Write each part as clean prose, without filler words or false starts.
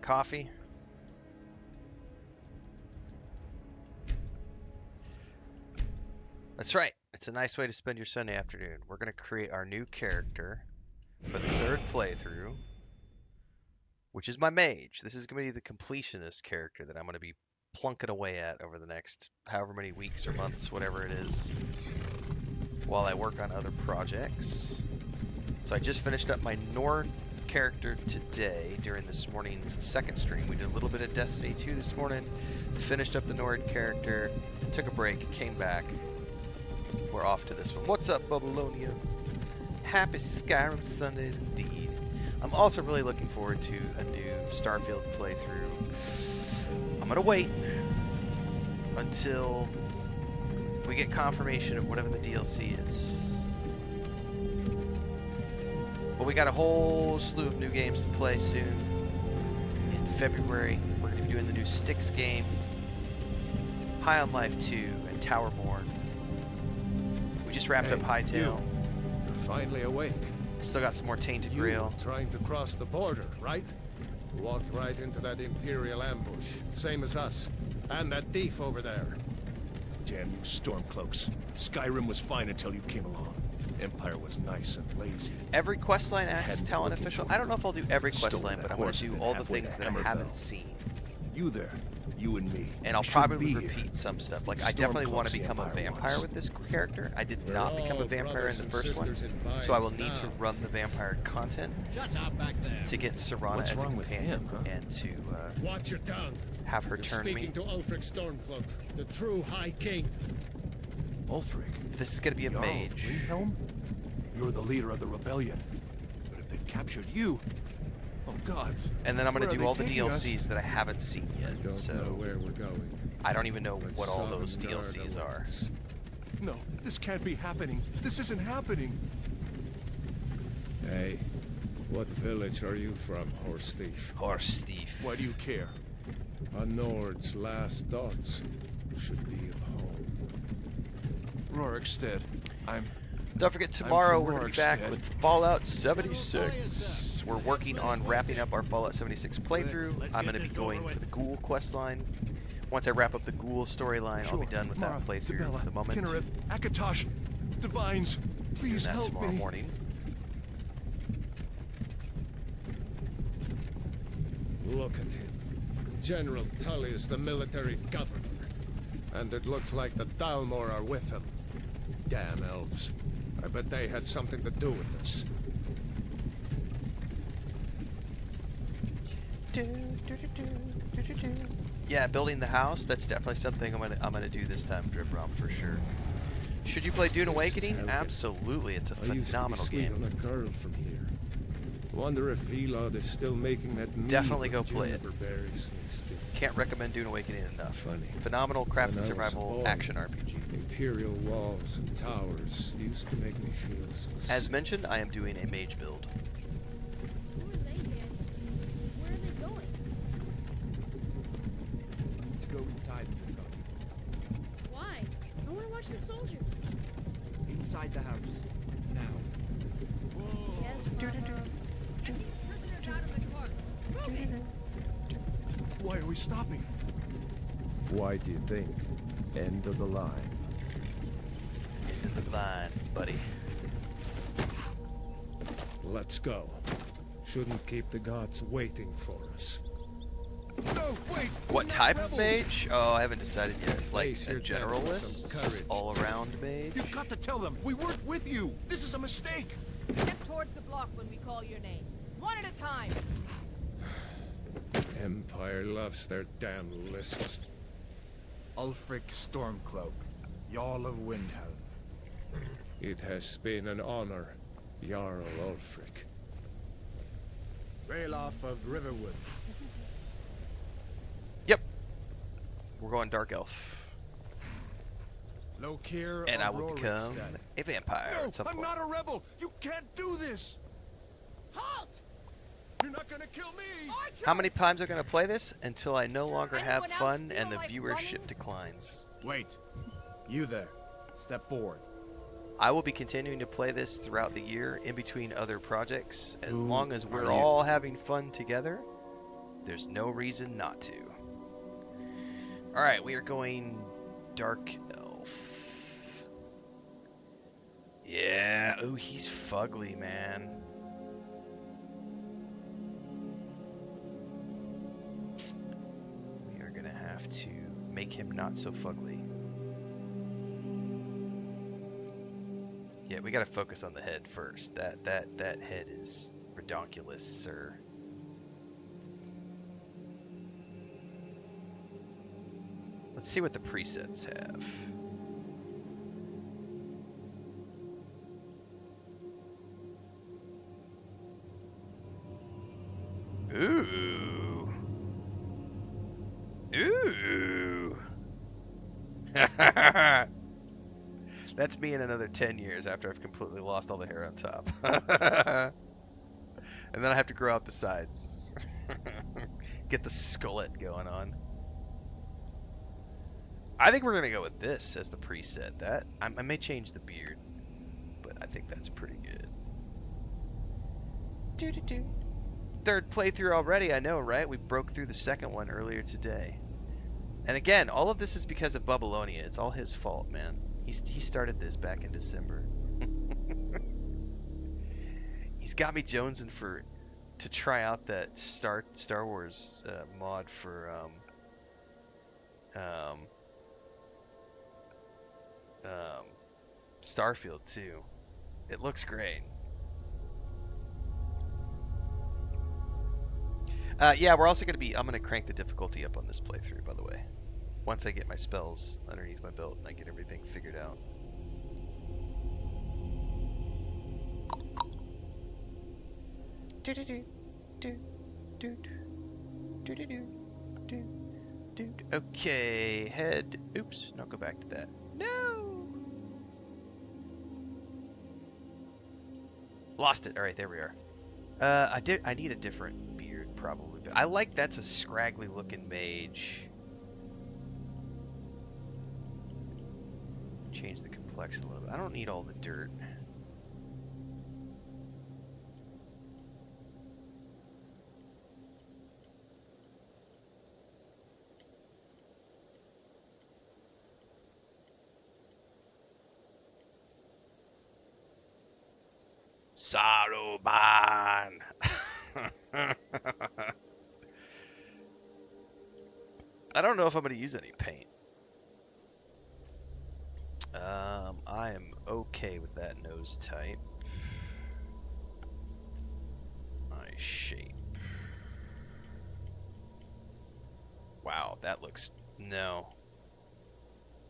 coffee. That's right. It's a nice way to spend your Sunday afternoon. We're going to create our new character for the third playthrough, which is my mage. This is going to be the completionist character that I'm going to be plunking away at over the next however many weeks or months, whatever it is, while I work on other projects. So I just finished up my Nord character today during this morning's second stream. We did a little bit of Destiny 2 this morning, finished up the Nord character, took a break, came back. We're off to this one. What's up, Babylonia? Happy Skyrim Sundays indeed. I'm also really looking forward to a new Starfield playthrough. I'm gonna wait until we get confirmation of whatever the DLC is. But we got a whole slew of new games to play soon. In February, we're gonna be doing the new Styx game, High on Life 2, and Towerborn. We just wrapped up Hightail. You're finally awake. Still got some more Tainted Grail. Trying to cross the border, right? Walked right into that Imperial ambush, same as us. And that thief over there. Damn you Stormcloaks. Skyrim was fine until you came along. Empire was nice and lazy. Every questline asks Talent Official. I don't know if I'll do every questline, but I'm going to do all the things that I haven't seen. You there, you and me. And I'll probably repeat some stuff. Like, I definitely want to become a vampire with this character. I did not become a vampire in the first one, so I will need to run the vampire content to get Serana as a companion and to watch your tongue. Have her turn me. Speaking to Ulfric Stormcloak, the true High King. Ulfric? This is going to be a mage. Renfail? You're the leader of the rebellion. But if they've captured you... Oh God. And then I'm going to do all the DLCs that I haven't seen yet. I don't know where we're going. I don't even know what all those DLCs are. No, this can't be happening. This isn't happening. Hey, what village are you from, horse thief? Horse thief. Why do you care? A Nord's last thoughts should be of home. Rorikstead. Don't forget, tomorrow we're going to be back with Fallout 76. We're working on wrapping up our Fallout 76 playthrough. I'm going to be going for the Ghoul questline. Once I wrap up the Ghoul storyline, I'll be done with that playthrough for the moment. Kinnereth, Akatosh, Divines, please help me. Tomorrow morning. Look at him. General Tully is the military governor. And it looks like the Dalmor are with him. Damn elves. I bet they had something to do with this. Yeah, building the house, that's definitely something I'm gonna do this time, Dribrom, for sure. Should you play Dune Awakening? Absolutely, it's a phenomenal game. On a girl from here. Wonder if Velod is still making that. Definitely go play it. Can't recommend Dune Awakening enough. Funny. Phenomenal crafted survival action RPG. Imperial walls and towers used to make me feel so. As mentioned, I am doing a mage build. Who are they, Dad? Where are they going? To go inside the gun. Why? I want to watch the soldiers. Inside the house. Now. Yes, Papa. Why are we stopping? Why do you think? End of the line. End of the line, buddy. Let's go. Shouldn't keep the gods waiting for us. No, wait! What type of mage? Oh, I haven't decided yet. Like a generalist? All-around mage? You've got to tell them! We weren't with you! This is a mistake! Step towards the block when we call your name. One at a time. Empire loves their damn lists. Ulfric Stormcloak, Jarl of Windhelm. It has been an honor, Jarl Ulfric. Ralof of Riverwood. Yep. We're going Dark Elf. Lokir And I of will become Rorikstead. a vampire No, at some I'm point. not a rebel! You can't do this! Halt! You're not gonna kill me! How many times are going to play this until I no longer have Anyone else fun feel and the like viewership running? declines? Wait. You there. Step forward. I will be continuing to play this throughout the year in between other projects as Who long as we're are you? all having fun together. There's no reason not to. Alright, we are going Dark Elf. Yeah, ooh, he's fugly, man. We are gonna have to make him not so fugly. Yeah, we gotta focus on the head first. That head is redonkulous, sir. Let's see what the presets have. Ooh. Ooh. That's me in another 10 years after I've completely lost all the hair on top. And then I have to grow out the sides. Get the skullet going on. I think we're going to go with this as the preset. That I may change the beard, but I think that's pretty good. Doo-doo-doo. Third playthrough already, I know, right? We broke through the second one earlier today. And again, all of this is because of Babylonia. It's all his fault, man. He started this back in December. He's got me jonesing to try out that Star Wars mod for Starfield too. It looks great. Yeah, we're also I'm gonna crank the difficulty up on this playthrough, by the way. Once I get my spells underneath my belt and I get everything figured out. Okay, head. Oops, no, go back to that. No! Lost it. Alright, there we are. I need a different beard, probably. But I like that's a scraggly looking mage. Change the complexion a little bit. I don't need all the dirt. Saruman! I don't know if I'm going to use any paint. I am okay with that nose type. Eye shape. Wow, that looks... No.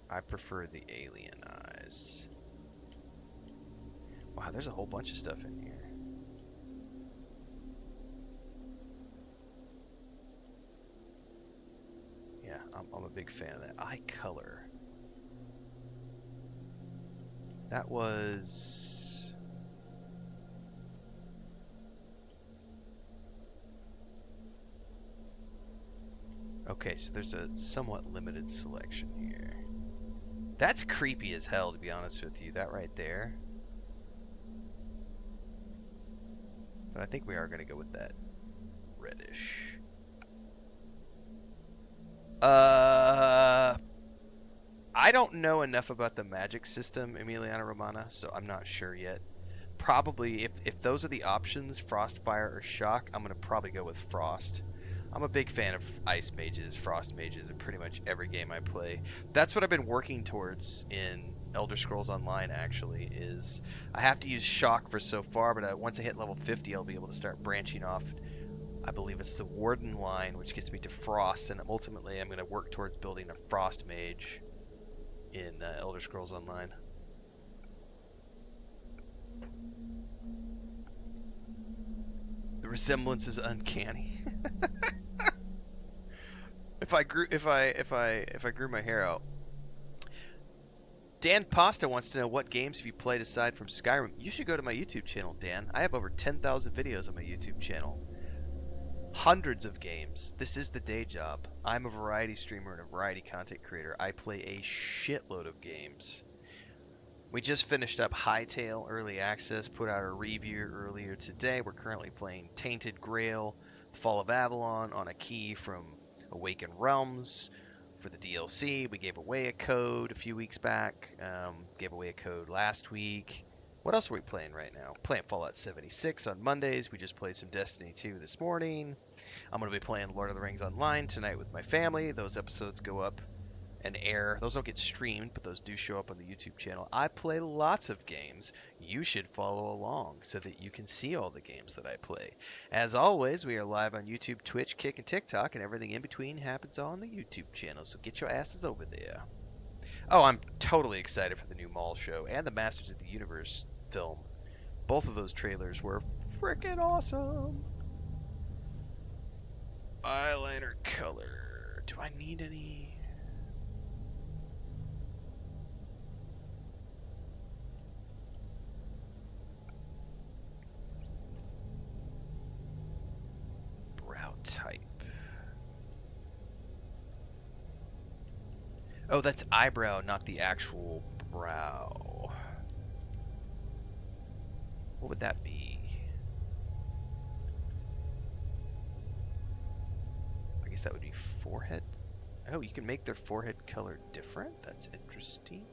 I prefer the alien eyes. Wow, there's a whole bunch of stuff in here. Yeah, I'm a big fan of that. Eye color. That was... Okay, so there's a somewhat limited selection here. That's creepy as hell, to be honest with you. That right there. But I think we are going to go with that reddish. I don't know enough about the magic system, Emiliana Romana, so I'm not sure yet. Probably, if those are the options, Frost, Fire, or Shock, I'm going to probably go with Frost. I'm a big fan of Ice Mages, Frost Mages, in pretty much every game I play. That's what I've been working towards in Elder Scrolls Online, actually, is I have to use Shock for so far, but once I hit level 50, I'll be able to start branching off. I believe it's the Warden line, which gets me to Frost, and ultimately I'm going to work towards building a Frost Mage in Elder Scrolls Online. The resemblance is uncanny. If I grew my hair out. Dan Pasta wants to know what games have you played aside from Skyrim. You should go to my YouTube channel, Dan. I have over 10,000 videos on my YouTube channel. Hundreds of games. This is the day job. I'm a variety streamer and a variety content creator. I play a shitload of games. We just finished up Hytale Early Access, put out a review earlier today. We're currently playing Tainted Grail, Fall of Avalon on a key from Awakened Realms. For the DLC, we gave away a code a few weeks back. Gave away a code last week. What else are we playing right now? Playing Fallout 76 on Mondays. We just played some Destiny 2 this morning. I'm going to be playing Lord of the Rings Online tonight with my family. Those episodes go up and air. Those don't get streamed, but those do show up on the YouTube channel. I play lots of games. You should follow along so that you can see all the games that I play. As always, we are live on YouTube, Twitch, Kick, and TikTok, and everything in between happens on the YouTube channel, so get your asses over there. Oh, I'm totally excited for the new Mall show and the Masters of the Universe film. Both of those trailers were freaking awesome. Eyeliner color. Do I need any? Brow type. Oh, that's eyebrow, not the actual brow. What would that be? I guess that would be forehead. Oh, you can make their forehead color different? That's interesting.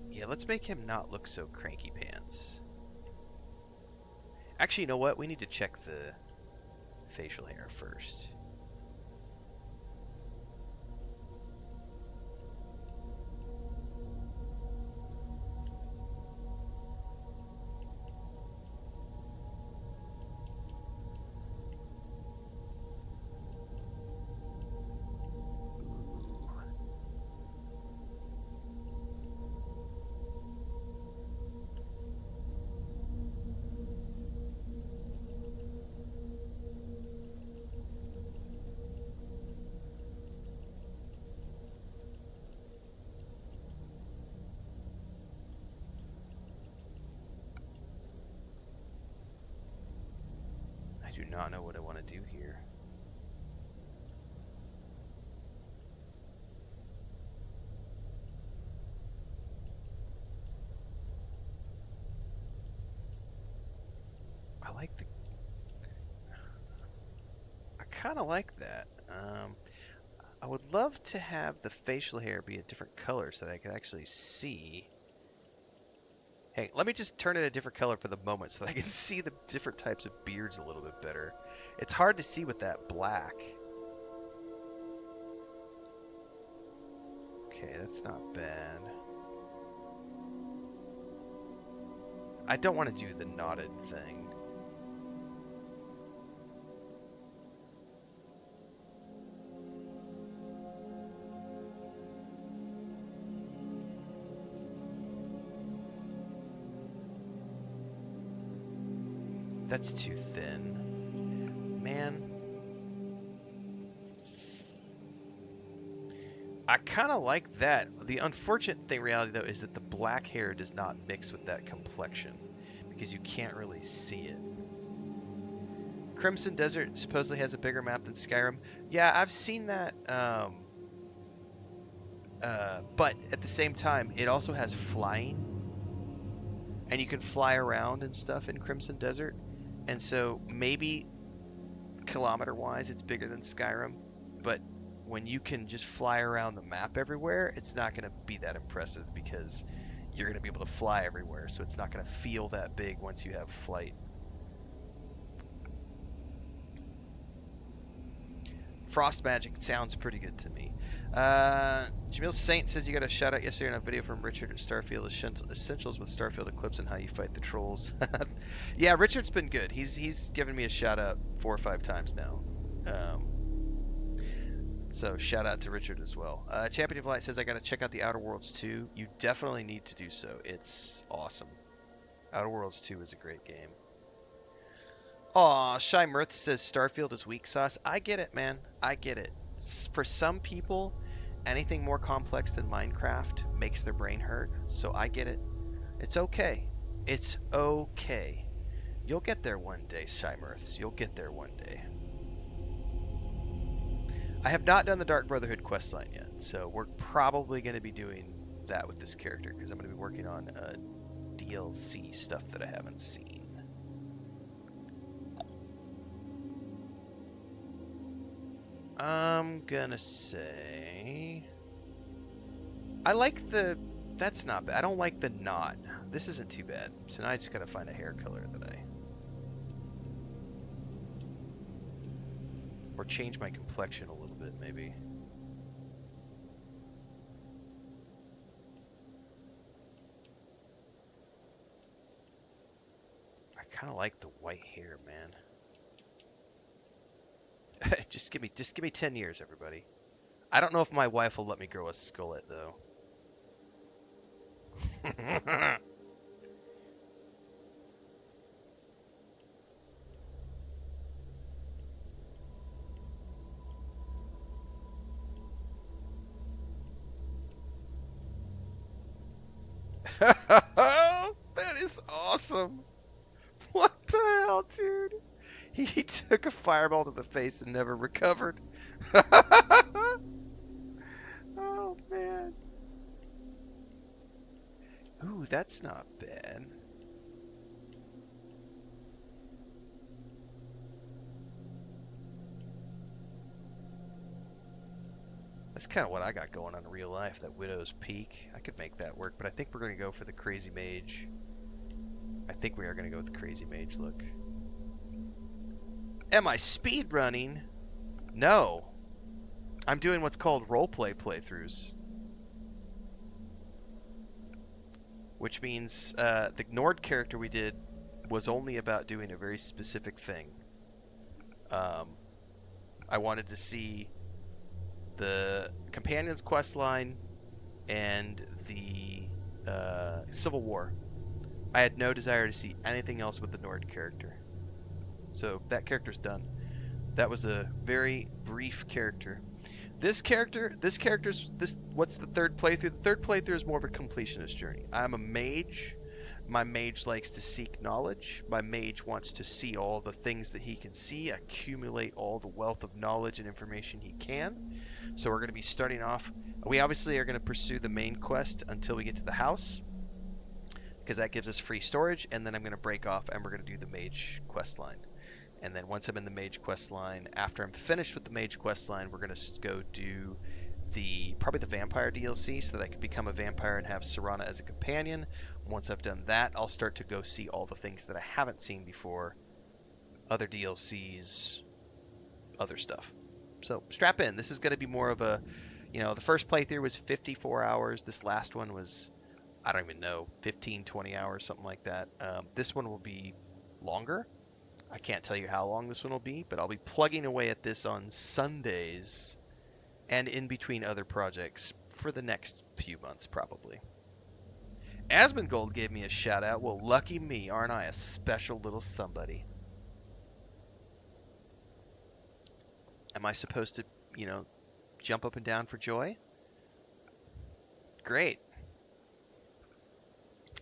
Yeah, let's make him not look so cranky pants. Actually, you know what? We need to check the facial hair first. I do not know what I want to do here. I kind of like that. I would love to have the facial hair be a different color so that I could actually see. Hey, let me just turn it a different color for the moment so that I can see the different types of beards a little bit better. It's hard to see with that black. Okay, that's not bad. I don't want to do the knotted thing. That's too thin. Man. I kind of like that. The unfortunate thing, reality though, is that the black hair does not mix with that complexion because you can't really see it. Crimson Desert supposedly has a bigger map than Skyrim. Yeah, I've seen that. But at the same time, it also has flying, and you can fly around and stuff in Crimson Desert. And so maybe kilometer-wise, it's bigger than Skyrim, but when you can just fly around the map everywhere, it's not going to be that impressive because you're going to be able to fly everywhere, so it's not going to feel that big once you have flight. Frost magic sounds pretty good to me. Jamil Saint says you got a shout out yesterday on a video from Richard at Starfield Essentials with Starfield Eclipse and how you fight the trolls. Yeah, Richard's been good. He's given me a shout out 4 or 5 times now. So shout out to Richard as well. Champion of Light says I gotta check out the Outer Worlds 2. You definitely need to do so. It's awesome. Outer Worlds 2 is a great game. Aw, Shy Mirth says Starfield is weak sauce. I get it, man. I get it. For some people, anything more complex than Minecraft makes their brain hurt. So I get it. It's okay. It's okay. You'll get there one day, Shy Mirths. You'll get there one day. I have not done the Dark Brotherhood questline yet, so we're probably going to be doing that with this character because I'm going to be working on DLC stuff that I haven't seen. I'm gonna say I like the. That's not bad. I don't like the knot. This isn't too bad. So now I just gotta find a hair color that or change my complexion a little bit, maybe. I kind of like the white hair, man. just give me 10 years, everybody. I don't know if my wife will let me grow a skullet though. That is awesome. What the hell, dude? He took a fireball to the face and never recovered. Oh, man. Ooh, that's not bad. That's kind of what I got going on in real life, that Widow's Peak. I could make that work, but I think we're going to go for the Crazy Mage. I think we are going to go with the Crazy Mage look. Am I speed running? No. I'm doing what's called roleplay playthroughs. Which means the Nord character we did was only about doing a very specific thing. I wanted to see the Companion's quest line and the Civil War. I had no desire to see anything else with the Nord character. So that character's done. That was a very brief character. What's the third playthrough? The third playthrough is more of a completionist journey. I'm a mage. My mage likes to seek knowledge. My mage wants to see all the things that he can see, accumulate all the wealth of knowledge and information he can. So we're going to be starting off. We obviously are going to pursue the main quest until we get to the house, because that gives us free storage, and then I'm going to break off and we're going to do the mage quest line. And then once I'm in the mage quest line, after I'm finished with the mage quest line, we're going to go do probably the vampire DLC so that I can become a vampire and have Serana as a companion. Once I've done that, I'll start to go see all the things that I haven't seen before, other DLCs, other stuff. So strap in. This is going to be more of a, the first playthrough was 54 hours. This last one was, I don't even know, 15, 20 hours, something like that. This one will be longer. I can't tell you how long this one will be, but I'll be plugging away at this on Sundays and in between other projects for the next few months, probably. Asmongold gave me a shout out. Well, lucky me, aren't I a special little somebody? Am I supposed to, jump up and down for joy? Great.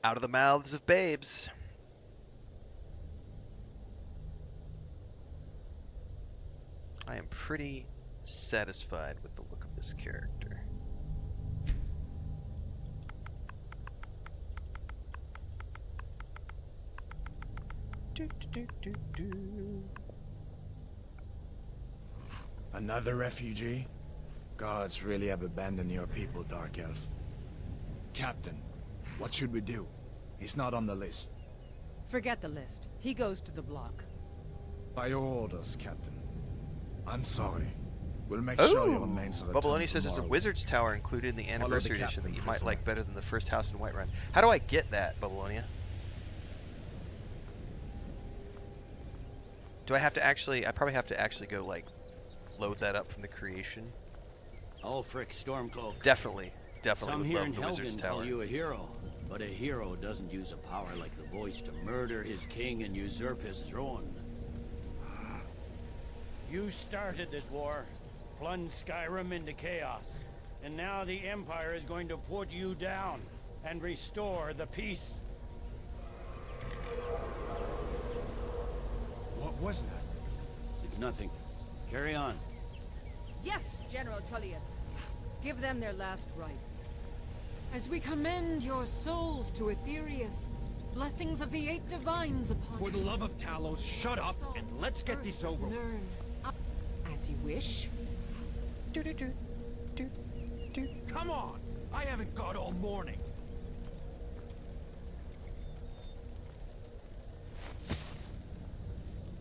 Out of the mouths of babes. I am pretty satisfied with the look of this character. Another refugee? Gods really have abandoned your people, Dark Elf. Captain, what should we do? He's not on the list. Forget the list. He goes to the block. By your orders, Captain. I'm sorry. We'll make sure your remains are returned Babylonia says there's a tomorrow. Wizard's Tower included in the anniversary edition that you might prisoner. like better than the first house in Whiterun. How do I get that, Babylonia? Do I have to actually... I probably have to actually go, load that up from the creation. Ulfric Stormcloak. Definitely Some would here love in the Wizard's Helgen Tower. call you a hero, but a hero doesn't use a power like the voice to murder his king and usurp his throne. You started this war, plunged Skyrim into chaos, and now the Empire is going to put you down and restore the peace. What was that? It's nothing. Carry on. Yes, General Tullius. Give them their last rites. As we commend your souls to Aetherius, blessings of the 8 divines upon For the you. love of Talos, shut up and let's get this over with. Learn. As you wish. Come on! I haven't got all morning.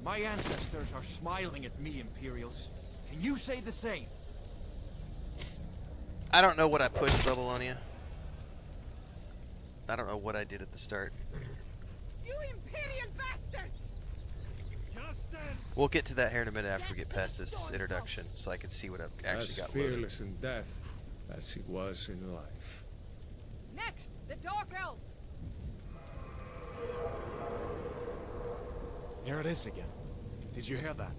My ancestors are smiling at me, Imperials. Can you say the same? I don't know what I pushed, Babylonia. I don't know what I did at the start. You Imperial bastards! Justice! We'll get to that here in a minute after we get past this introduction, so I can see what I've actually As got loaded. fearless in death as he was in life. Next, the Dark Elf. Here it is again. Did you hear that?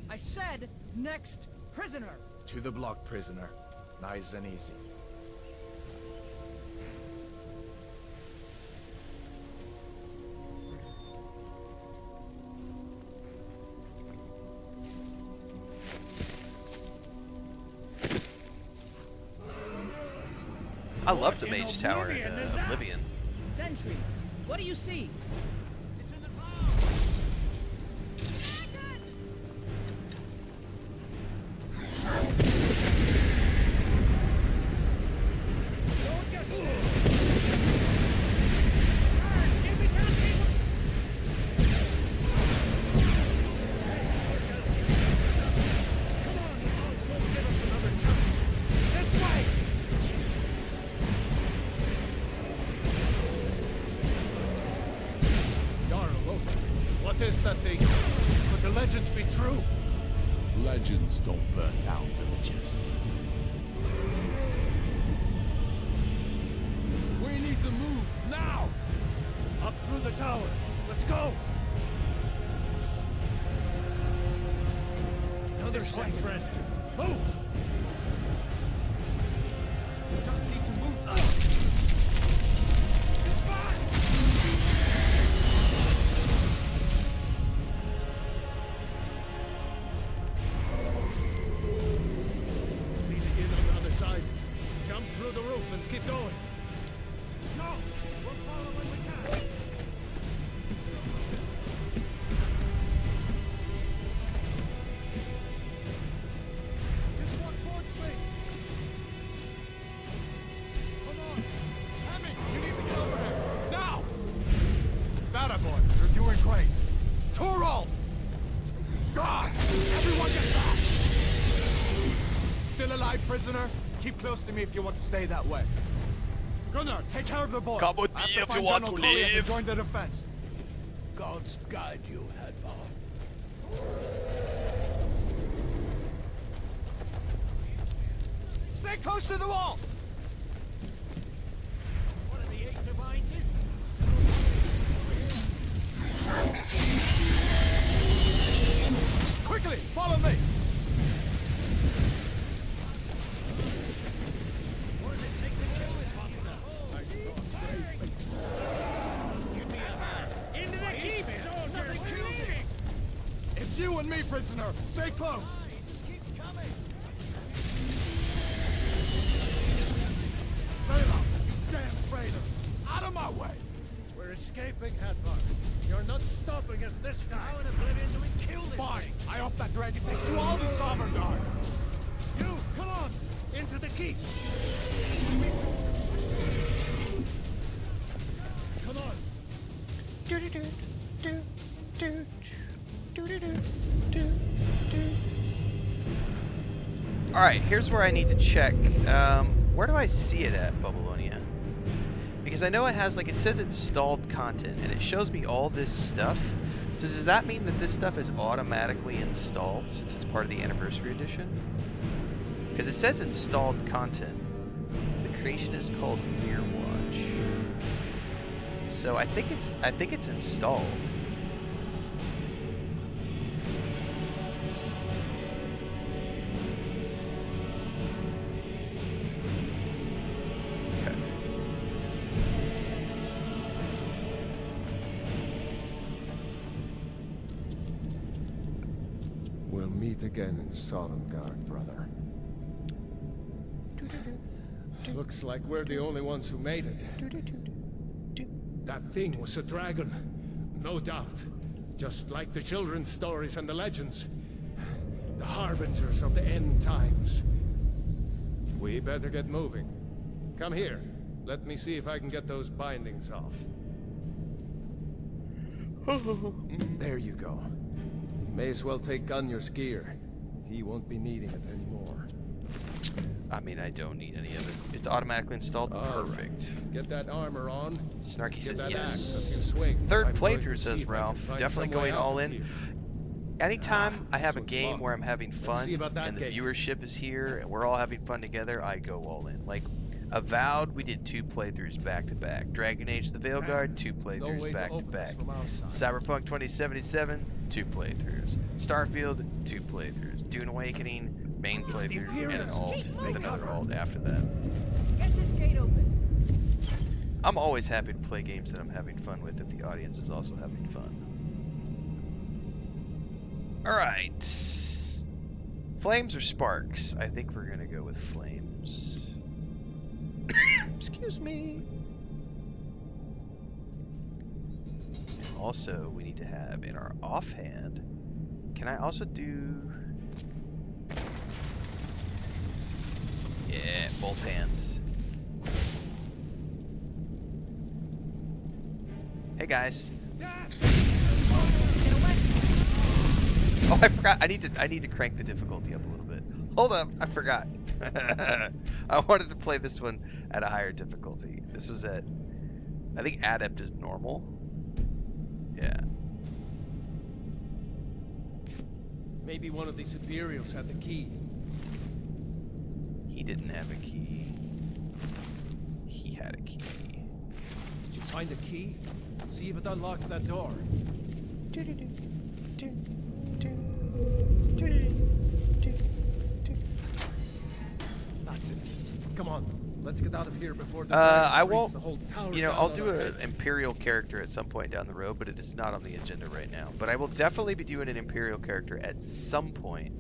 I said, next prisoner. To the block, prisoner. Nice and easy. I love the What in Mage Tower in Oblivion is that? Oblivion. Sentries. What do you see? It's in the clouds! Don't get Guards, give me that people! Come on, the odds won't give us another chance. This way! Jarl, what is that thing? Could the legends be true? Legends don't burn down villages. We need to move now! Up through the tower. Let's go! Another This way, friend. Move! Just need to move. See the inn on the other side. Jump through the roof and keep going. No! We'll follow when we can! Just one forward swing! Come on! Hammond, you need to get over here! Now! That boy, you're doing great. Torol! God! Everyone get back! Still alive, prisoner? Keep close to me if you want to stay that way. Gunnar, take care of the boy. Come with I have me if find you want General to Tullius and live. join the defense. Gods guide you, Hadvar. Stay close to the wall! One of the 8 divines is... Quickly, follow me! What does it take to kill this monster? Give me a hand. Into the keep, soldier! Nothing kills it! It's you and me, prisoner. Stay close. It just keeps coming! Bela, damn traitor. Out of my way. We're escaping, Hadvar. You're not stopping us this time. How in Oblivion do we kill this Fine. thing? I hope that dragon takes you all to Sovngarde. You, come on! Into the keep! Come on! Alright, here's where I need to check. Where do I see it at, Babylonia? Because I know it has, like, it says installed content, and it shows me all this stuff. So does that mean that this stuff is automatically installed since it's part of the Anniversary Edition? Because it says installed content. The creation is called Mirwatch. So I think it's installed. Okay. We'll meet meet again in Sovngarde, brother. Looks like we're the only ones who made it. That thing was a dragon, no doubt. Just like the children's stories and the legends. The harbingers of the end times. We better get moving. Come here. Let me see if I can get those bindings off. There you go. You may as well take Gunjar's gear. He won't be needing it anymore. I mean, I don't need any of it. It's automatically installed. Perfect. Right. Get that armor on. Snarky Get says that yes. axe up your swings. Third I'm going to playthrough, see says if I can Ralph. find Definitely some way going out all of in. here. Anytime I have a so it's game locked. where I'm having fun see about that and the gate. viewership is here and we're all having fun together, I go all in. Like Avowed, we did 2 playthroughs back to back. Dragon Age: The Veilguard, 2 No playthroughs way back to open this back. from outside. Cyberpunk 2077, 2 playthroughs. Starfield, 2 playthroughs. Dune Awakening, main playthrough, and an alt with another alt after that. Get this gate open. I'm always happy to play games that I'm having fun with if the audience is also having fun. Alright. Flames or sparks? I think we're gonna go with flames. Excuse me. And also, we need to have in our offhand. Can I also do... Yeah, both hands. Hey guys. Oh, I forgot. I need to crank the difficulty up a little bit. Hold up, I forgot. I wanted to play this one at a higher difficulty. This was at, I think Adept is normal. Yeah. Maybe one of these Imperials had the key. He didn't have a key. He had a key. Did you find the key? See if it unlocks that door. That's it. Come on, let's get out of here before the I dragon won't. brings the whole tower You know, down I'll on do our an heads. Imperial character at some point down the road, but it is not on the agenda right now. But I will definitely be doing an Imperial character at some point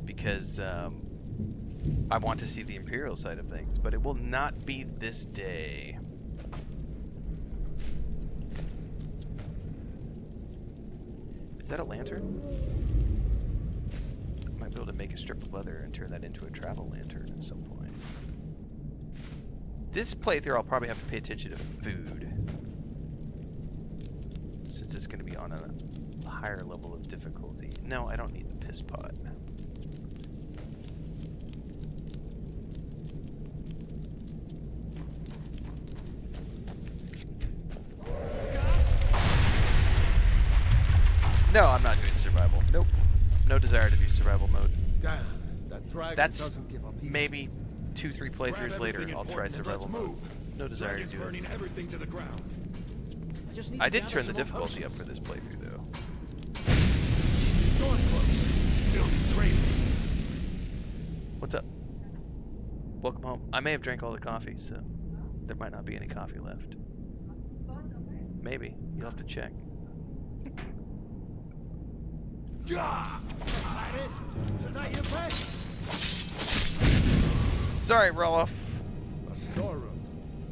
because I want to see the Imperial side of things. But it will not be this day. Is that a lantern? I might be able to make a strip of leather and turn that into a travel lantern at some point. This playthrough, I'll probably have to pay attention to food, since it's going to be on a higher level of difficulty. No, I don't need the piss pot. No, I'm not doing survival. Nope. No desire to do survival mode. Damn, that dragon That's doesn't give up easy. maybe 2-3 playthroughs later, I'll try survival mode. No desire to do it. burning everything to the ground. I did turn the difficulty up for this playthrough, though. Stormcloaks. Building traitors. What's up? Welcome home. I may have drank all the coffee, so there might not be any coffee left. Maybe. You'll have to check. Sorry, Roloff. A storeroom.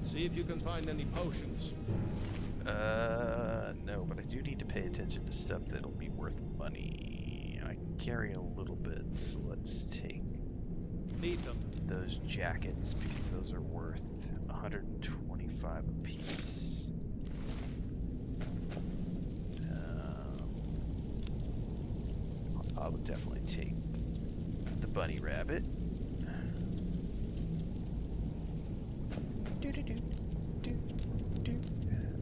See if you can find any potions. No, but I do need to pay attention to stuff that'll be worth money. I can carry a little bit, so let's take Need them. those jackets because those are worth 125 apiece. I would definitely take the bunny rabbit.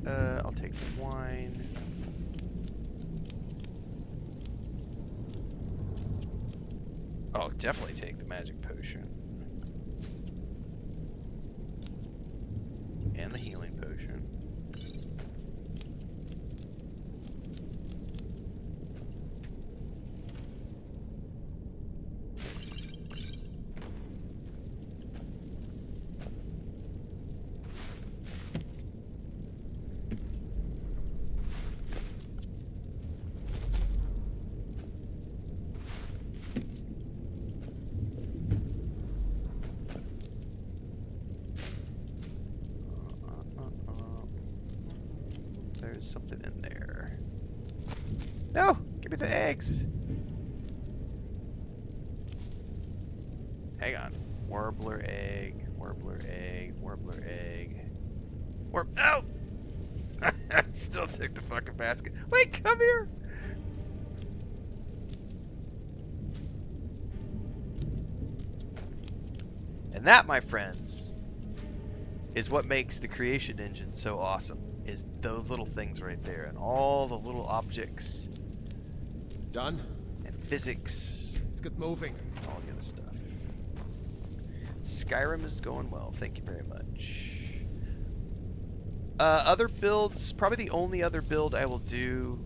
I'll take the wine. Oh, definitely take the magic potion. And the healing potion. there's something in there. No! Give me the eggs! Hang on. Warbler egg, warbler egg, warbler egg. Oh! I still took the fucking basket. Wait, come here! And that, my friends, is what makes the creation engine so awesome. Is those little things right there, and all the little objects Done? and physics, Let's get moving. all the other stuff. Skyrim is going well. Thank you very much. Other builds, probably the only other build I will do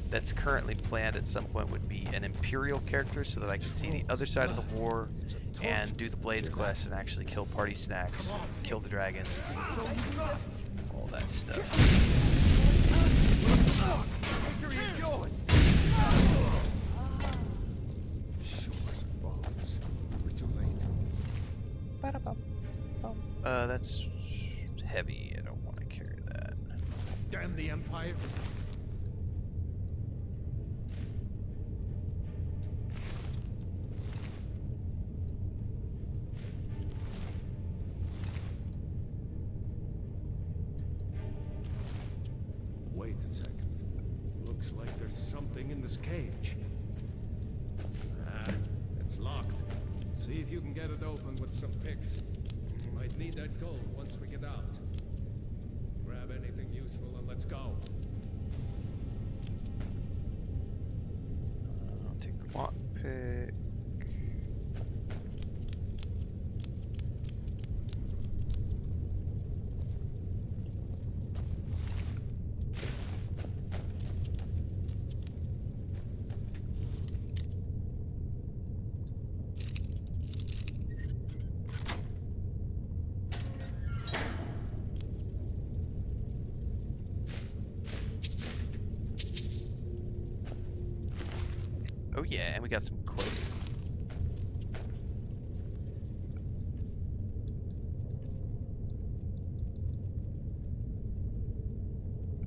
that's currently planned at some point would be an Imperial character so that I can see the other side of the war and do the Blades quest and actually kill party snacks, kill the dragons, all that stuff. Victory is yours! Sure as balls. We're too late. Ba-da-bum. That's heavy. I don't want to carry that. Damn the Empire. Wait a second. Looks like there's something in this cage. Ah, it's locked. See if you can get it open with some picks. Might need that gold once we get out. Grab anything useful and let's go. I'll take the lockpick. Oh yeah, and we got some clothing.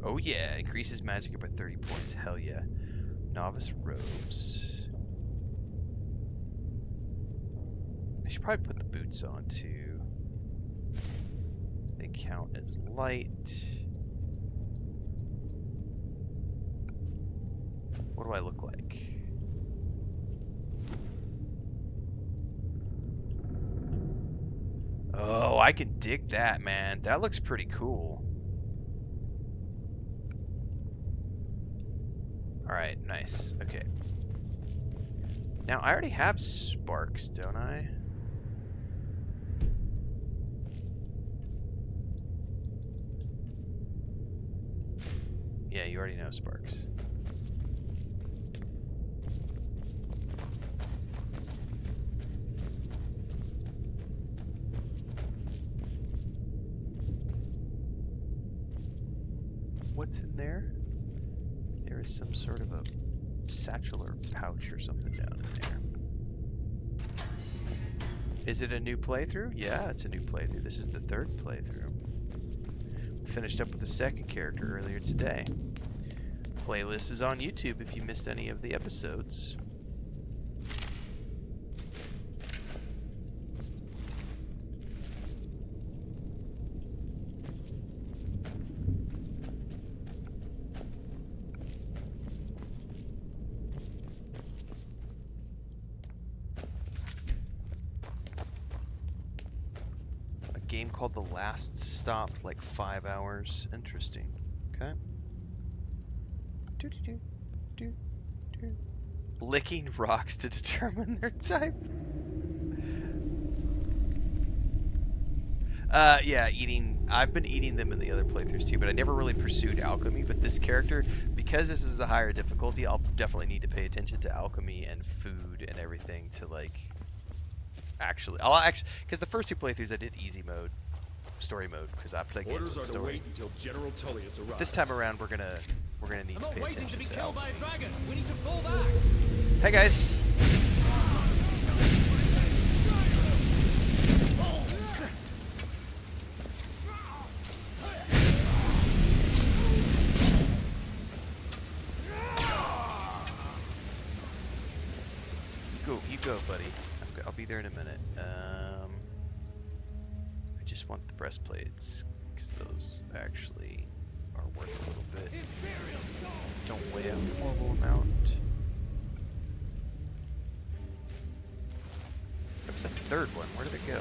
Oh yeah, increases magic by 30 points. Hell yeah. Novice robes. I should probably put the boots on too. They count as light. What do I look like? Oh, I can dig that, man. That looks pretty cool. Alright, nice. Okay. Now, I already have sparks, don't I? Yeah, you already know sparks. What's in there? There is some sort of a satchel or pouch or something down in there. Is it a new playthrough? Yeah, it's a new playthrough. This is the third playthrough. We finished up with the second character earlier today. Playlist is on YouTube if you missed any of the episodes. Game called The Last Stop, like 5 hours. Interesting. Okay. Licking rocks to determine their type. Yeah, eating. I've been eating them in the other playthroughs too, but I never really pursued alchemy. But this character, because this is a higher difficulty, I'll definitely need to pay attention to alchemy and food and everything to like. I'll actually, because the first two playthroughs I did easy mode, story mode, because I played games with story. wait until General Tullius arrives. This time around, we're gonna need I'm to not pay waiting attention to be to killed by a alchemy. dragon. We need to fall back. Hey guys. you go, buddy. I'll be there in a minute. I just want the breastplates, because those actually are worth a little bit. Don't weigh a horrible amount. There was a third one. Where did it go?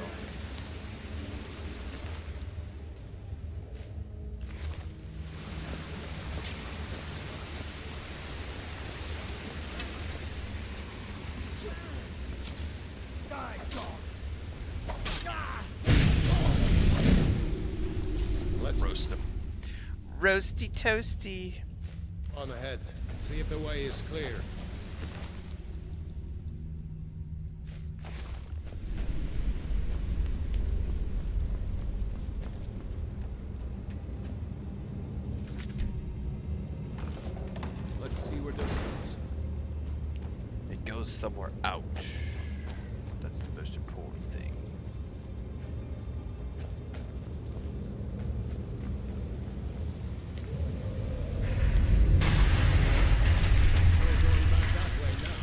Let's Roast them. Roasty toasty. on ahead. See if the way is clear. Let's see where this goes. It goes somewhere out. That's the most important thing. We're going back that way now.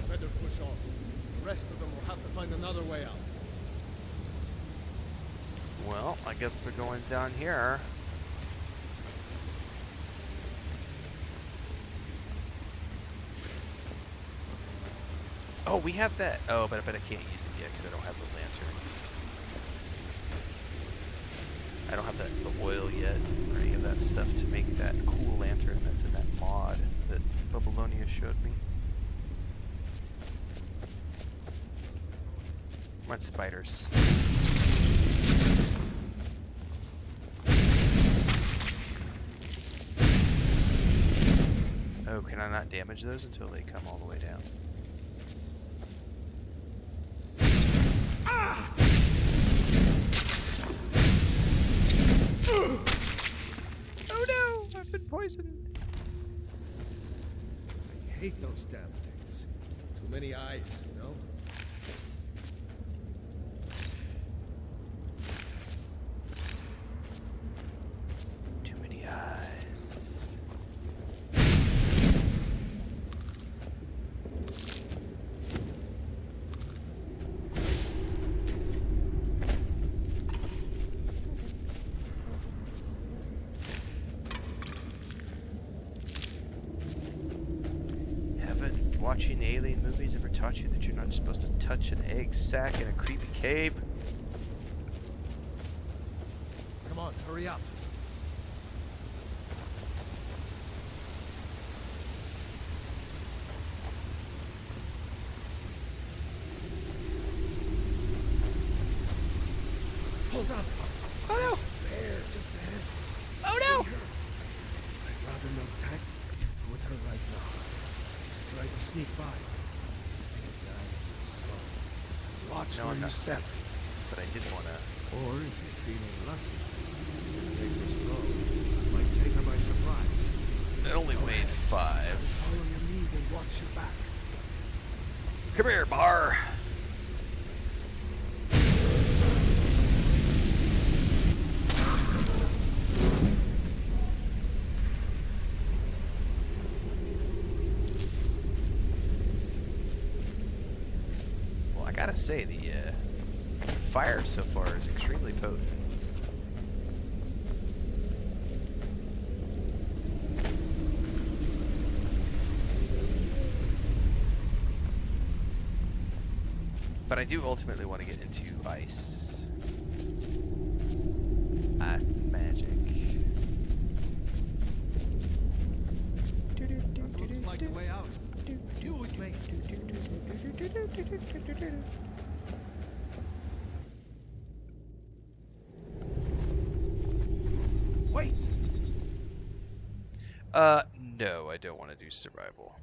Better push on. The rest of them will have to find another way out. Well, I guess they're going down here. Oh, we have that. Oh, but I bet I can't use it yet because I don't have the lantern. I don't have the oil yet or any of that stuff to make that cool lantern that's in that mod that Babylonia showed me. Come on, spiders. Oh, can I not damage those until they come all the way down? Oh no! I've been poisoned. I hate those damn things. Too many eyes, you know? Too many eyes. Haven't watching alien movies ever taught you that you're not supposed to touch an egg sack in a creepy cave? Come on, hurry up. Hold up. Oh no! There's a bear just ahead. Oh See no! her? I'd rather not attack with her right now. Just try to sneak by. Take it nice and slow. Watch No, where I'm you not step. But I did want to. Or if you're feeling lucky, you can take this road. Might take her by surprise. It only weighed 5. Follow your lead and watch your back. Come here, Bar. Well, I gotta say, the fire so far is extremely potent. But I do ultimately want to get into ice. Ice magic. Looks like the way out. You with me. Wait! No, I don't want to do survival.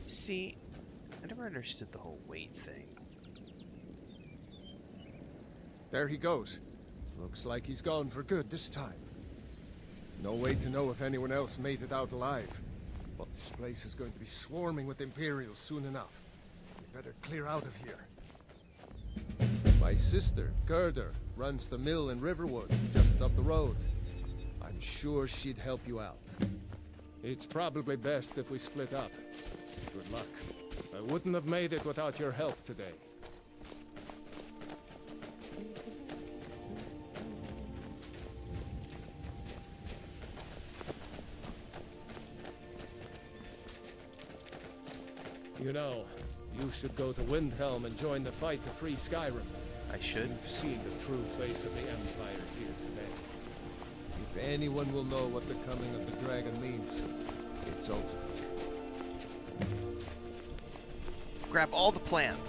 See, I never understood the whole weight thing. There he goes. Looks like he's gone for good this time. No way to know if anyone else made it out alive. But this place is going to be swarming with Imperials soon enough. We better clear out of here. My sister, Gerda, runs the mill in Riverwood, just up the road. I'm sure she'd help you out. It's probably best if we split up. Good luck. I wouldn't have made it without your help today. You know, you should go to Windhelm and join the fight to free Skyrim. I should. You've seen the true face of the Empire here today. If anyone will know what the coming of the dragon means, it's Ulf. Grab all the plants.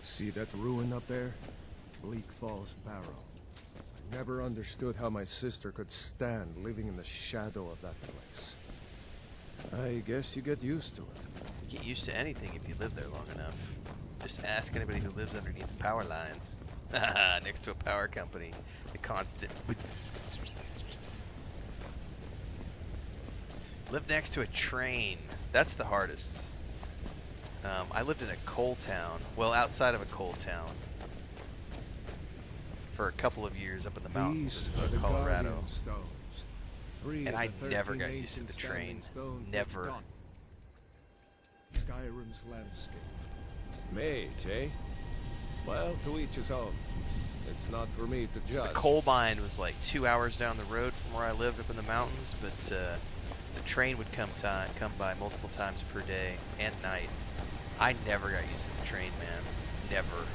See that ruin up there? Bleak Falls Barrow. I never understood how my sister could stand living in the shadow of that place. I guess you get used to it. Get used to anything if you live there long enough. Just ask anybody who lives underneath the power lines. Next to a power company. The constant. Live next to a train. That's the hardest. I lived in a coal town. Well, outside of a coal town. For a couple of years up in the mountains These are the of Colorado. Guardian Stones. And I never got used to the train. Never. Skyrim's landscape. Mage, eh? Well, to each his own. It's not for me to judge. The coal mine was like 2 hours down the road from where I lived up in the mountains, but the train would come by multiple times per day and night. I never got used to the train, man. Never.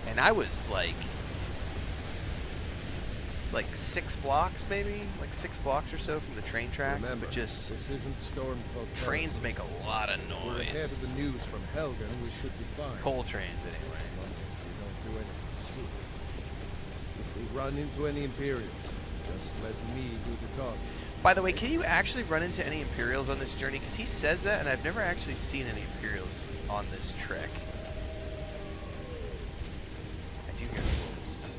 And I was like 6 blocks maybe, like 6 blocks or so from the train tracks. Remember, but just this isn't Stormcloak. trains make a lot of We're ahead noise. of the news from Helgen. We should be fine. Coal trains anyway. As long as we don't do anything stupid. If we run into any Imperials, just let me do the talking. By the way, can you actually run into any Imperials on this journey? Because he says that, and I've never actually seen any Imperials on this trek. I do hear wolves.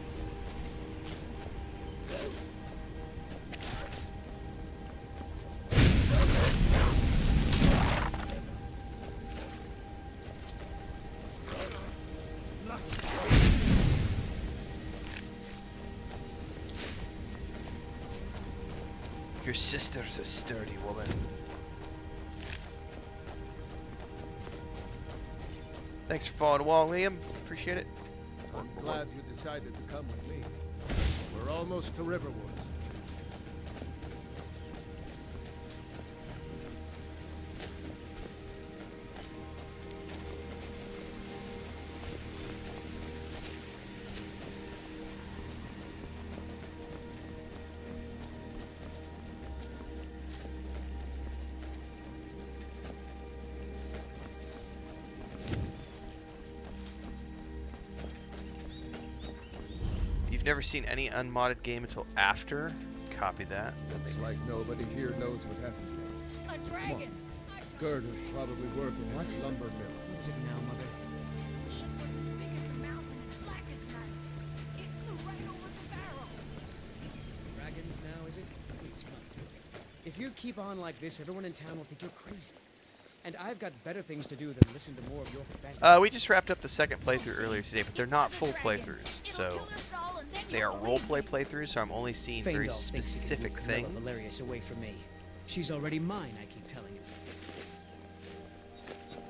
Your sister's a sturdy woman. Thanks for following along, Liam. Appreciate it. I'm glad you decided to come with me. We're almost to Riverwood. Never seen any unmodded game until after. Copy that. That It's makes like sense. nobody here knows what happened. A dragon! Girder's probably working at the lumber mill. Who's it now, Mother? It was as big as the mountain and black as night. It flew right over the barrel. Dragons now, is it? Please, come. If you keep on like this, everyone in town will think you're crazy. And I've got better things to do than listen to more of your fantasy. We just wrapped up the second playthrough earlier today, but they're not full playthroughs, so they are roleplay playthroughs. So I'm only seeing very Faendal thinks he can specific keep Camilla things. Valerius away from me. She's already mine, I keep telling him.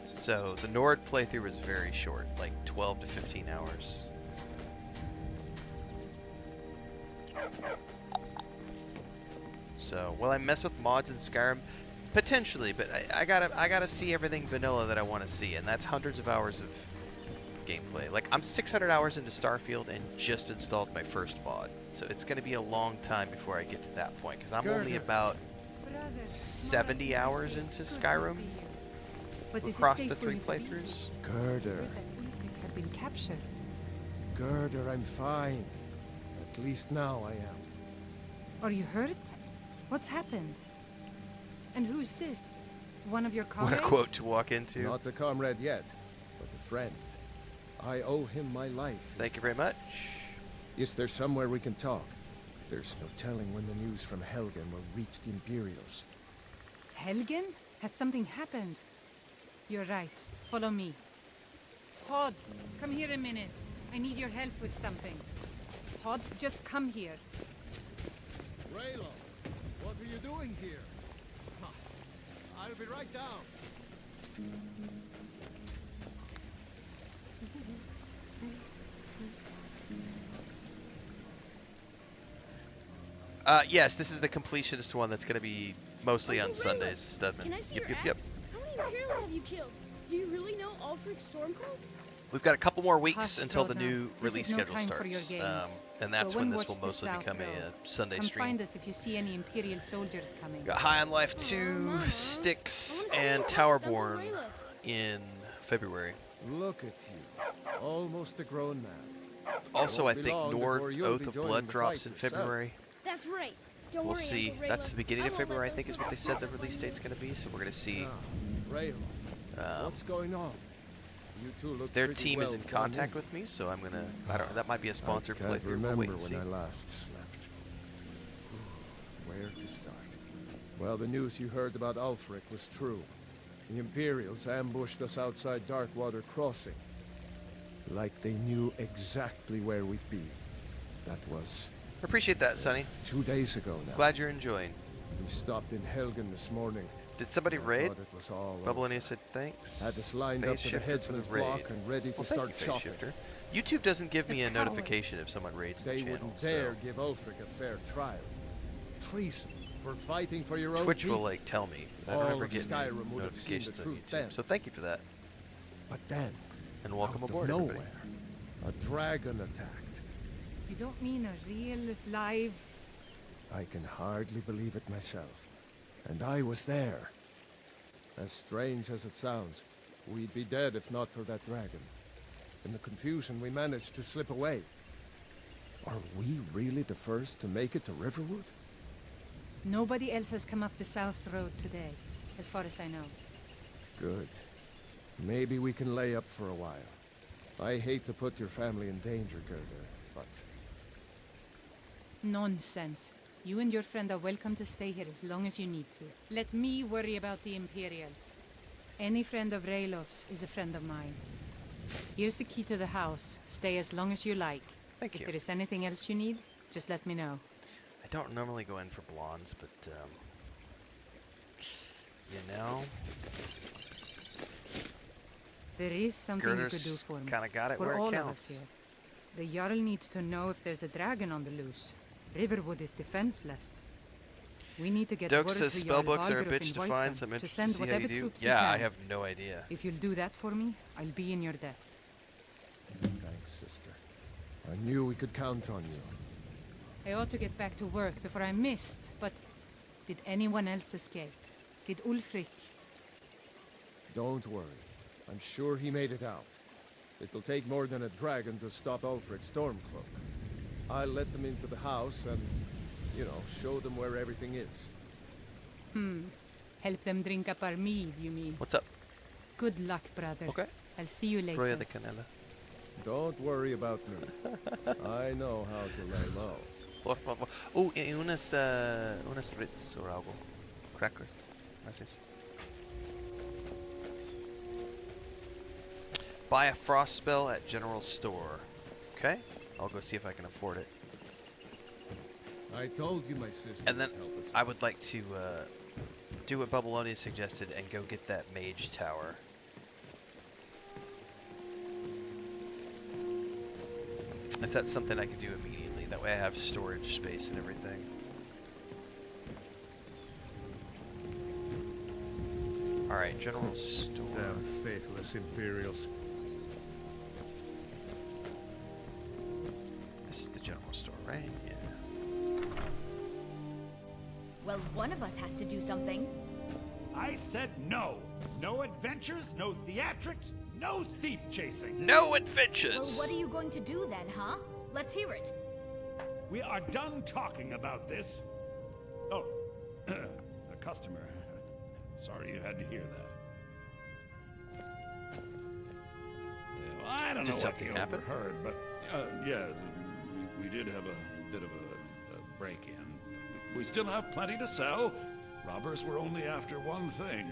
So the Nord playthrough was very short, like 12 to 15 hours. So will I mess with mods in Skyrim? Potentially, but I gotta see everything vanilla that I want to see, and that's hundreds of hours of gameplay. Like, I'm 600 hours into Starfield and just installed my first mod, so it's gonna be a long time before I get to that point, because I'm only about 70 hours into Skyrim across the 3 playthroughs. Girder. Have been captured. Girder, I'm fine. At least now I am. Are you hurt? What's happened? And who's this? One of your What comrades? a quote to walk into. Not a comrade yet, but a friend. I owe him my life. Thank you very much. Is there somewhere we can talk? There's no telling when the news from Helgen will reach the Imperials. Helgen? Has something happened? You're right. Follow me. Hod, come here a minute. I need your help with something. Hod, just come here. Raylo, what are you doing here? I'll be right down. Yes, this is the completionist one that's going to be mostly on Uncle Sundays, Raylo, Studman. Can I see Yep, your yep, yep. axe? How many Imperials have you killed? Do you really know Ulfric Stormcloak? We've got a couple more weeks Hush, until the Frodo. new This release is no schedule time for your starts. games. And that's Go when and this watch will the mostly South become Road. a Sunday Come stream. find us if you see any Imperial soldiers coming. Got High on Life Aw, 2, Mama. Styx, I wanna see and your house, Towerborn Uncle Raylo. in February. Look at you, almost a grown man. Also, I won't be think long Nord before you'll Oath be of joining Blood the drops fight in yourself. February. That's right. Don't We'll worry, see. Uncle Raylo. That's the beginning I of won't let February, I those think, is what they soldiers said the stop release you. date's going to be. So we're going to see. Raylo, what's going on? You two look Their pretty team well is in done contact with me, so I'm gonna. I don't. That might be a sponsored I can't playthrough. We'll remember wait and see. when I last slept. Where to start? Well, the news you heard about Ulfric was true. The Imperials ambushed us outside Darkwater Crossing. Like they knew exactly where we'd be. That was Appreciate that, Sonny. 2 days ago now. Glad you're enjoying. We stopped in Helgen this morning. Did somebody I raid? thought it was all Bubbleania over. said thanks. Had us lined Phase up to the shifter for the headsman's raid. block and ready to Well, thank start you, Phase chopping. Shifter. YouTube doesn't give me The a notification cowards. if someone raids They the channel. wouldn't So dare give Ulfric a fair trial. Treason for fighting for your own Twitch will people. like tell me. I All don't ever of get Skyrim would have seen the notifications on truth YouTube. then. So thank you for that, But then, and welcome out aboard, of everybody. nowhere, a dragon attacked. You don't mean a real, live... I can hardly believe it myself. And I was there. As strange as it sounds, we'd be dead if not for that dragon. In the confusion, we managed to slip away. Are we really the first to make it to Riverwood? Nobody else has come up the South Road today, as far as I know. Good. Maybe we can lay up for a while. I hate to put your family in danger, Gerda, but... Nonsense. You and your friend are welcome to stay here as long as you need to. Let me worry about the Imperials. Any friend of Raylov's is a friend of mine. Here's the key to the house. Stay as long as you like. Thank If you. there is anything else you need, just let me know. I don't normally go in for blondes, but you know, There is something you could do Girder's for me. kind of got it For where all it of us counts. here. The Jarl needs to know if there's a dragon on the loose. Riverwood is defenseless. We need to get Doak word says to Jarl spellbooks are a Balgruuf bitch in to Whiterun find, so I'm to interested send to see how you whatever do. troops he Yeah, I can. have no idea. If you'll do that for me, I'll be in your debt. Thanks, sister. I knew we could count on you. I ought to get back to work before I missed, but did anyone else escape? Did Ulfric? Don't worry. I'm sure he made it out. It'll take more than a dragon to stop Ulfric Stormcloak. I'll let them into the house and, show them where everything is. Help them drink up our mead, you mean? What's up? Good luck, brother. Okay. I'll see you later. Roya de Canela. Don't worry about me. I know how to lay low. Por favor. Y unas Ritz or algo. Crackers. Gracias. Buy a frost spell at general store. Okay. I'll go see if I can afford it. I told you my sister And then would help us. I would like to do what Bubbleonia suggested and go get that mage tower. If that's something I can do immediately, that way I have storage space and everything. Alright, general store. Damn faithless Imperials. This is the general store, right? Yeah. Well, one of us has to do something. I said no. No adventures, no theatrics, no thief chasing. No adventures! Well, what are you going to do then, huh? Let's hear it. We are done talking about this. Oh, a customer. Sorry you had to hear that. Yeah, well, I don't Did know what something you happen? overheard, but yeah, we did have a bit of a break-in. We still have plenty to sell. Robbers were only after one thing.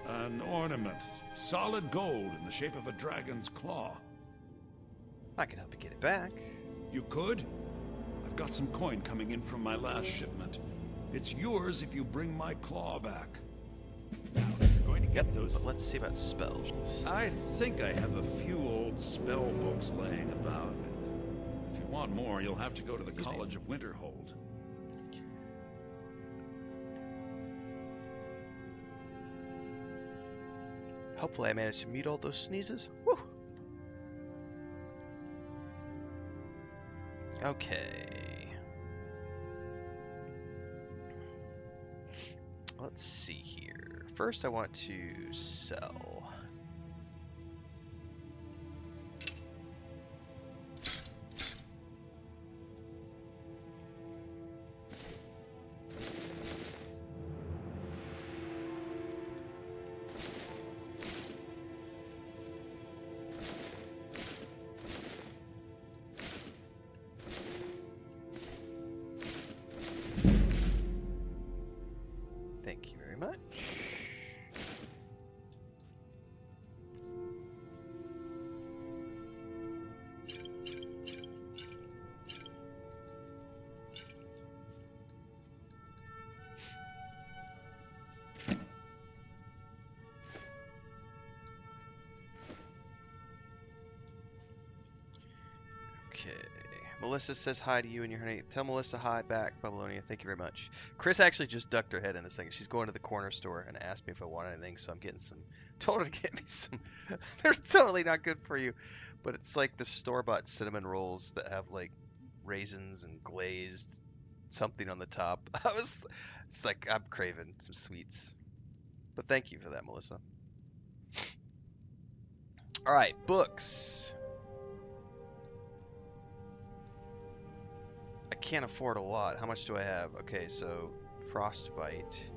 An ornament. Solid gold in the shape of a dragon's claw. I can help you get it back. You could? I've got some coin coming in from my last shipment. It's yours if you bring my claw back. Now, if you're going to get those... But let's see about spells. I think I have a few old spell books laying about. If you want more, you'll have to go to the College of Winterhold. Hopefully I managed to mute all those sneezes. Woo! Okay. Let's see here. First I want to sell. Thank you very much. Okay. Melissa says hi to you and your honey. Tell Melissa hi back, Babylonia. Thank you very much. Chris actually just ducked her head in a second. She's going to the corner store and asked me if I want anything, so I'm getting some. Told her to get me some. They're totally not good for you, but it's like the store-bought cinnamon rolls that have like raisins and glazed something on the top. It's like I'm craving some sweets. But thank you for that, Melissa. All right, books. I can't afford a lot. How much do I have? Okay, so frostbite.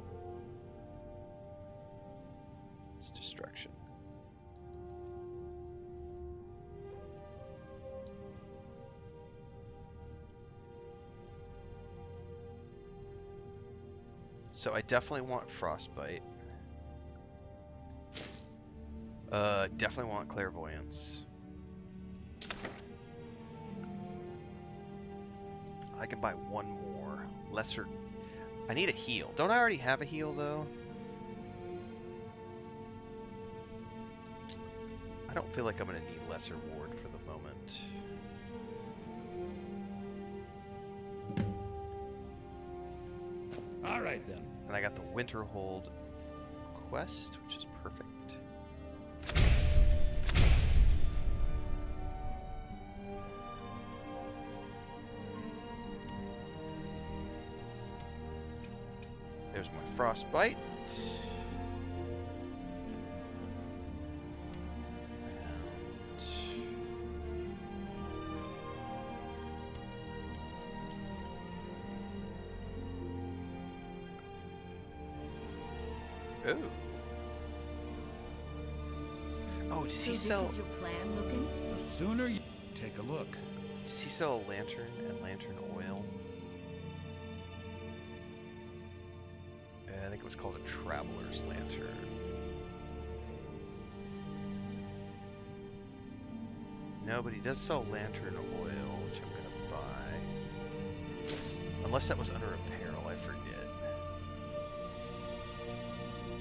It's destruction. So I definitely want frostbite. Definitely want clairvoyance. I can buy one more. Lesser. I need a heal. Don't I already have a heal though? I don't feel like I'm gonna need lesser ward for the moment. All right then. And I got the Winterhold quest, which is perfect. There's my frostbite. Ooh. Oh, does he sell? This is your plan, looking? The sooner you take a look. Does he sell a lantern and lantern oil? I think it was called a traveler's lantern. No, but he does sell lantern oil, which I'm gonna buy. Unless that was under apparel, I forget.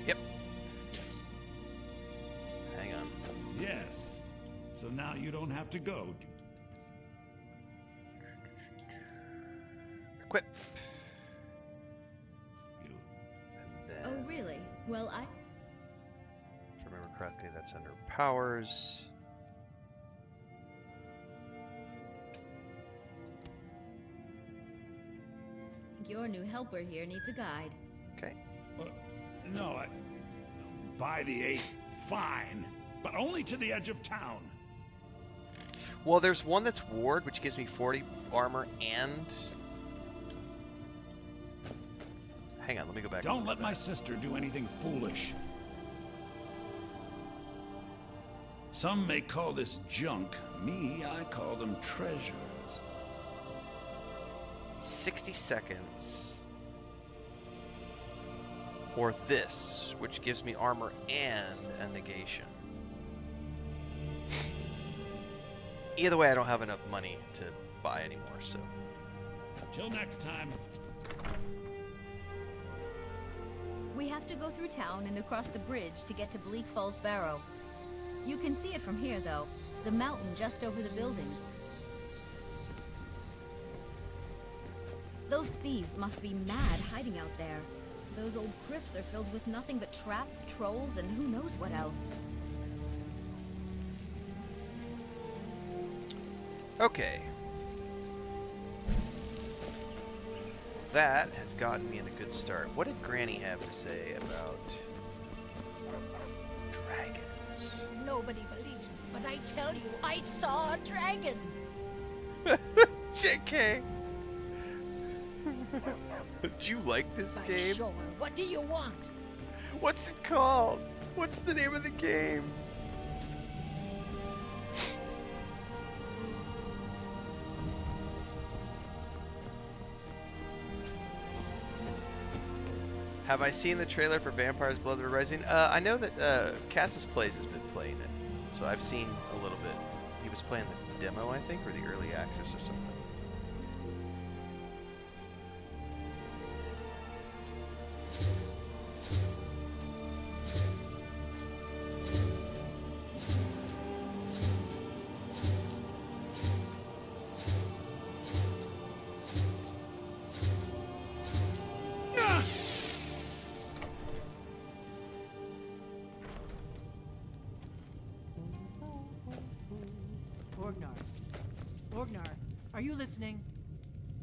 Yep. Hang on. Yes. So now you don't have to go. Equip. You. And then, Oh, really? Well, if I remember correctly, that's under powers. your new helper here needs a guide. Okay. No, by the 8, fine, but only to the edge of town. Well, there's one that's ward, which gives me 40 armor and... Hang on, let me go back. Don't let my sister do anything foolish. Some may call this junk. Me, I call them treasures. 60 seconds. or this, which gives me armor and a negation. Either way, I don't have enough money to buy anymore, so. Till next time. We have to go through town and across the bridge to get to Bleak Falls Barrow. You can see it from here, though. The mountain just over the buildings. Those thieves must be mad hiding out there. Those old crypts are filled with nothing but traps, trolls, and who knows what else. Okay. That has gotten me in a good start. What did Granny have to say about dragons? Nobody believes me, but I tell you, I saw a dragon. JK. Do you like this By game? sure. What do you want? What's it called? What's the name of the game? Have I seen the trailer for Vampire's Blood Rising? I know that Cassis Plays has been playing it, so I've seen a little bit. He was playing the demo, I think, or the early access or something. Orgnar, are you listening?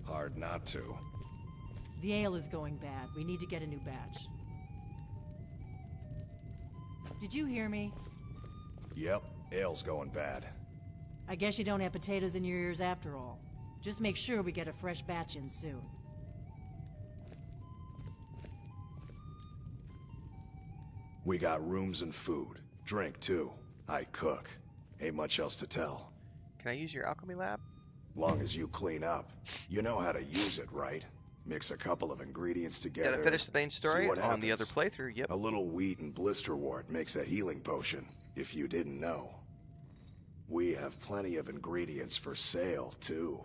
Hard not to. The ale is going bad. We need to get a new batch. Did you hear me? Yep, ale's going bad. I guess you don't have potatoes in your ears after all. Just make sure we get a fresh batch in soon. We got rooms and food. Drink, too. I cook. Ain't much else to tell. Can I use your alchemy lab? Long as you clean up. You know how to use it, right? Mix a couple of ingredients together. Did I finish the main story on the other happens. playthrough? Yep. A little wheat and blisterwort makes a healing potion, if you didn't know. We have plenty of ingredients for sale, too.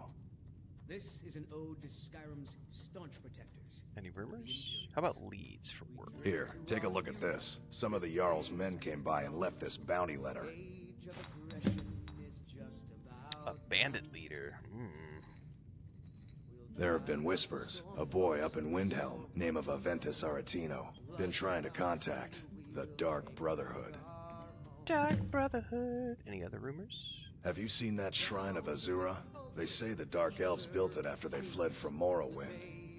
This is an ode to Skyrim's staunch protectors. Any rumors? How about leads for work? Here, take a look at this. Some of the Jarl's men came by and left this bounty letter. A bandit leader. There have been whispers. A boy up in Windhelm, name of Aventus Aretino, been trying to contact the Dark Brotherhood. Dark Brotherhood. Any other rumors? Have you seen that shrine of Azura? They say the Dark Elves built it after they fled from Morrowind.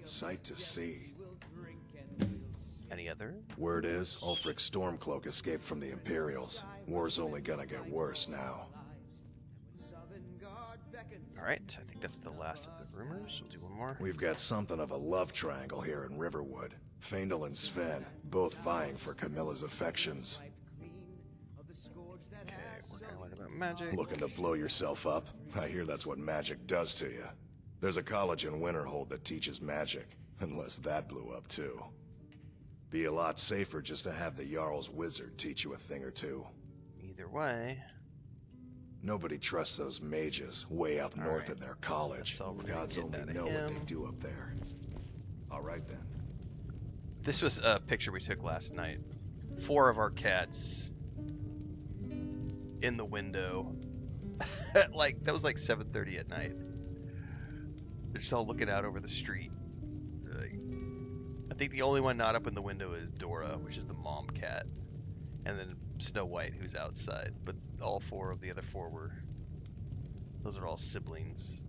Sight to see. Any other? Word is, Ulfric's Stormcloak escaped from the Imperials. War's only gonna get worse now. Alright, I think that's the last of the rumors. We'll do one more. We've got something of a love triangle here in Riverwood. Faendal and Sven, both vying for Camilla's affections. Okay, we're gonna learn about magic. Looking to blow yourself up? I hear that's what magic does to you. There's a college in Winterhold that teaches magic, unless that blew up too. Be a lot safer just to have the Jarl's wizard teach you a thing or two. Either way. Nobody trusts those mages way up north in their college. That's all we're gonna Gods get only out of know what him. they do up there. Alright then. This was a picture we took last night. 4 of our cats in the window. Like, that was like 7:30 at night. They're just all looking out over the street. Like, I think the only one not up in the window is Dora, which is the mom cat. And then Snow White, who's outside. But all 4 of the other 4 were... Those are all siblings.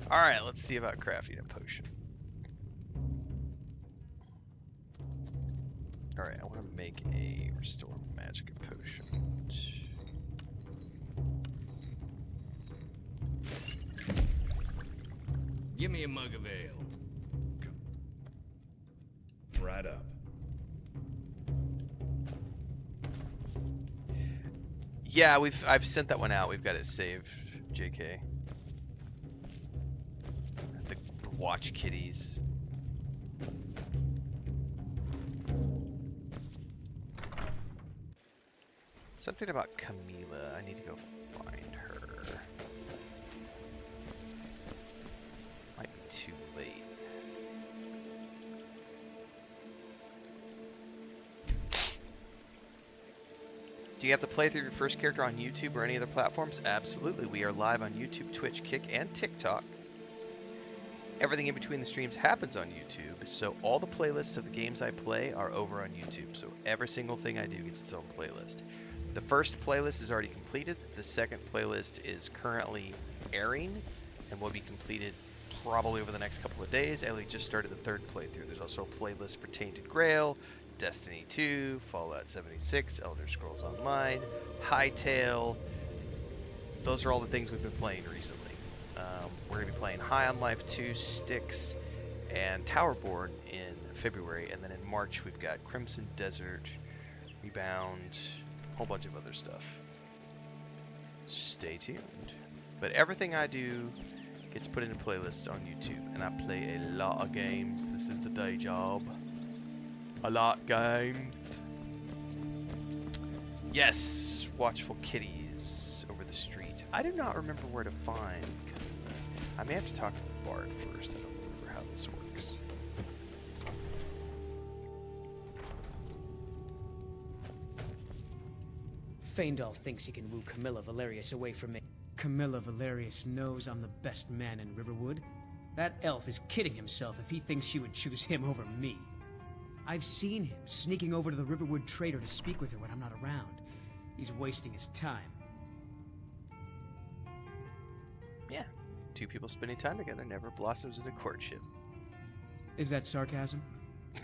Alright, let's see about crafting a potion. Alright, I want to make a Restore Magic potion. Give me a mug of ale. Right up. Yeah, I've sent that one out. We've got it saved, JK. The Watch kitties. Something about Camila. I need to go find her. Might be too late. Do you have to play through your first character on YouTube or any other platforms? Absolutely. We are live on YouTube, Twitch, Kick, and TikTok. Everything in between the streams happens on YouTube, so all the playlists of the games I play are over on YouTube. So every single thing I do gets its own playlist. The first playlist is already completed. The second playlist is currently airing and will be completed probably over the next couple of days. Ellie just started the third playthrough. There's also a playlist for Tainted Grail, Destiny 2, Fallout 76, Elder Scrolls Online, Hytale. Those are all the things we've been playing recently. We're going to be playing High on Life 2, Styx, and Towerborn in February. And then in March, we've got Crimson Desert, Rebound, a whole bunch of other stuff. Stay tuned. But everything I do gets put into playlists on YouTube. And I play a lot of games. This is the day job. A lot games. Yes, watchful kitties over the street. I do not remember where to find Camila. I may have to talk to the bard first. I don't remember how this works. Faendal thinks he can woo Camilla Valerius away from me. Camilla Valerius knows I'm the best man in Riverwood. That elf is kidding himself if he thinks she would choose him over me. I've seen him sneaking over to the Riverwood trader to speak with her when I'm not around. He's wasting his time. Yeah, two people spending time together never blossoms into courtship. Is that sarcasm?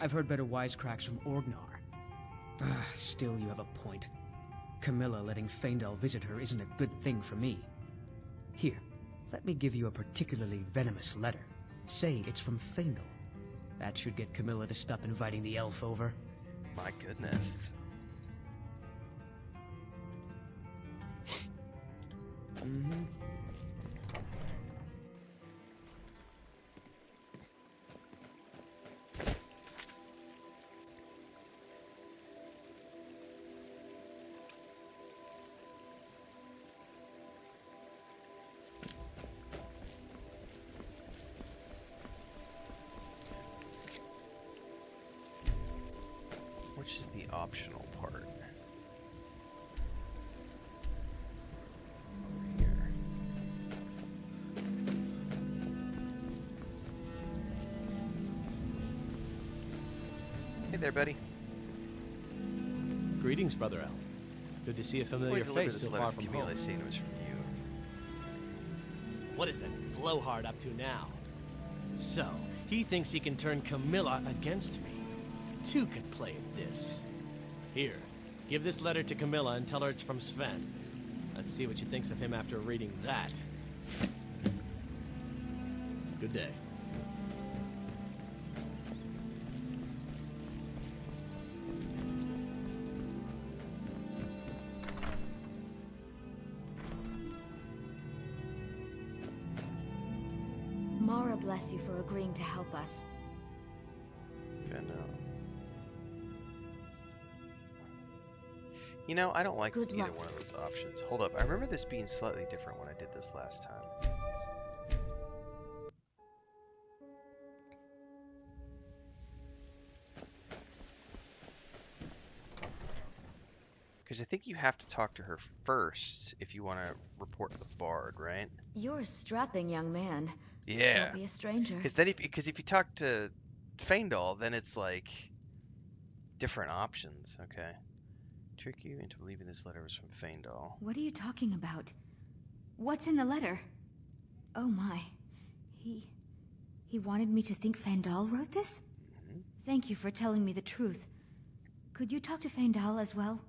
I've heard better wisecracks from Orgnar. Still, you have a point. Camilla letting Faendal visit her isn't a good thing for me. Here, let me give you a particularly venomous letter. Say it's from Faendal. That should get Camilla to stop inviting the elf over. My goodness. Mm-hmm. Which is the optional part? Over here. Hey there, buddy. Greetings, Brother Elf. Good to see a familiar face so far from home. I seen it was from you. What is that blowhard up to now? So, he thinks he can turn Camilla against me. Two can play at this. Here, give this letter to Camilla and tell her it's from Sven. Let's see what she thinks of him after reading that. Good day. Mara bless you for agreeing to help us. You know, I don't like Good either luck. one of those options. Hold up, I remember this being slightly different when I did this last time. Because I think you have to talk to her first if you want to report to the bard, right? You're a strapping young man. Yeah. Don't be a stranger. Because then, if you talk to Faendal, then it's like different options. Okay. Trick you into believing this letter was from Faendal. What are you talking about? What's in the letter? Oh my. He wanted me to think Faendal wrote this? Mm-hmm. Thank you for telling me the truth. Could you talk to Faendal as well?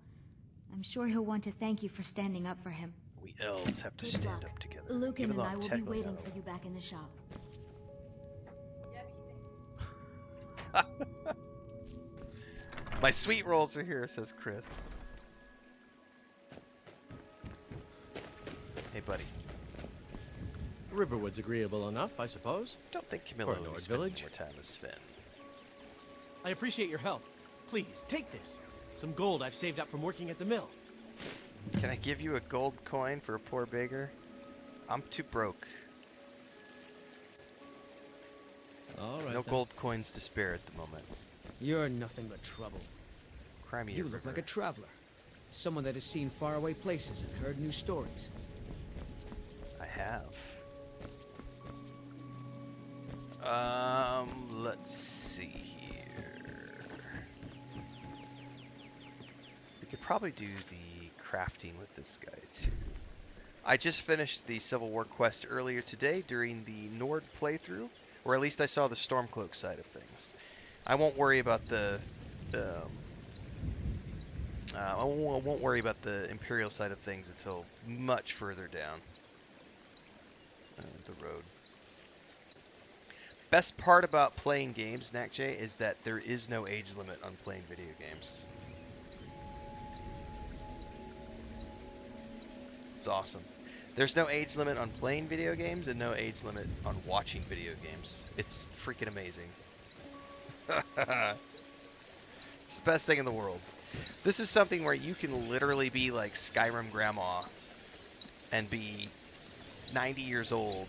I'm sure he'll want to thank you for standing up for him. We elves have to Good stand luck. up together. Lucan Even and though I I'm will be technically waiting not for you back in the shop. My sweet rolls are here, says Chris. Hey, buddy. Riverwood's agreeable enough, I suppose. Don't think For Camilla a would be Nord spending village. more time as Finn. I appreciate your help. Please, take this. Some gold I've saved up from working at the mill. Can I give you a gold coin for a poor beggar? I'm too broke. All right. No then. gold coins to spare at the moment. You're nothing but trouble. Cry me a You look like a river. traveler. Someone that has seen faraway places and heard new stories. I have. Let's see here. We could probably do the crafting with this guy too. I just finished the Civil War quest earlier today during the Nord playthrough, or at least I saw the Stormcloak side of things. I won't worry about I won't worry about the Imperial side of things until much further down the road. Best part about playing games, NacJ, is that there is no age limit on playing video games. It's awesome. There's no age limit on playing video games and no age limit on watching video games. It's freaking amazing. It's the best thing in the world. This is something where you can literally be like Skyrim grandma and be 90 years old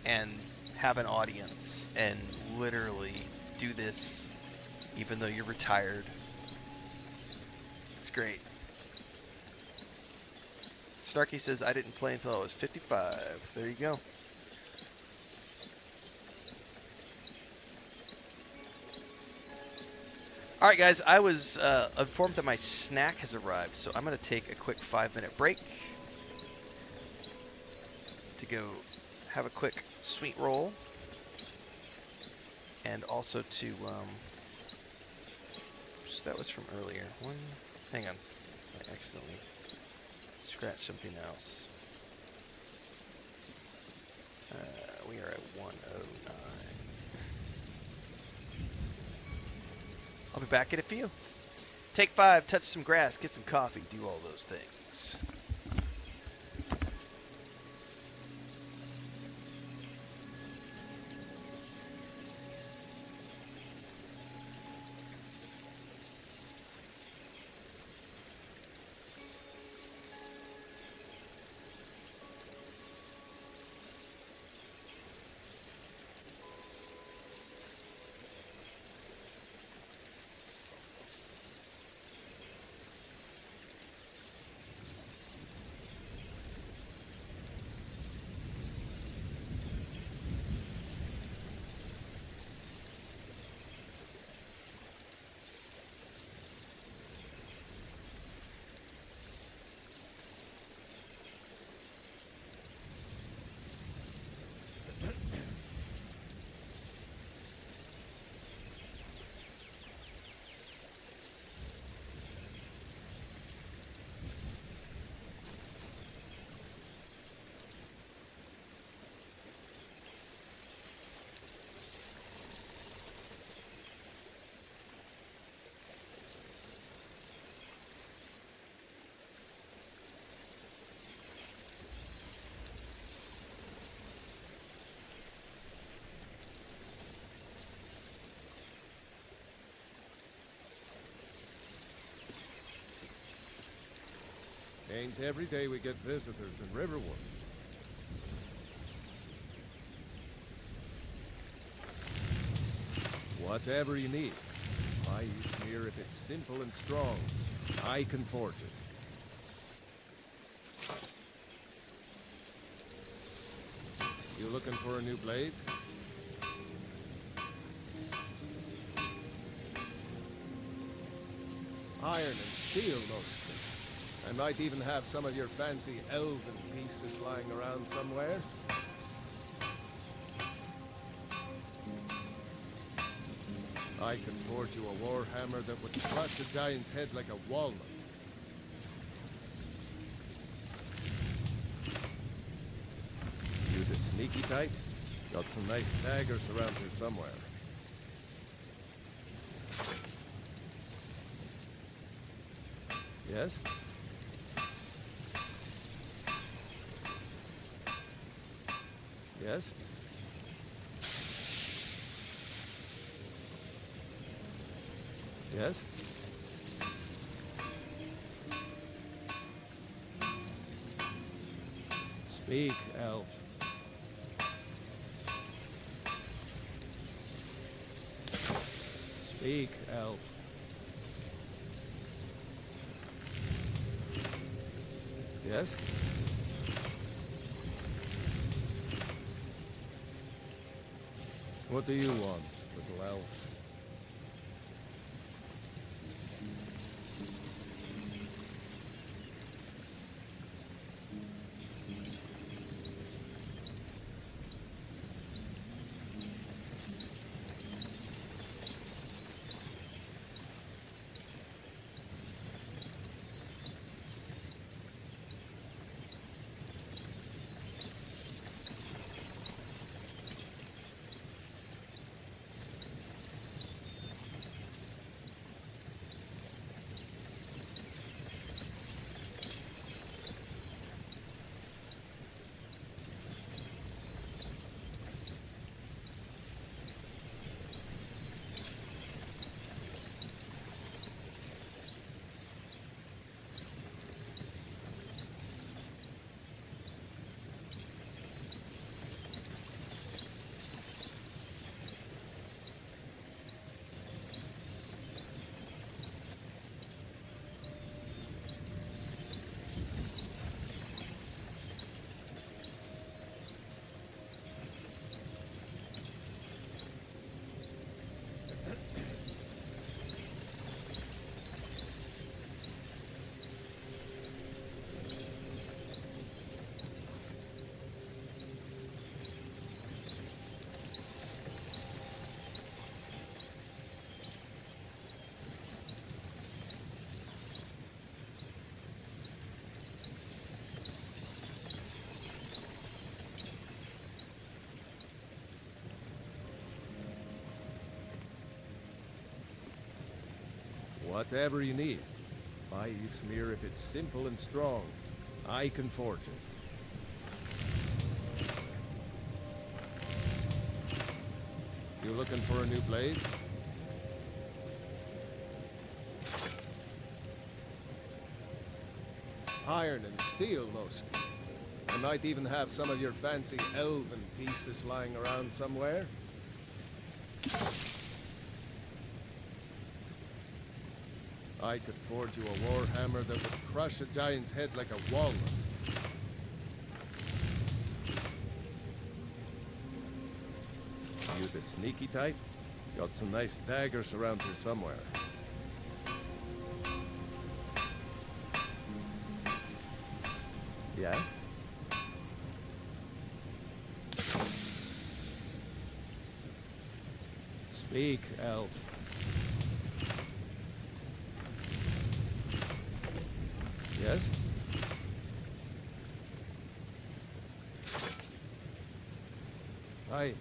and have an audience and literally do this even though you're retired. It's great. Snarky says, I didn't play until I was 55. There you go. Alright guys, I was informed that my snack has arrived, so I'm going to take a quick 5-minute break to go have a quick sweet roll, and also to, that was from earlier. Hang on, I accidentally scratched something else. We are at 109. I'll be back in a few. Take 5, touch some grass, get some coffee, do all those things. Ain't every day we get visitors in Riverwood. Whatever you need. My smear, if it's simple and strong, I can forge it. You looking for a new blade? Iron and steel, mostly. I might even have some of your fancy elven pieces lying around somewhere. I can forge you a warhammer that would crush a giant's head like a walnut. You the sneaky type? Got some nice daggers around here somewhere. Yes? Yes? Yes? Speak, elf. Speak, elf. Yes? What do you want, little elf? Whatever you need. Buy you smear if it's simple and strong. I can forge it. You looking for a new blade? Iron and steel, mostly. I might even have some of your fancy elven pieces lying around somewhere. I could forge you a warhammer that would crush a giant's head like a walnut. You the sneaky type? Got some nice daggers around here somewhere. Yeah? Speak, elf. Yes? Hi.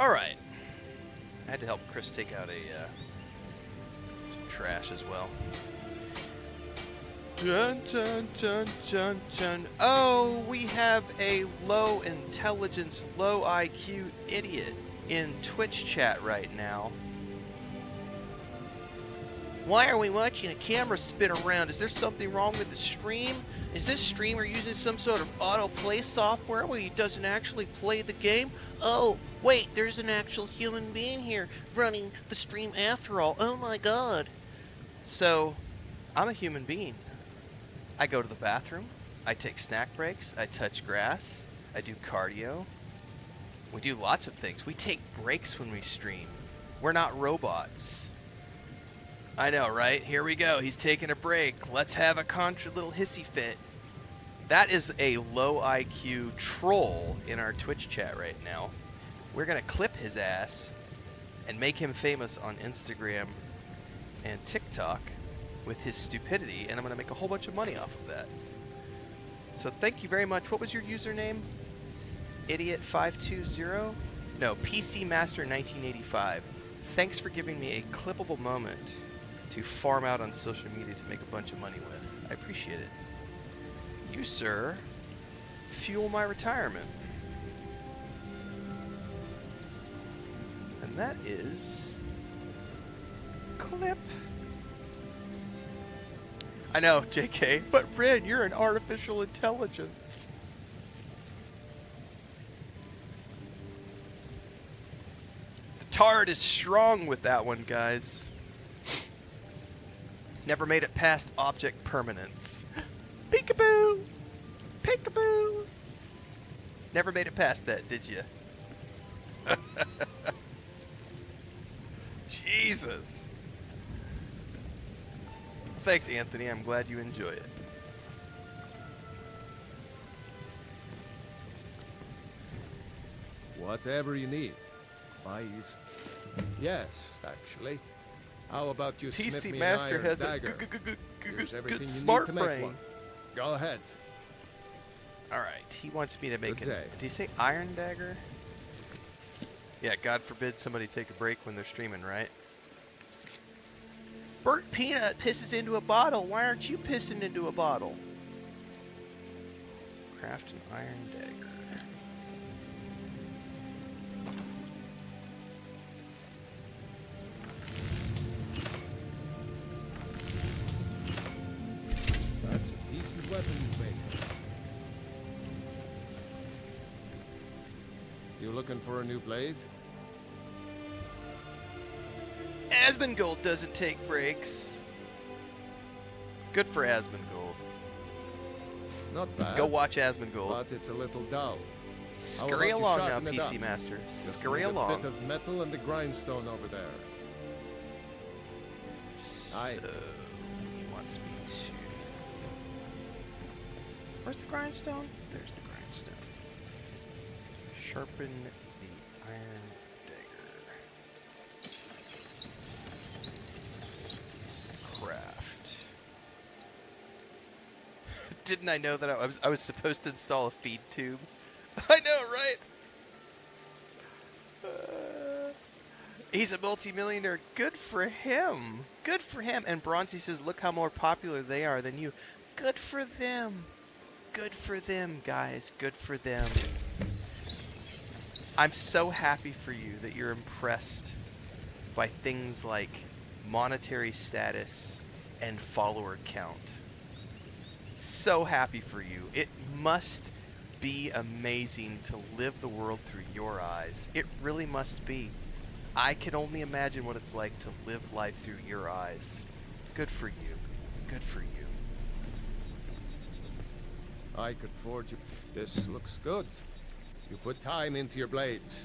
Alright. I had to help Chris take out some trash as well. Dun, dun, dun, dun, dun. Oh, we have a low intelligence, low IQ idiot in Twitch chat right now. Why are we watching a camera spin around? Is there something wrong with the stream? Is this streamer using some sort of autoplay software where he doesn't actually play the game? Oh, wait, there's an actual human being here running the stream after all. Oh my god. So, I'm a human being. I go to the bathroom, I take snack breaks, I touch grass, I do cardio. We do lots of things. We take breaks when we stream. We're not robots. I know, right? Here we go. He's taking a break. Let's have a little hissy fit. That is a low IQ troll in our Twitch chat right now. We're going to clip his ass and make him famous on Instagram and TikTok with his stupidity, and I'm going to make a whole bunch of money off of that. So thank you very much. What was your username? Idiot520? No, PC Master 1985. Thanks for giving me a clippable moment to farm out on social media to make a bunch of money with. I appreciate it. You, sir, fuel my retirement. And that is clip. I know, JK, but Ren, you're an artificial intelligence. The tard is strong with that one, guys. Never made it past object permanence. Peekaboo! Peekaboo! Never made it past that, did you? Jesus! Thanks, Anthony. I'm glad you enjoy it. Whatever you need. Please. Yes, actually. How about you PC snip me Master an iron has dagger? Here's good everything you smart need to make brain. one. Go ahead. Alright, he wants me to make Good it. day. Did he say iron dagger? Yeah, God forbid somebody take a break when they're streaming, right? Burnt peanut pisses into a bottle. Why aren't you pissing into a bottle? Craft an iron dagger. That's a decent weapon you've made. You looking for a new blade? Asmongold doesn't take breaks. Good for Asmongold. Not bad. Go watch Asmongold. But it's a little dull. Scurry How about you along now, sharpen it PC up? Master. Just Scurry need a along. bit of metal and the grindstone over there. Aye. So, he wants me to... Where's the grindstone? There's the grindstone. Sharpen the iron dagger. Craft. Didn't I know that I was supposed to install a feed tube? I know, right? He's a multimillionaire. Good for him. Good for him. And Bronzy says, look how more popular they are than you. Good for them. Good for them, guys. Good for them. I'm so happy for you that you're impressed by things like monetary status and follower count. So happy for you. It must be amazing to live the world through your eyes. It really must be. I can only imagine what it's like to live life through your eyes. Good for you. Good for you. I could forge you. This looks good. You put time into your blades.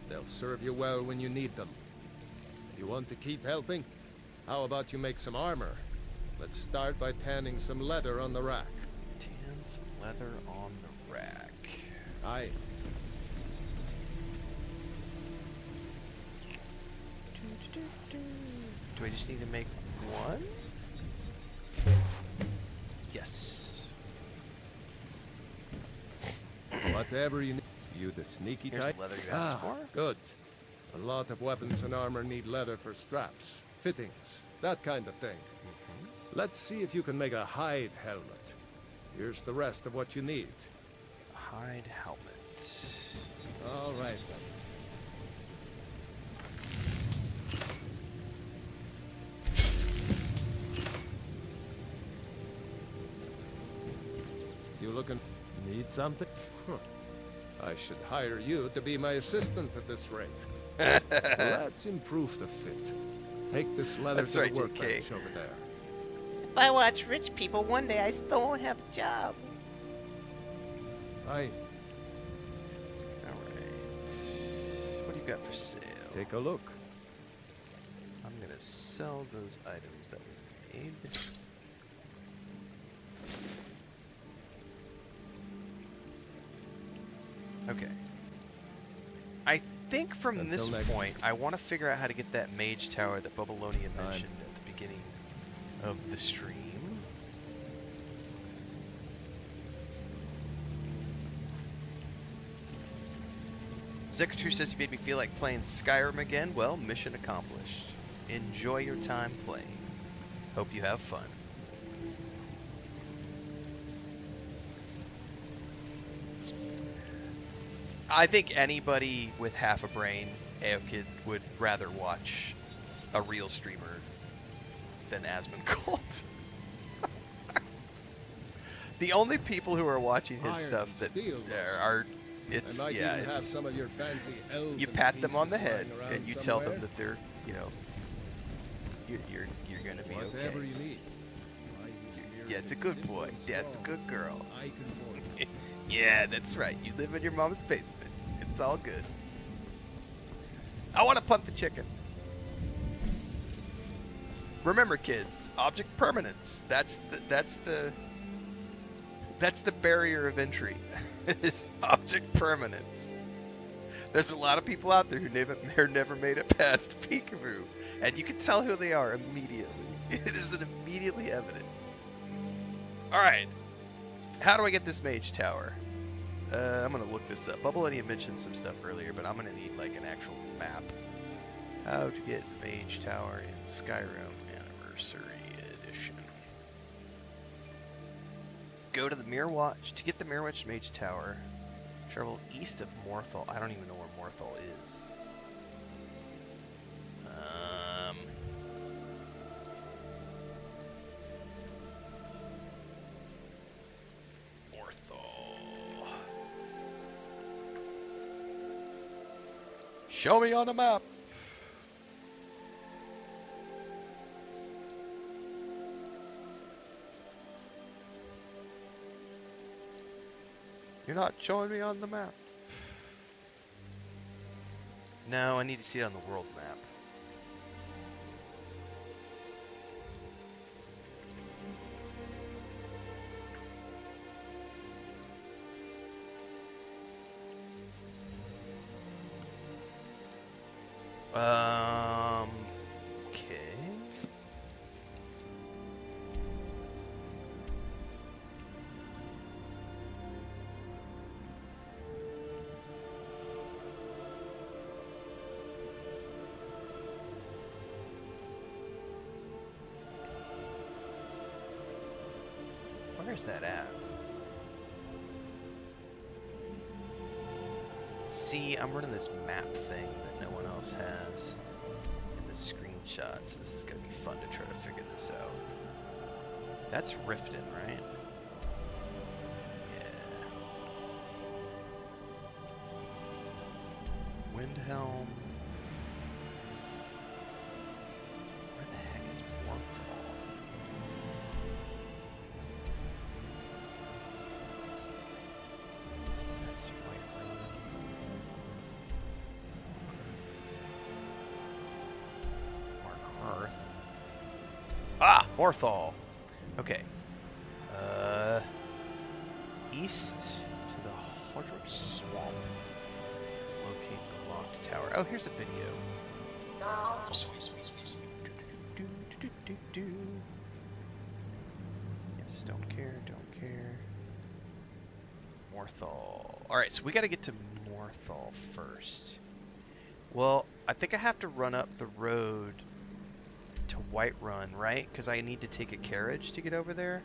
They'll serve you well when you need them. You want to keep helping? How about you make some armor? Let's start by tanning some leather on the rack. Tan some leather on the rack. Aye. Do I just need to make one? Yes. Whatever you need. You the sneaky Here's type? the leather you asked for. Good. A lot of weapons and armor need leather for straps, fittings, that kind of thing. Let's see if you can make a hide helmet. Here's the rest of what you need. Hide helmet. All right, then. You looking? Need something? Huh. I should hire you to be my assistant at this rate. Let's improve the fit. Take this leather That's to right, the workbench JK. over there. If I watch rich people, one day I still won't have a job. Aye. Alright. What do you got for sale? Take a look. I'm gonna sell those items that we made. Okay. I think from Until this next- point, I want to figure out how to get that mage tower that Babylonia mentioned at the beginning of the stream. Secretary says you made me feel like playing Skyrim again. Well, mission accomplished. Enjoy your time playing. Hope you have fun. I think anybody with half a brain, Aokid, would rather watch a real streamer than Asmongold. The only people who are watching his Iron stuff and that steel, are it's I might yeah even have it's some of your fancy elven you pat them on the pieces head lying around and you tell them somewhere. that they're you're gonna be Whatever okay. you need. Yeah, it's a good boy. Yeah, it's a good girl. I can afford it. Yeah, that's right. You live in your mom's basement. It's all good. I want to punt the chicken. Remember, kids, object permanence. That's the barrier of entry. Is object permanence. There's a lot of people out there who never made it past Peekaboo, and you can tell who they are immediately. It is immediately evident. All right, how do I get this mage tower? I'm gonna look this up. Babylonia mentioned some stuff earlier, but I'm gonna need like an actual map. How to get the mage tower in Skyrim Anniversary Edition. Go to the Mirwatch. To get the Mirwatch mage tower, travel east of Morthal. I don't even know where Morthal is. Morthal. Show me on the map. You're not showing me on the map. No, I need to see it on the world map. Okay. Where's that at? See, I'm running this map thing that no one else has in the screenshots. This is going to be fun to try to figure this out. That's Riften, right? Yeah. Windhelm. Where the heck is Morthal? That's Whiterun. Mark Hearth. Ah! Morthal! Okay. East to the Hodrick Swamp. Locate the locked tower. Oh, here's a video. Yes, don't care, don't care. Morthal. Alright, so we gotta get to Morthal first. Well, I think I have to run up the road to Whiterun, right? Because I need to take a carriage to get over there.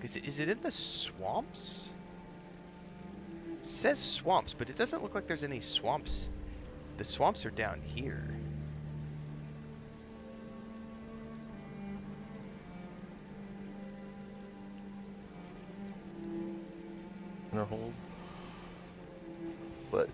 Is it in the swamps? It says swamps, but it doesn't look like there's any swamps. The swamps are down here. Hold. What?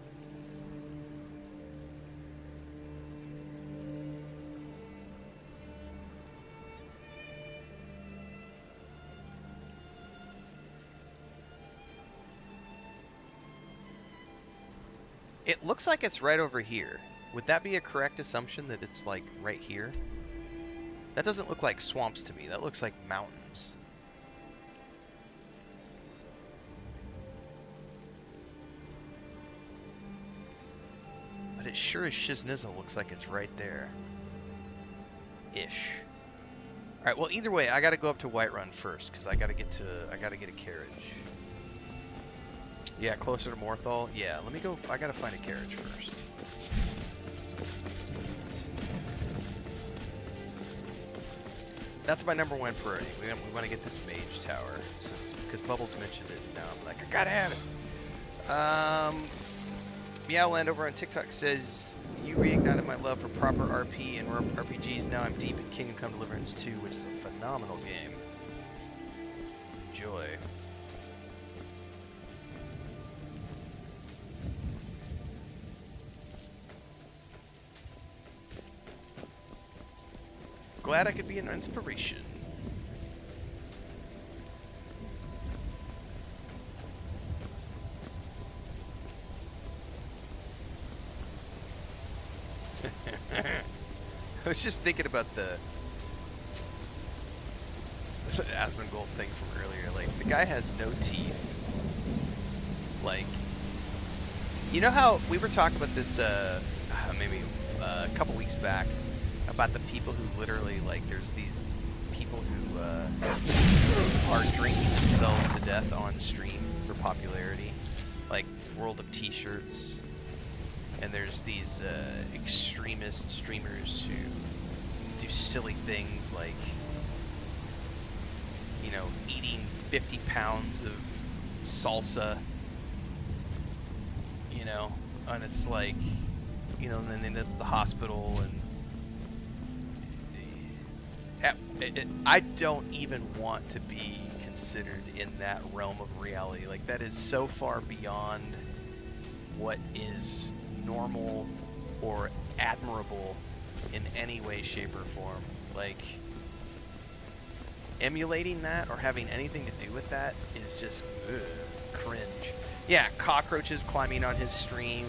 It looks like it's right over here. Would that be a correct assumption that it's like right here? That doesn't look like swamps to me. That looks like mountains. But it sure as shiznizzel looks like it's right there. Ish. Alright, well either way, I gotta go up to Whiterun first, because I gotta get a carriage. Yeah, closer to Morthal. Yeah, let me go. I gotta find a carriage first. That's my #1 priority. We want to get this mage tower, because Bubbles mentioned it. Now I'm like, I gotta have it. Meowland over on TikTok says, you reignited my love for proper RP and RPGs. Now I'm deep in Kingdom Come Deliverance 2, which is a phenomenal game. Enjoy. Glad I could be an inspiration. I was just thinking about the Asmongold thing from earlier. Like, the guy has no teeth. Like, you know how we were talking about this maybe a couple weeks back about the people who literally, like, there's these people who are drinking themselves to death on stream for popularity, like World of T-shirts. And there's these extremist streamers who do silly things like, you know, eating 50 pounds of salsa, you know, and it's like, you know, and then they end up at the hospital, and I don't even want to be considered in that realm of reality. Like, that is so far beyond what is normal or admirable in any way, shape, or form. Like, emulating that or having anything to do with that is just cringe. Yeah, cockroaches climbing on his stream,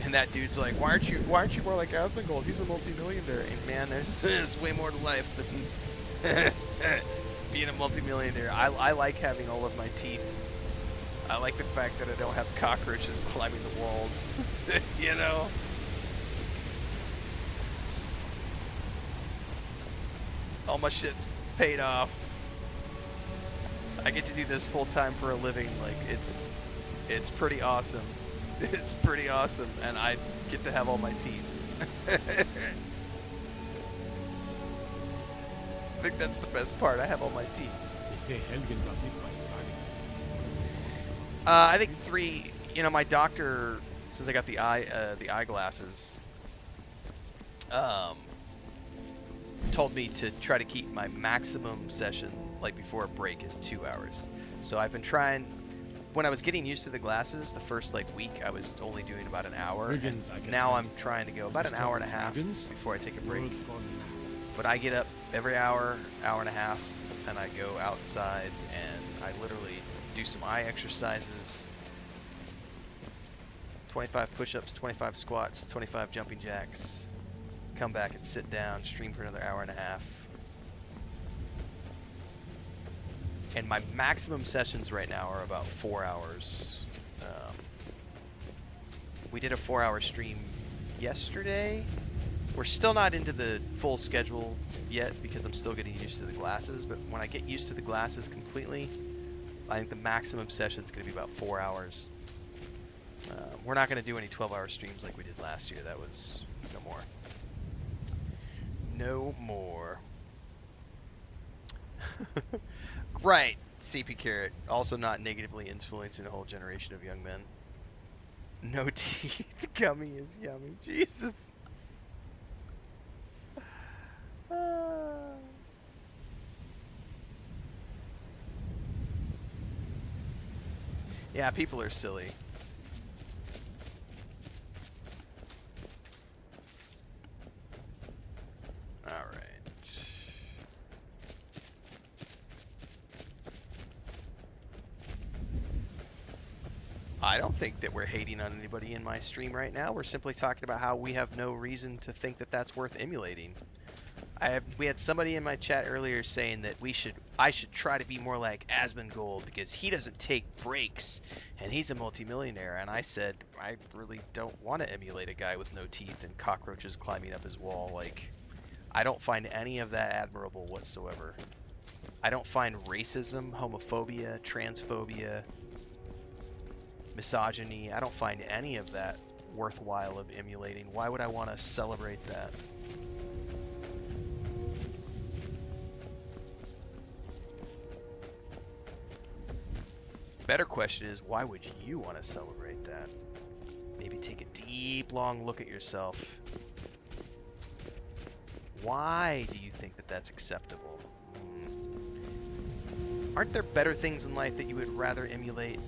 and that dude's like, why aren't you more like Asmongold? He's a multi-millionaire. And man, there's way more to life than being a multi-millionaire. I like having all of my teeth. I like the fact that I don't have cockroaches climbing the walls, you know? All my shit's paid off. I get to do this full time for a living. Like, it's pretty awesome. It's pretty awesome, and I get to have all my teeth. I think that's the best part. I have all my teeth. They say Helgen got hit by I think 3. You know, my doctor, since I got the eyeglasses, told me to try to keep my maximum session, like before a break, is 2 hours. So I've been trying. When I was getting used to the glasses, the first like week, I was only doing about an hour. And now I'm trying to go about an hour and a half before I take a break. But I get up every hour and a half, and I go outside, and I literally do some eye exercises, 25 push-ups, 25 squats, 25 jumping jacks, come back and sit down, stream for another hour and a half. And my maximum sessions right now are about 4 hours. We did a 4-hour stream yesterday. We're still not into the full schedule yet because I'm still getting used to the glasses, but when I get used to the glasses completely, I think the maximum session is going to be about 4 hours. We're not going to do any 12-hour streams like we did last year. That was no more. No more. Right, CP Carrot. Also not negatively influencing a whole generation of young men. No teeth gummy is yummy. Jesus. Yeah, people are silly. Alright. I don't think that we're hating on anybody in my stream right now. We're simply talking about how we have no reason to think that that's worth emulating. We had somebody in my chat earlier saying that I should try to be more like Asmongold because he doesn't take breaks and he's a multimillionaire. And I said, I really don't want to emulate a guy with no teeth and cockroaches climbing up his wall. Like, I don't find any of that admirable whatsoever. I don't find racism, homophobia, transphobia, misogyny, I don't find any of that worthwhile of emulating. Why would I want to celebrate that? Better question is, why would you want to celebrate that? Maybe take a deep, long look at yourself. Why do you think that that's acceptable? Aren't there better things in life that you would rather emulate?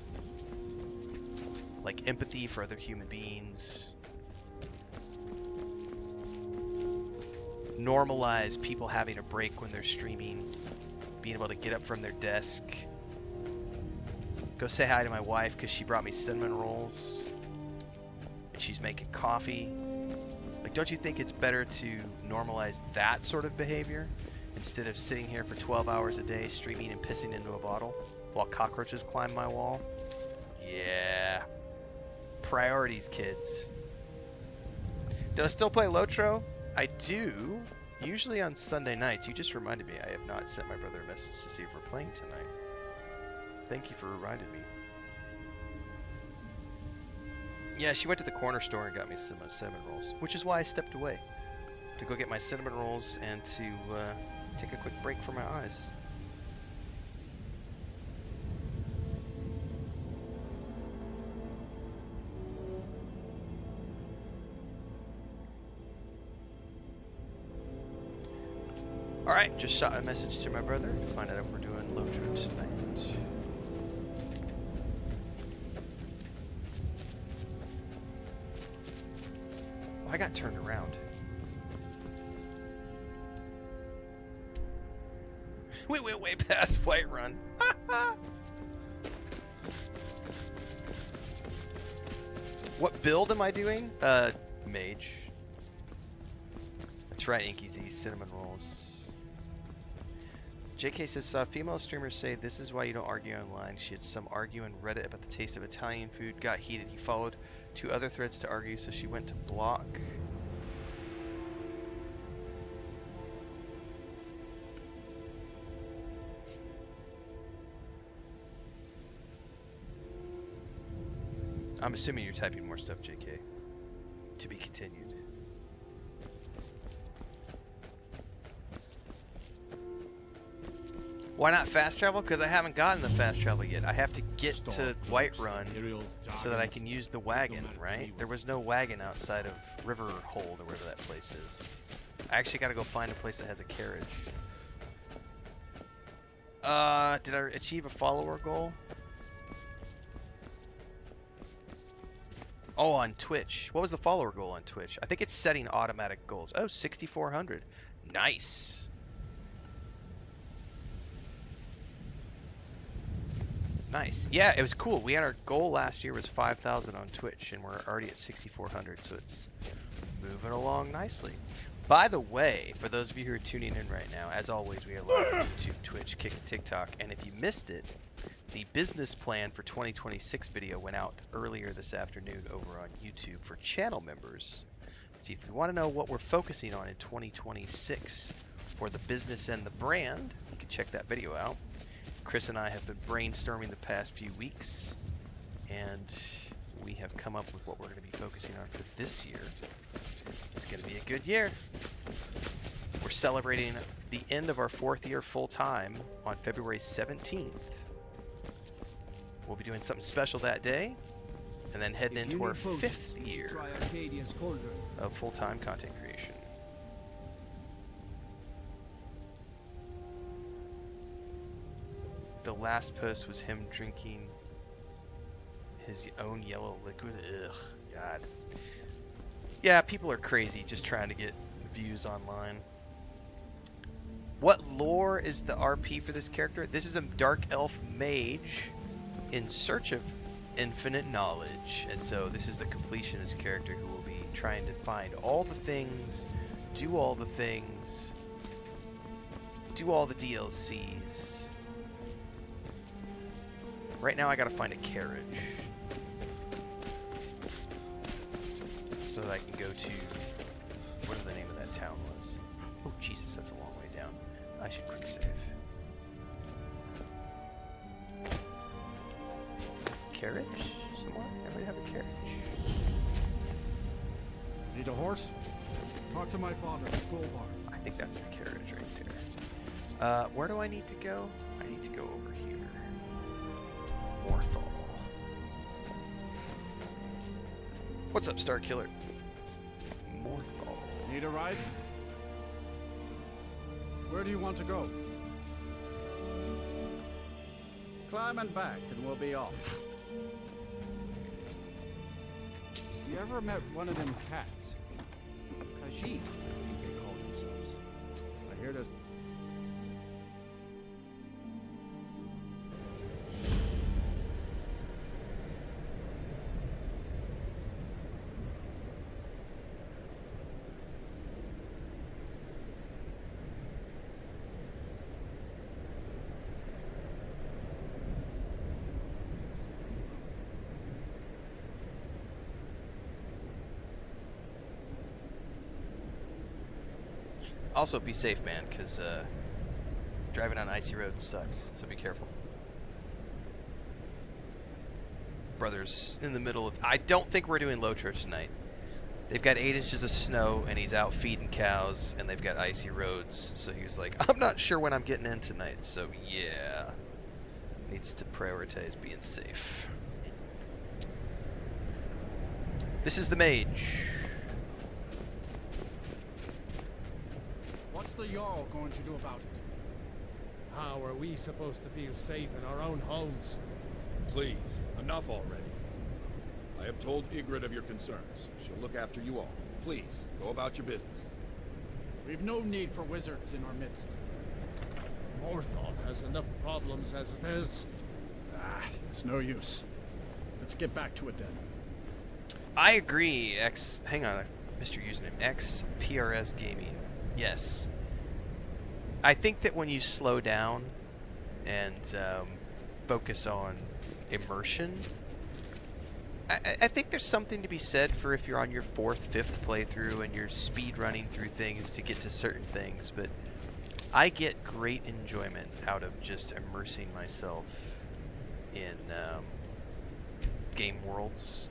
Like empathy for other human beings. Normalize people having a break when they're streaming. Being able to get up from their desk. Go say hi to my wife because she brought me cinnamon rolls. And she's making coffee. Like, don't you think it's better to normalize that sort of behavior? Instead of sitting here for 12 hours a day streaming and pissing into a bottle while cockroaches climb my wall? Yeah. Priorities, kids. Do I still play Lotro? I do. Usually on Sunday nights. You just reminded me I have not sent my brother a message to see if we're playing tonight. Thank you for reminding me. Yeah, she went to the corner store and got me some cinnamon rolls, which is why I stepped away. To go get my cinnamon rolls and to take a quick break for my eyes. Alright, just shot a message to my brother to find out if we're doing low trips tonight. Oh, I got turned around. We went way past Whiterun. What build am I doing? Mage. That's right, Inky Z, cinnamon rolls. JK says, saw female streamers say this is why you don't argue online. She had some argue on Reddit about the taste of Italian food, got heated. He followed 2 other threads to argue, so she went to block. I'm assuming you're typing more stuff, JK. To be continued. Why not fast travel? Because I haven't gotten the fast travel yet. I have to get to Whiterun so that I can use the wagon, right? There was no wagon outside of Riverwood or wherever that place is. I actually got to go find a place that has a carriage. Did I achieve a follower goal? Oh, on Twitch. What was the follower goal on Twitch? I think it's setting automatic goals. Oh, 6,400. Nice. Nice. Yeah, it was cool. We had our goal last year was 5,000 on Twitch, and we're already at 6,400, so it's moving along nicely. By the way, for those of you who are tuning in right now, as always, we are live on YouTube, Twitch, Kick, and TikTok, and if you missed it, the business plan for 2026 video went out earlier this afternoon over on YouTube for channel members. So if you want to know what we're focusing on in 2026 for the business and the brand, you can check that video out. Chris and I have been brainstorming the past few weeks, and we have come up with what we're going to be focusing on for this year. It's going to be a good year. We're celebrating the end of our 4th year full-time on February 17th. We'll be doing something special that day, and then heading into our 5th year of full-time content creation. The last post was him drinking his own yellow liquid. Ugh, God. Yeah, people are crazy just trying to get views online. What lore is the RP for this character? This is a dark elf mage in search of infinite knowledge. And so this is the completionist character who will be trying to find all the things, do all the things, do all the DLCs. Right now I gotta find a carriage so that I can go to whatever the name of that town was. Oh Jesus, that's a long way down. I should quick save. Carriage? Somewhere? Everybody have a carriage? Need a horse? Talk to my father, school bar. I think that's the carriage right there. Where do I need to go? I need to go over here. Morthal. What's up, Star Killer? Morthal. Need a ride? Where do you want to go? Climb and back and we'll be off. You ever met one of them cats? Khajiit, I think they call themselves. I hear there's... Also, be safe, man, because driving on icy roads sucks, so be careful. Brother's in the middle of... I don't think we're doing low church tonight. They've got 8 inches of snow, and he's out feeding cows, and they've got icy roads, so he was like, I'm not sure when I'm getting in tonight, so yeah. Needs to prioritize being safe. This is the mage. What's the Jarl going to do about it? How are we supposed to feel safe in our own homes? Please, enough already. I have told Ygritte of your concerns. She'll look after you all. Please, go about your business. We've no need for wizards in our midst. Morthal has enough problems as it is. It's no use. Let's get back to it then. I agree, hang on, Mr. Username, XPRS Gaming. Yes. I think that when you slow down and focus on immersion, I think there's something to be said for if you're on your 4th, 5th playthrough and you're speed running through things to get to certain things, but I get great enjoyment out of just immersing myself in game worlds.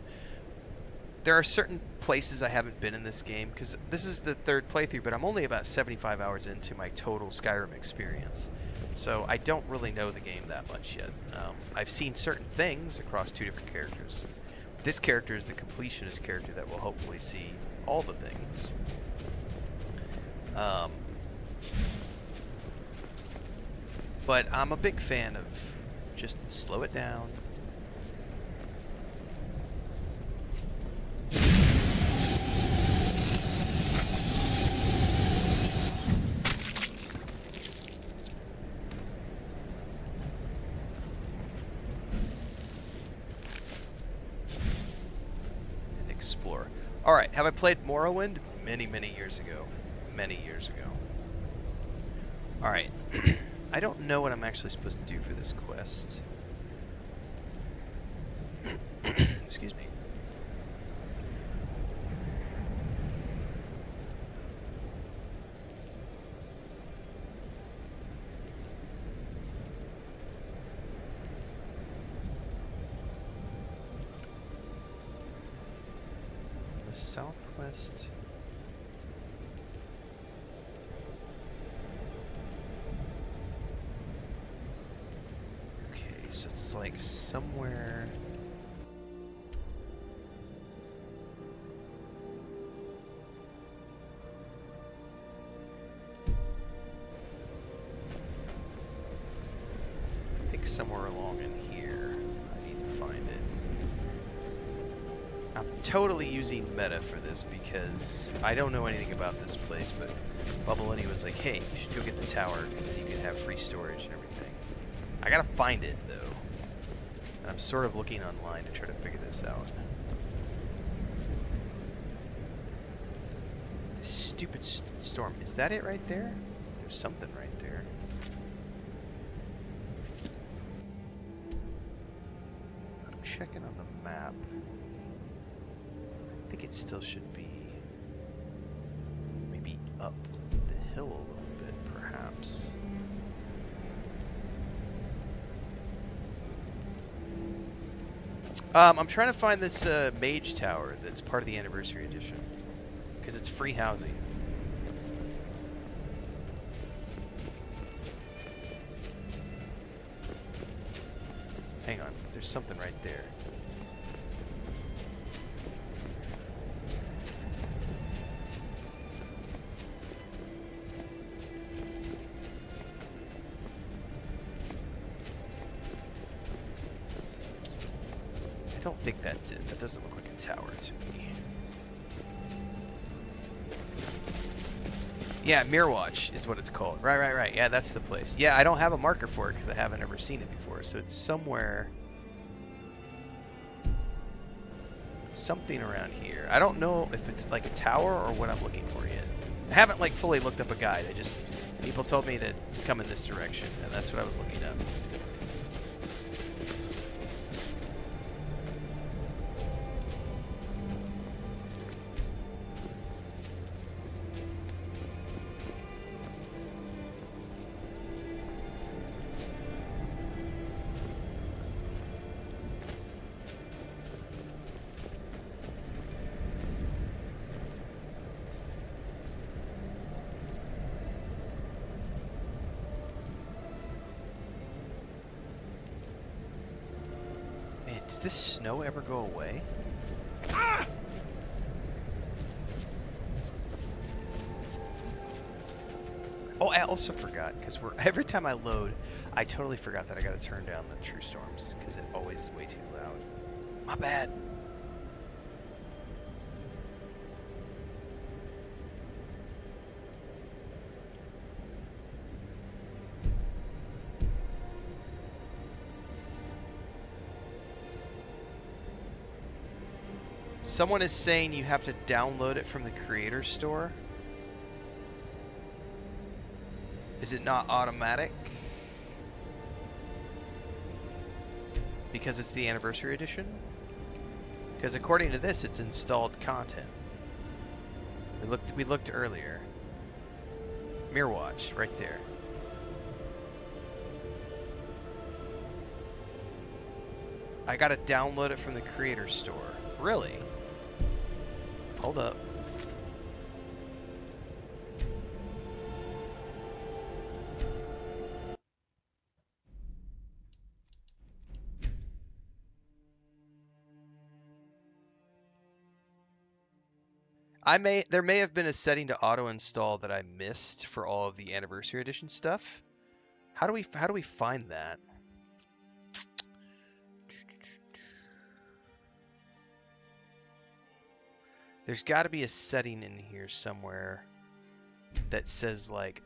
There are certain places I haven't been in this game, because this is the 3rd playthrough, but I'm only about 75 hours into my total Skyrim experience. So I don't really know the game that much yet. I've seen certain things across 2 different characters. This character is the completionist character that will hopefully see all the things. But I'm a big fan of just slow it down. Explore. Alright, have I played Morrowind? Many years ago. Many years ago. Alright. I don't know what I'm actually supposed to do for this quest. Excuse me. southwest. Okay, so it's like somewhere. I think somewhere along in here. I need to find it. I'm totally using meta for this because I don't know anything about this place, but Bubbalini was like, hey, you should go get the tower because then you can have free storage and everything. I gotta find it though. And I'm sort of looking online to try to figure this out. This stupid storm. Is that it right there? There's something right there. I'm checking on the map. I think it still should be maybe up the hill a little bit, perhaps. I'm trying to find this mage tower that's part of the anniversary edition, because it's free housing. Hang on, there's something right there. I don't think that's it. That doesn't look like a tower to me. Yeah, Mirwatch is what it's called. Right. Yeah, that's the place. Yeah, I don't have a marker for it because I haven't ever seen it before. So it's somewhere... something around here. I don't know if it's like a tower or what I'm looking for yet. I haven't like fully looked up a guide. I just... people told me to come in this direction, and that's what I was looking up. Does this snow ever go away? Ah! Oh, I also forgot, because every time I load, I totally forgot that I gotta turn down the true storms, because it always is way too loud. My bad. Someone is saying you have to download it from the creator store. Is it not automatic? Because it's the anniversary edition? Because according to this, it's installed content. We looked earlier. Mirwatch, right there. I gotta download it from the creator store. Really? Hold up. There may have been a setting to auto install that I missed for all of the anniversary edition stuff. How do we find that? There's got to be a setting in here somewhere that says like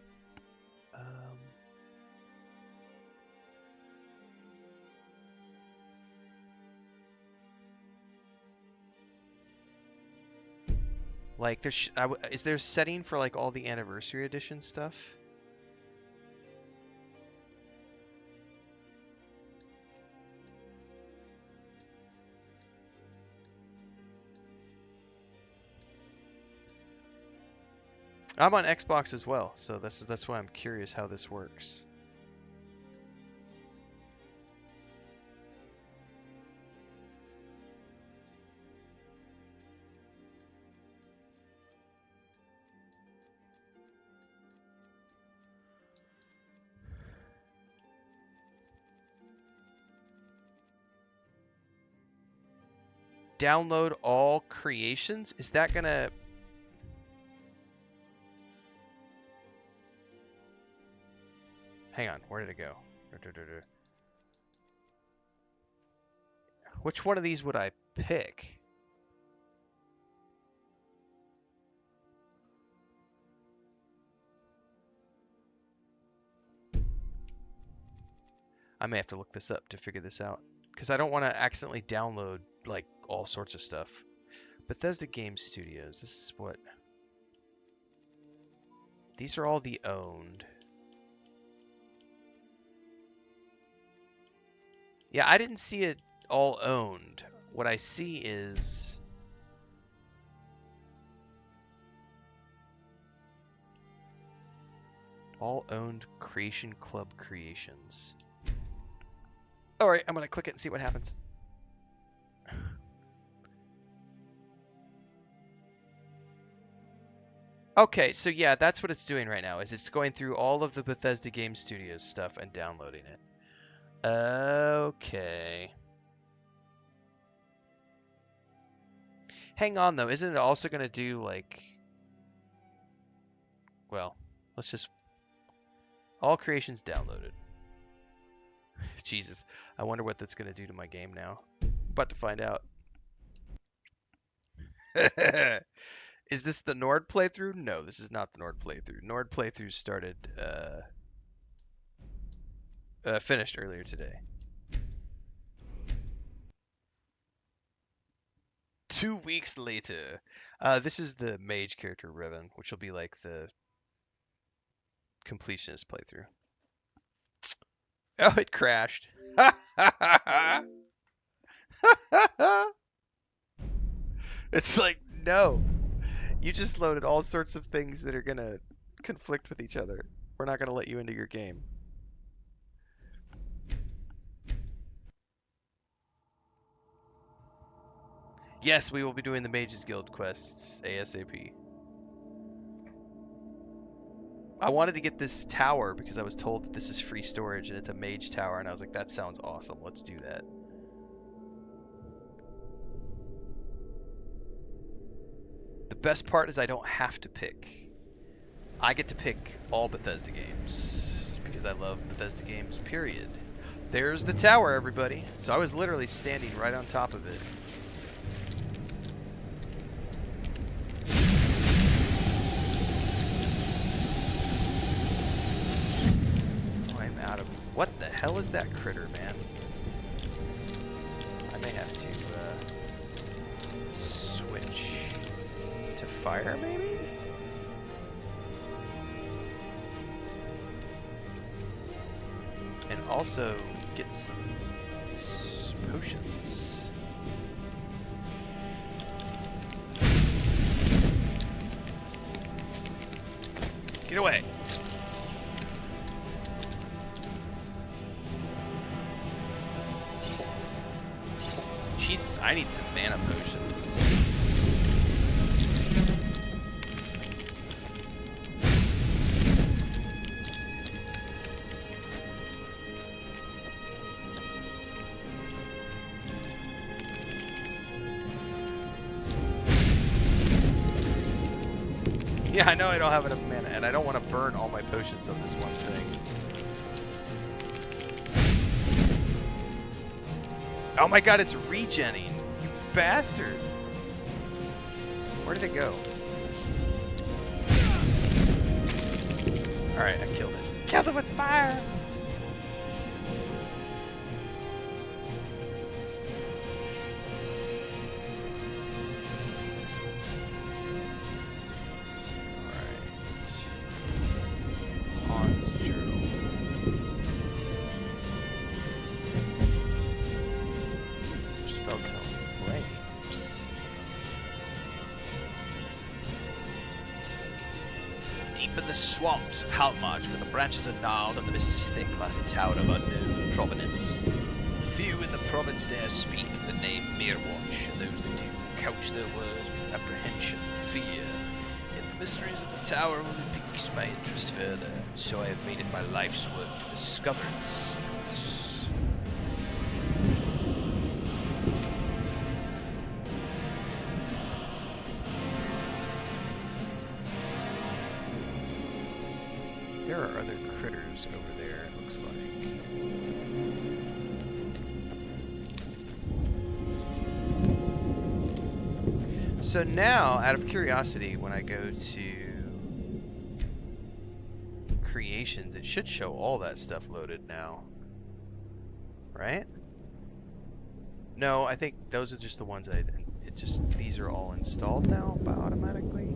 like is there a setting for like all the anniversary edition stuff? I'm on Xbox as well, so that's why I'm curious how this works. download all creations. Is that gonna... Hang on, where did it go? Which one of these would I pick? I may have to look this up to figure this out, because I don't want to accidentally download like all sorts of stuff. Bethesda Game Studios. This is what... These are all the owned. Yeah, I didn't see it all owned. What I see is... all owned Creation Club creations. Alright, I'm gonna click it and see what happens. Okay, so yeah, that's what it's doing right now, is it's going through all of the Bethesda Game Studios stuff and downloading it. Okay. Hang on though, isn't it also gonna do like... Well, let's just... All creations downloaded. Jesus, I wonder what that's gonna do to my game now. About to find out. Is this the Nord playthrough? No, this is not the Nord playthrough. Nord playthrough started, finished earlier today. 2 weeks later. This is the mage character, Riven, which will be like the completionist playthrough. Oh, it crashed. It's like, no. You just loaded all sorts of things that are going to conflict with each other. We're not going to let you into your game. Yes, we will be doing the Mages Guild quests ASAP. I wanted to get this tower because I was told that this is free storage and it's a mage tower, and I was like, that sounds awesome. Let's do that. The best part is I don't have to pick. I get to pick all Bethesda games because I love Bethesda games, period. There's the tower, everybody. So I was literally standing right on top of it. Oh, I'm out of... What the hell is that critter, man? I may have to switch to fire, maybe? And also get some potions. Get away! Jesus, I need some mana potions. Yeah, I know I don't have enough mana, and I don't want to burn all my potions on this one thing. Oh my god, it's regenning! You bastard! Where did it go? Alright, I killed it. Killed it with fire! Swamps of Halmarch, where the branches are gnarled and the mist is thick, lies a tower of unknown provenance. Few in the province dare speak the name Mirwatch, and those that do couch their words with apprehension and fear. Yet the mysteries of the tower only piques my interest further, so I have made it my life's work to discover its secrets. There are other critters over there, it looks like. So now, out of curiosity, when I go to creations, it should show all that stuff loaded now. Right? No, I think those are just the ones these are all installed now automatically.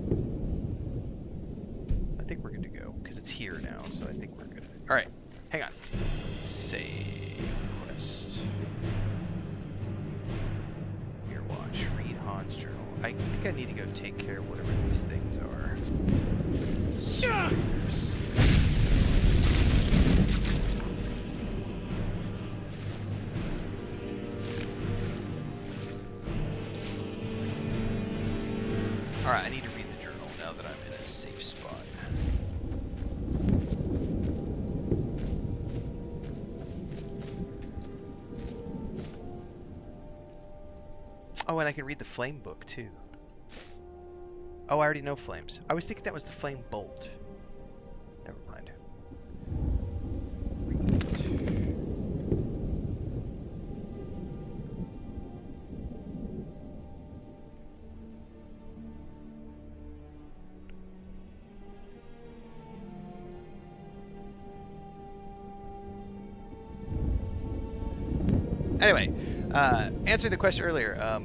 I think we're good to go, because it's here now, so I think we're good. Alright, hang on. Save quest. Mirwatch, read Han's journal. I think I need to go take care of whatever these things are. Sweepers. Alright, I need to read the journal now that I'm in a safe spot. Oh, and I can read the flame book too. Oh, I already know flames. I was thinking that was the flame bolt. Never mind. Anyway, answering the question earlier,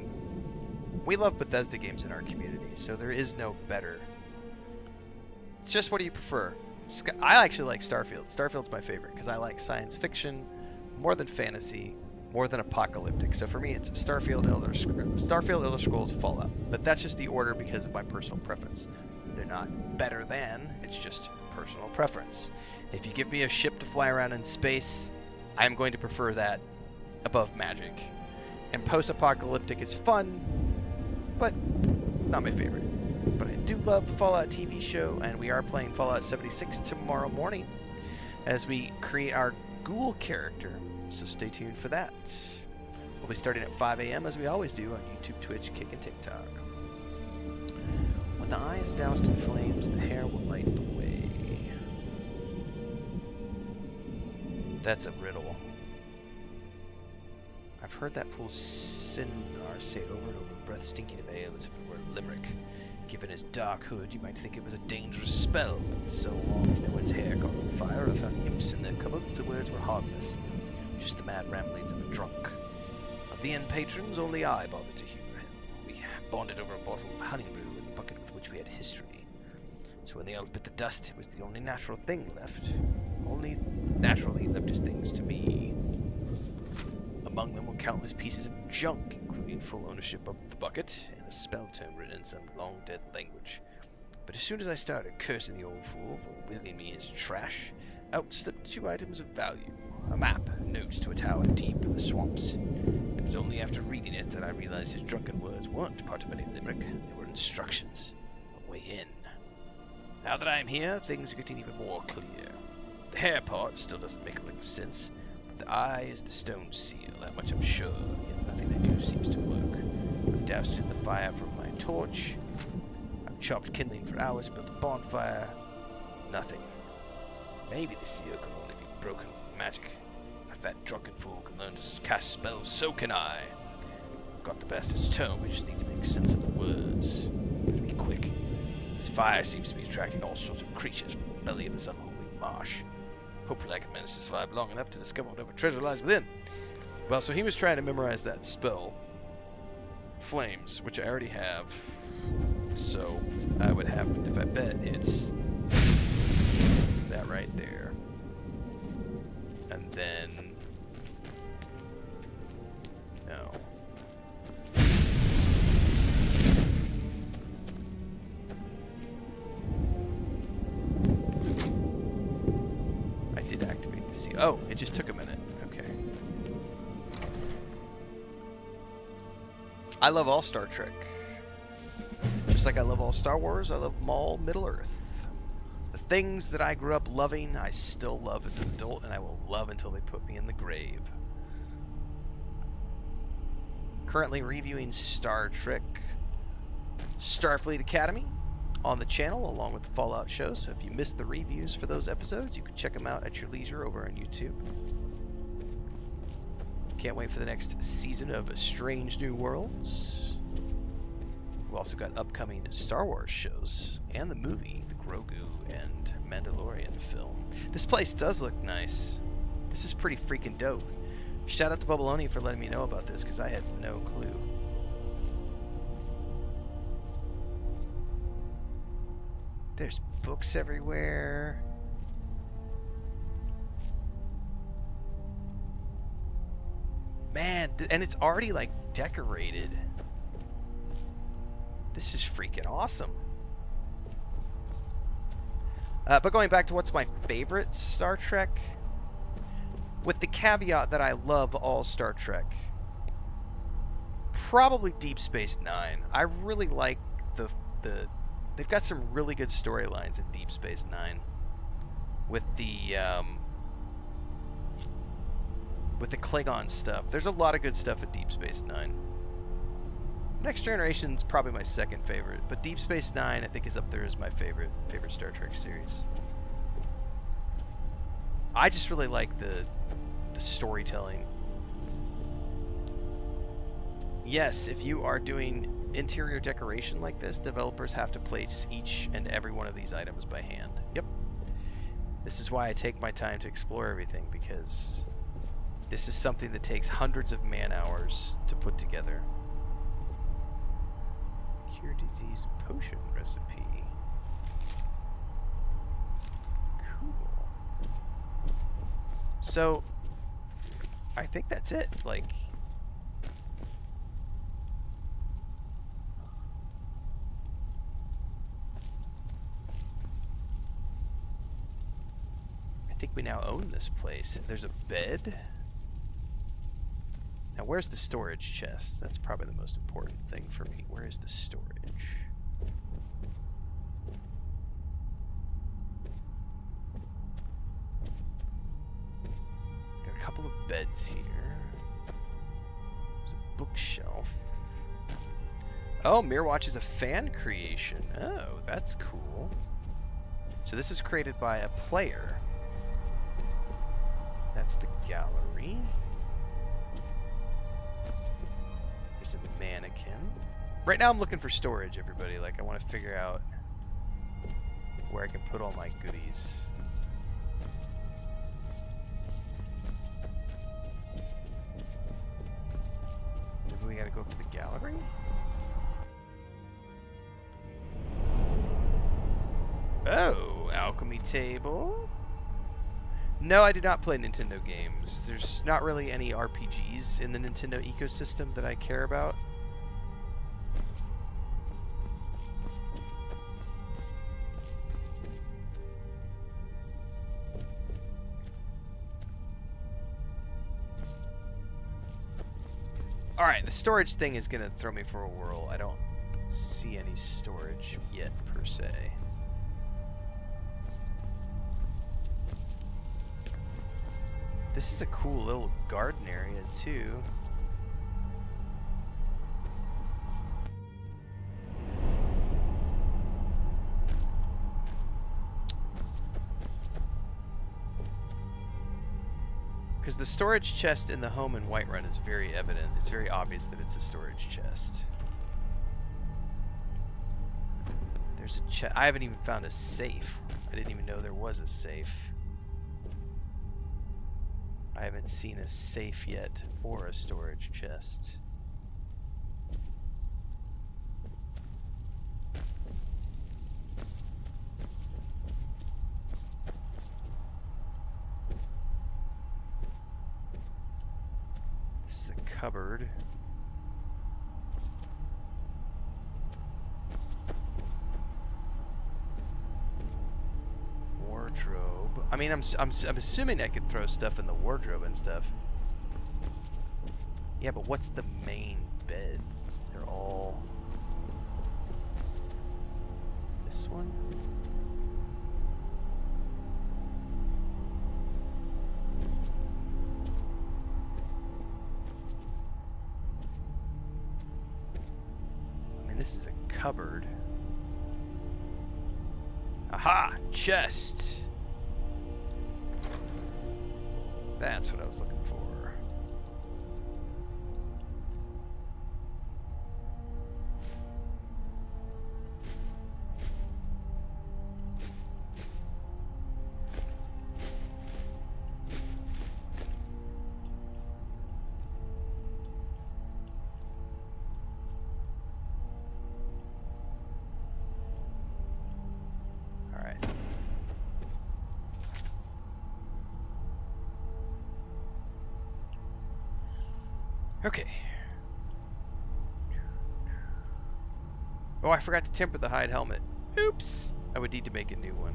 we love Bethesda games in our community, so there is no better. It's just what do you prefer? I actually like Starfield. Starfield's my favorite because I like science fiction more than fantasy, more than apocalyptic. So for me, it's Starfield, Elder Scrolls, Fallout. But that's just the order because of my personal preference. They're not better than, it's just personal preference. If you give me a ship to fly around in space, I'm going to prefer that above magic. And post-apocalyptic is fun, but not my favorite. But I do love the Fallout TV show, and we are playing Fallout 76 tomorrow morning as we create our ghoul character, so stay tuned for that. We'll be starting at 5 a.m. as we always do on YouTube, Twitch, Kick, and TikTok. When the eye is doused in flames, the hair will light the way. That's a riddle. I've heard that fool Sinar say over and over, breath stinking of ale as if it were a limerick. Given his dark hood, you might think it was a dangerous spell. So long as no one's hair caught on fire or found imps in their cupboards, the words were harmless. Just the mad ramblings of a drunk. Of the inn patrons, only I bothered to humor him. We bonded over a bottle of honey brew in the bucket with which we had history. So when the elves bit the dust, it was the only natural thing left. Only naturally left his things to me. Among them were countless pieces of junk, including full ownership of the bucket and a spell tome written in some long-dead language. But as soon as I started cursing the old fool for wheeling me his trash, out slipped 2 items of value. A map and notes to a tower deep in the swamps. It was only after reading it that I realized his drunken words weren't part of any limerick. They were instructions. A way in. Now that I am here, things are getting even more clear. The hair part still doesn't make a lick of sense. The eye is the stone seal, that much I'm sure, yet nothing I do seems to work. I've doused it in the fire from my torch. I've chopped kindling for hours, built a bonfire. Nothing. Maybe the seal can only be broken with magic. If that drunken fool can learn to cast spells, so can I. I've got the bastard's tome, we just need to make sense of the words. Better be quick. This fire seems to be attracting all sorts of creatures from the belly of this unholy marsh. Hopefully I can manage to survive long enough to discover whatever treasure lies within. Well, so he was trying to memorize that spell. Flames, which I already have. So I would have, if I bet, it's that right there. And then... no. Did activate the seal. Oh, it just took a minute. Okay. I love all Star Trek. Just like I love all Star Wars, I love all Middle Earth. The things that I grew up loving, I still love as an adult, and I will love until they put me in the grave. Currently reviewing Star Trek Starfleet Academy on the channel along with the Fallout show, so if you missed the reviews for those episodes, you can check them out at your leisure over on YouTube. Can't wait for the next season of Strange New Worlds. We've also got upcoming Star Wars shows and the movie, the Grogu and Mandalorian film. This place does look nice. This is pretty freaking dope. Shout out to Bubbaloni for letting me know about this, because I had no clue. There's books everywhere. Man, and it's already like decorated. This is freaking awesome. But going back to what's my favorite Star Trek, with the caveat that I love all Star Trek, probably Deep Space Nine. I really like they've got some really good storylines in Deep Space Nine, with the Klingon stuff. There's a lot of good stuff in Deep Space Nine. Next Generation's probably my second favorite, but Deep Space Nine I think is up there as my favorite Star Trek series. I just really like the storytelling. Yes, if you are doing interior decoration like this, developers have to place each and every one of these items by hand. Yep. This is why I take my time to explore everything, because this is something that takes hundreds of man-hours to put together. Cure disease potion recipe. Cool. So, I think that's it. Like, I think we now own this place. There's a bed. Now, where's the storage chest? That's probably the most important thing for me. Where is the storage? Got a couple of beds here. There's a bookshelf. Oh, Mirwatch is a fan creation. Oh, that's cool. So this is created by a player. That's the gallery. There's a mannequin. Right now I'm looking for storage, everybody. Like, I want to figure out where I can put all my goodies. Maybe we gotta go up to the gallery? Oh, alchemy table. No, I do not play Nintendo games. There's not really any RPGs in the Nintendo ecosystem that I care about. Alright, the storage thing is going to throw me for a whirl. I don't see any storage yet, per se. This is a cool little garden area, too. Because the storage chest in the home in Whiterun is very evident. It's very obvious that it's a storage chest. There's a chest. I haven't even found a safe. I didn't even know there was a safe. I haven't seen a safe yet or a storage chest. This is a cupboard. Wardrobe. I mean, I'm assuming I could throw stuff in the wardrobe and stuff. Yeah, but what's the main bed? They're all... This one? I mean, this is a cupboard. chest. That's what I was looking for. Okay. Oh, I forgot to temper the hide helmet. Oops. I would need to make a new one.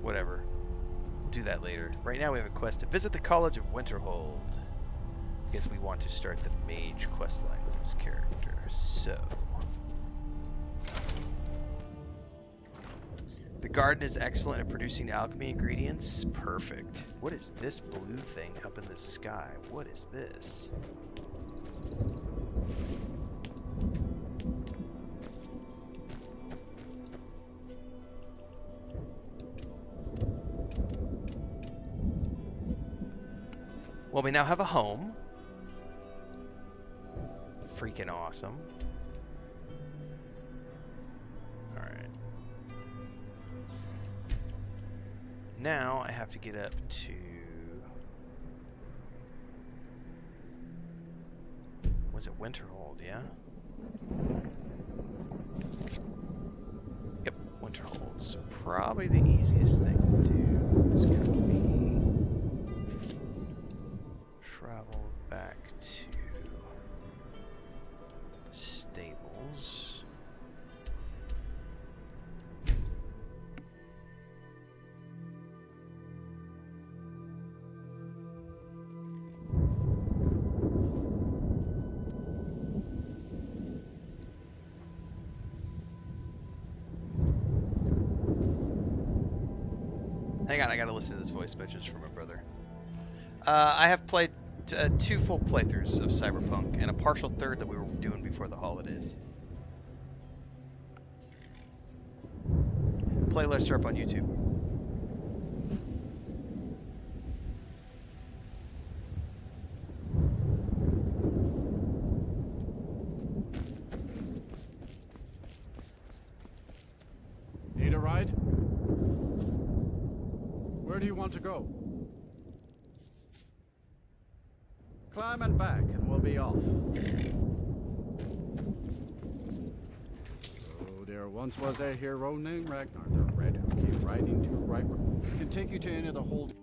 Whatever. We'll do that later. Right now we have a quest to visit the College of Winterhold. Because we want to start the mage questline with this character. So. The garden is excellent at producing alchemy ingredients. Perfect. What is this blue thing up in the sky? What is this? Well, we now have a home. Freaking awesome. Now I have to get up to... Was it Winterhold, yeah? Yep, Winterhold's probably the easiest thing to do. It's gonna be... Travel back to... the stables. Hang on, I gotta listen to this voice message from my brother. I have played 2 full playthroughs of Cyberpunk and a partial third that we were doing before the holidays. Playlists are up on YouTube. Need a ride? Where do you want to go? Climb and back, and we'll be off. Oh, there once was a hero named Ragnar the Red who came riding to Riverwood. He can take you to any of the hold.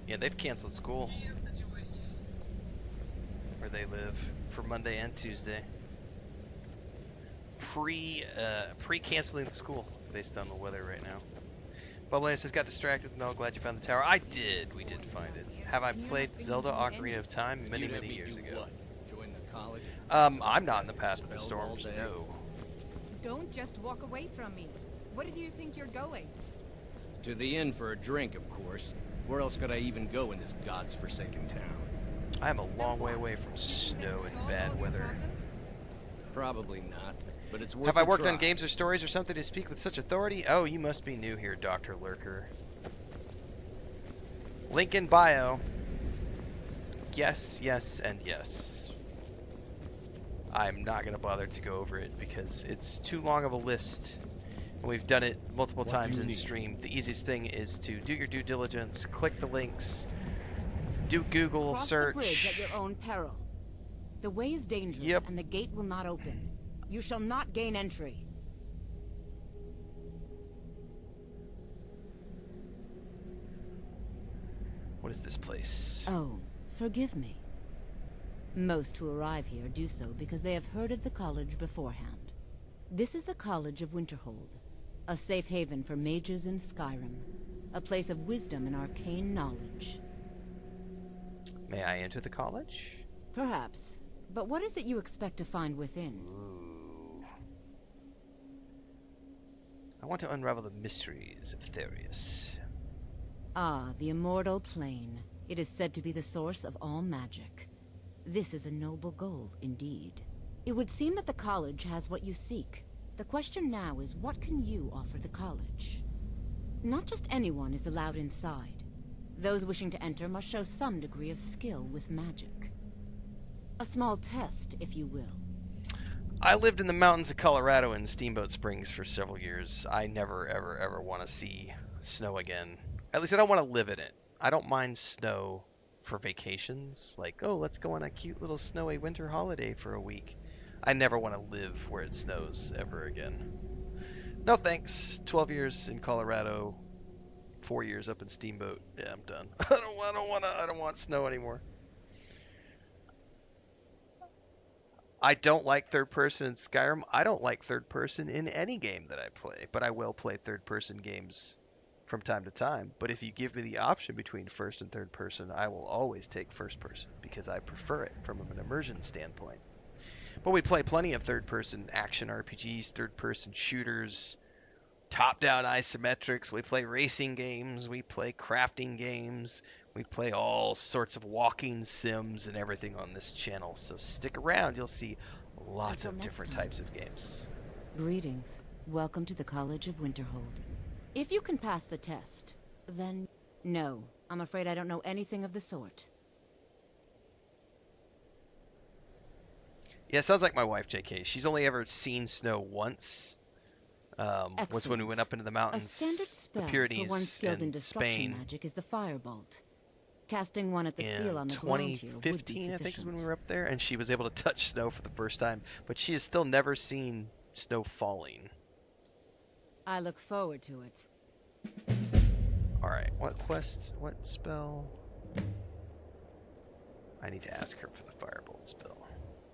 Yeah, they've canceled school where they live for Monday and Tuesday. Pre-canceling school based on the weather right now. Bubbly says, got distracted. No, glad you found the tower. I did. We did find it. Have I played Zelda Ocarina of Time many years ago? Join the college? I'm not in the path of the storms. No. Don't just walk away from me. Where do you think you're going? To the inn for a drink, of course. Where else could I even go in this god's forsaken town? I'm a long way away from snow and bad weather. Probably not, but it's worth Have I worked a on try. games or stories or something to speak with such authority? Oh, you must be new here, Dr. Lurker. Link in bio. Yes, yes, and yes. I'm not going to bother to go over it because it's too long of a list. And we've done it multiple times in stream. The easiest thing is to do your due diligence, click the links, do Google Cross search. the bridge at your own peril. The way is dangerous, and the gate will not open. You shall not gain entry. What is this place? Oh, forgive me. Most who arrive here do so because they have heard of the college beforehand. This is the College of Winterhold, a safe haven for mages in Skyrim, a place of wisdom and arcane knowledge. May I enter the college? Perhaps. But what is it you expect to find within? Ooh. I want to unravel the mysteries of Therius. Ah, the immortal plane. It is said to be the source of all magic. This is a noble goal, indeed. It would seem that the college has what you seek. The question now is, what can you offer the college? Not just anyone is allowed inside. Those wishing to enter must show some degree of skill with magic. A small test, if you will. I lived in the mountains of Colorado in Steamboat Springs for several years. I never, ever, ever want to see snow again. At least I don't want to live in it. I don't mind snow for vacations. Like, oh, let's go on a cute little snowy winter holiday for a week. I never want to live where it snows ever again. No thanks. 12 years in Colorado, 4 years up in Steamboat. Yeah, I'm done. I don't want snow anymore. I don't like third person in Skyrim. I don't like third person in any game that I play, but I will play third person games from time to time. But if you give me the option between first and third person, I will always take first person because I prefer it from an immersion standpoint. But we play plenty of third person action RPGs, third person shooters, top down isometrics. We play racing games, we play crafting games. We play all sorts of walking sims and everything on this channel, so stick around. You'll see lots of different types of games. Greetings. Welcome to the College of Winterhold. If you can pass the test, then... No, I'm afraid I don't know anything of the sort. Yeah, sounds like my wife, JK. She's only ever seen snow once. Was when we went up into the mountains, A standard spell the Pyrenees, for one skilled in in destruction Spain. magic is the Firebolt. Casting one at the In seal on the ground here would be 2015, I think, is when we sufficient. were up there, and she was able to touch snow for the first time, but she has still never seen snow falling. I look forward to it. Alright, what quest, what spell? I need to ask her for the Firebolt spell.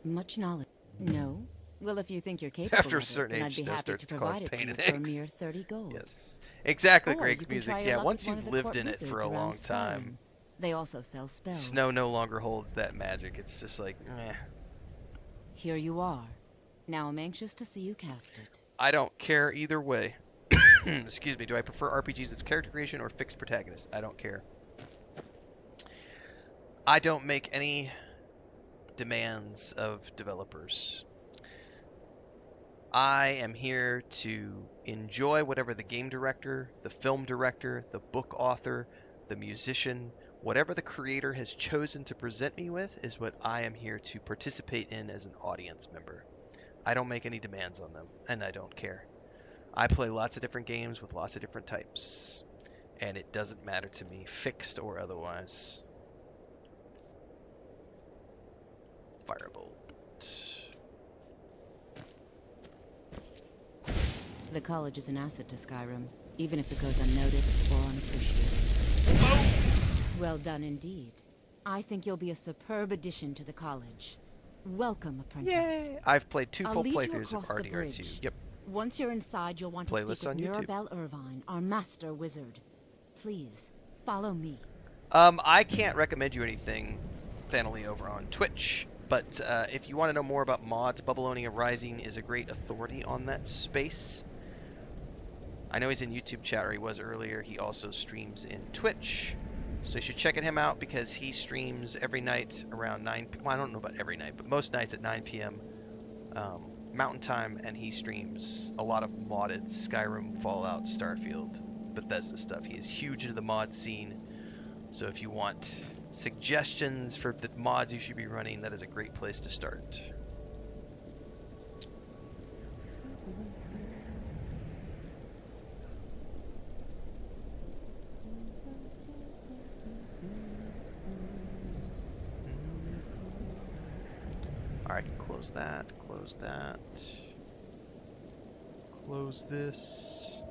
Much knowledge. No? Well, if you think you're capable After a of it, certain then age, I'd be snow happy starts to to cause provide it to pain you in for a eggs. mere 30 gold. Yes, exactly, Or Greg's you can music. try your Yeah, luck once with one you've of the lived court in it for wizards a around long time, Skyrim. They also sell spells. snow no longer holds that magic. It's just like, meh. Here you are. Now I'm anxious to see you cast it. I don't care either way. Excuse me, do I prefer RPGs as character creation or fixed protagonist? I don't care. I don't make any demands of developers. I am here to enjoy whatever the game director, the film director, the book author, the musician, whatever the creator has chosen to present me with is what I am here to participate in as an audience member. I don't make any demands on them, and I don't care. I play lots of different games with lots of different types, and it doesn't matter to me, fixed or otherwise. Firebolt. The college is an asset to Skyrim, even if it goes unnoticed or unappreciated. Well done indeed. I think you'll be a superb addition to the college. Welcome, apprentice. Yay! I've played 2 I'll full lead you playthroughs of across the RDR2. bridge. Yep. Once you're inside, you'll want to Playlist speak with on YouTube. Mirabelle Irvine, our master wizard. Please, follow me. I can't recommend you anything, Thanily, over on Twitch, but if you want to know more about mods, Bubbleonia Rising is a great authority on that space. I know he's in YouTube chat, or he was earlier. He also streams in Twitch, so you should check him out because he streams every night around 9 p.m. Well, I don't know about every night, but most nights at 9 p.m. Mountain Time, and he streams a lot of modded Skyrim, Fallout, Starfield, Bethesda stuff. He is huge into the mod scene, so if you want suggestions for the mods you should be running, that is a great place to start. Alright, I can close that, close that. Close this.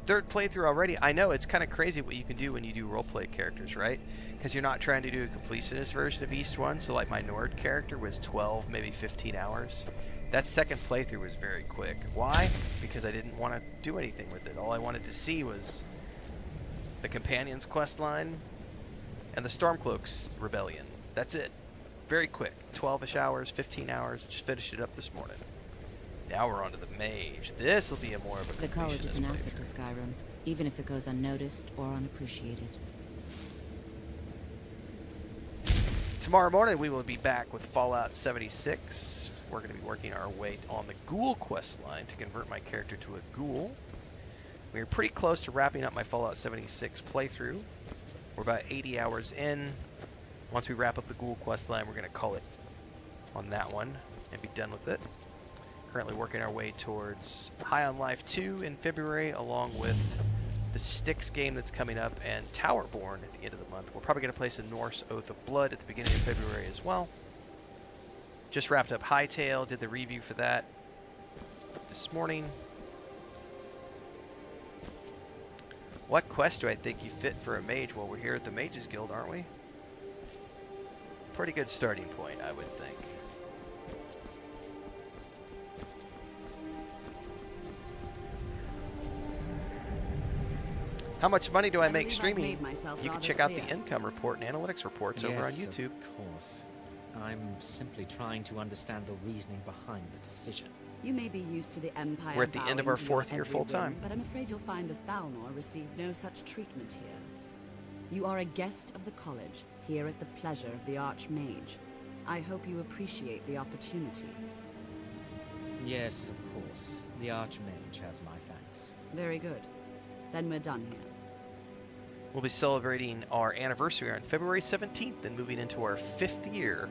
Third playthrough already. I know, it's kind of crazy what you can do when you do roleplay characters, right? Because you're not trying to do a completionist version of each one. So like my Nord character was 12, maybe 15 hours. That second playthrough was very quick. Why? Because I didn't want to do anything with it. All I wanted to see was the Companion's quest line and the Stormcloaks Rebellion. That's it. Very quick. 12-ish hours, 15 hours. Just finished it up this morning. Now we're on to the mage. This will be a more of a The college is an completionist asset to Skyrim, even if it goes unnoticed or unappreciated. Tomorrow morning we will be back with Fallout 76. We're going to be working our way on the Ghoul quest line to convert my character to a Ghoul. We're pretty close to wrapping up my Fallout 76 playthrough. We're about 80 hours in. Once we wrap up the Ghoul quest line, we're going to call it on that one and be done with it. Currently working our way towards High on Life 2 in February, along with the Styx game that's coming up and Towerborn at the end of the month. We're probably going to play some Norse Oath of Blood at the beginning of February as well. Just wrapped up Hightail, did the review for that this morning. What quest do I think you fit for a mage? Well, we're here at the Mages Guild, aren't we? Pretty good starting point, I would think. How much money do I make streaming? You can check out the income report and analytics reports over on YouTube. Of course. I'm simply trying to understand the reasoning behind the decision. You may be used to the Empire. We're at the end of our 4th year full time. But I'm afraid you'll find the Thalmor receive no such treatment here. You are a guest of the college, here at the pleasure of the Archmage. I hope you appreciate the opportunity. Yes, of course. The Archmage has my thanks. Very good. Then we're done here. We'll be celebrating our anniversary on February 17th and moving into our 5th year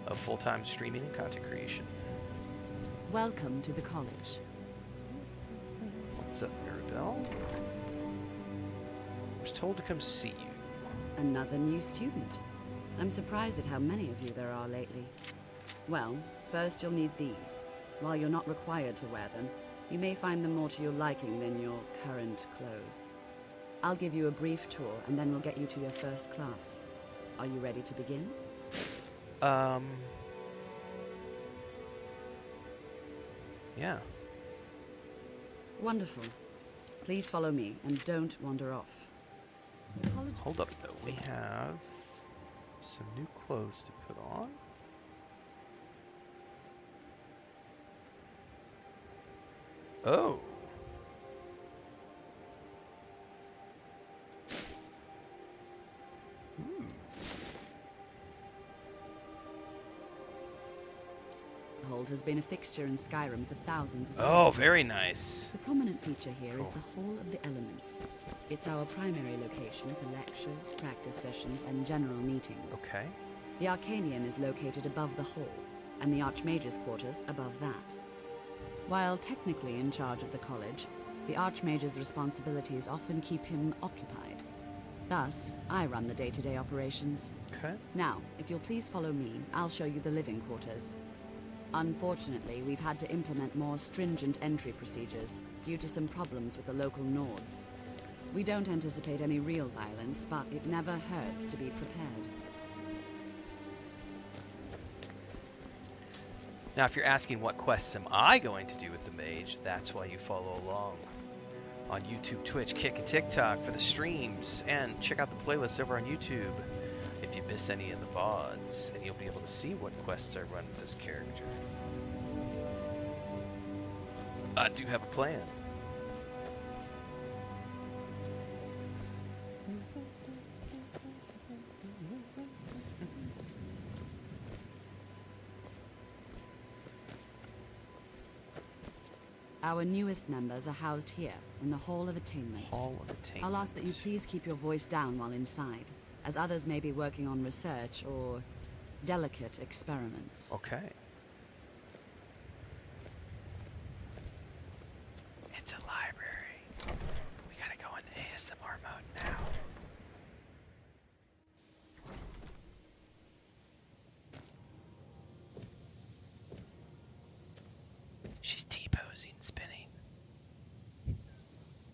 of full-time streaming and content creation. Welcome to the college. What's up, Mirabelle? I was told to come see you. Another new student. I'm surprised at how many of you there are lately. Well, first you'll need these. While you're not required to wear them, you may find them more to your liking than your current clothes. I'll give you a brief tour, and then we'll get you to your first class. Are you ready to begin? Yeah. Wonderful. Please follow me, and don't wander off. Hold up, though. We have some new clothes to put on. Oh. Hold has been a fixture in Skyrim for thousands of years. Oh, very nice. The prominent feature here is Cool. the Hall of the Elements. It's our primary location for lectures, practice sessions, and general meetings. Okay. The Arcanium is located above the hall, and the Archmage's quarters above that. While technically in charge of the college, the Archmage's responsibilities often keep him occupied. Thus, I run the day-to-day operations. Okay. Now, if you'll please follow me, I'll show you the living quarters. Unfortunately, we've had to implement more stringent entry procedures due to some problems with the local Nords. We don't anticipate any real violence, but it never hurts to be prepared. Now, if you're asking what quests am I going to do with the mage, that's why you follow along on YouTube, Twitch, Kick, and TikTok for the streams, and check out the playlist over on YouTube if you miss any of the VODs, and you'll be able to see what quests I run with this character. I do have a plan. Our newest members are housed here, in the Hall of Attainment. Hall of Attainment. I'll ask that you please keep your voice down while inside, as others may be working on research or delicate experiments. Okay.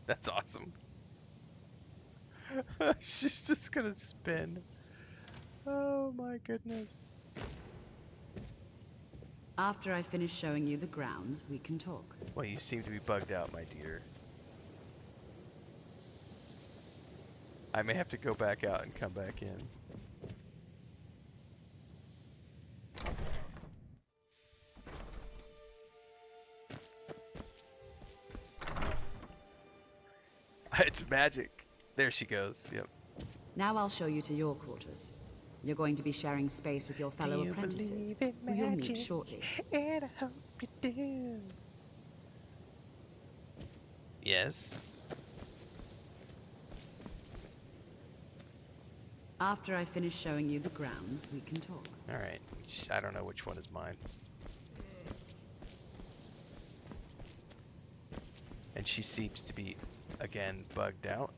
That's awesome. She's just gonna spin. Oh my goodness. After I finish showing you the grounds, we can talk. Well, you seem to be bugged out, my dear. I may have to go back out and come back in. It's magic. There she goes. Yep. Now I'll show you to your quarters. You're going to be sharing space with your fellow apprentices, who you'll meet shortly. And I hope you do. Yes. After I finish showing you the grounds, we can talk. All right. I don't know which one is mine. And she seems to be, again, bugged out.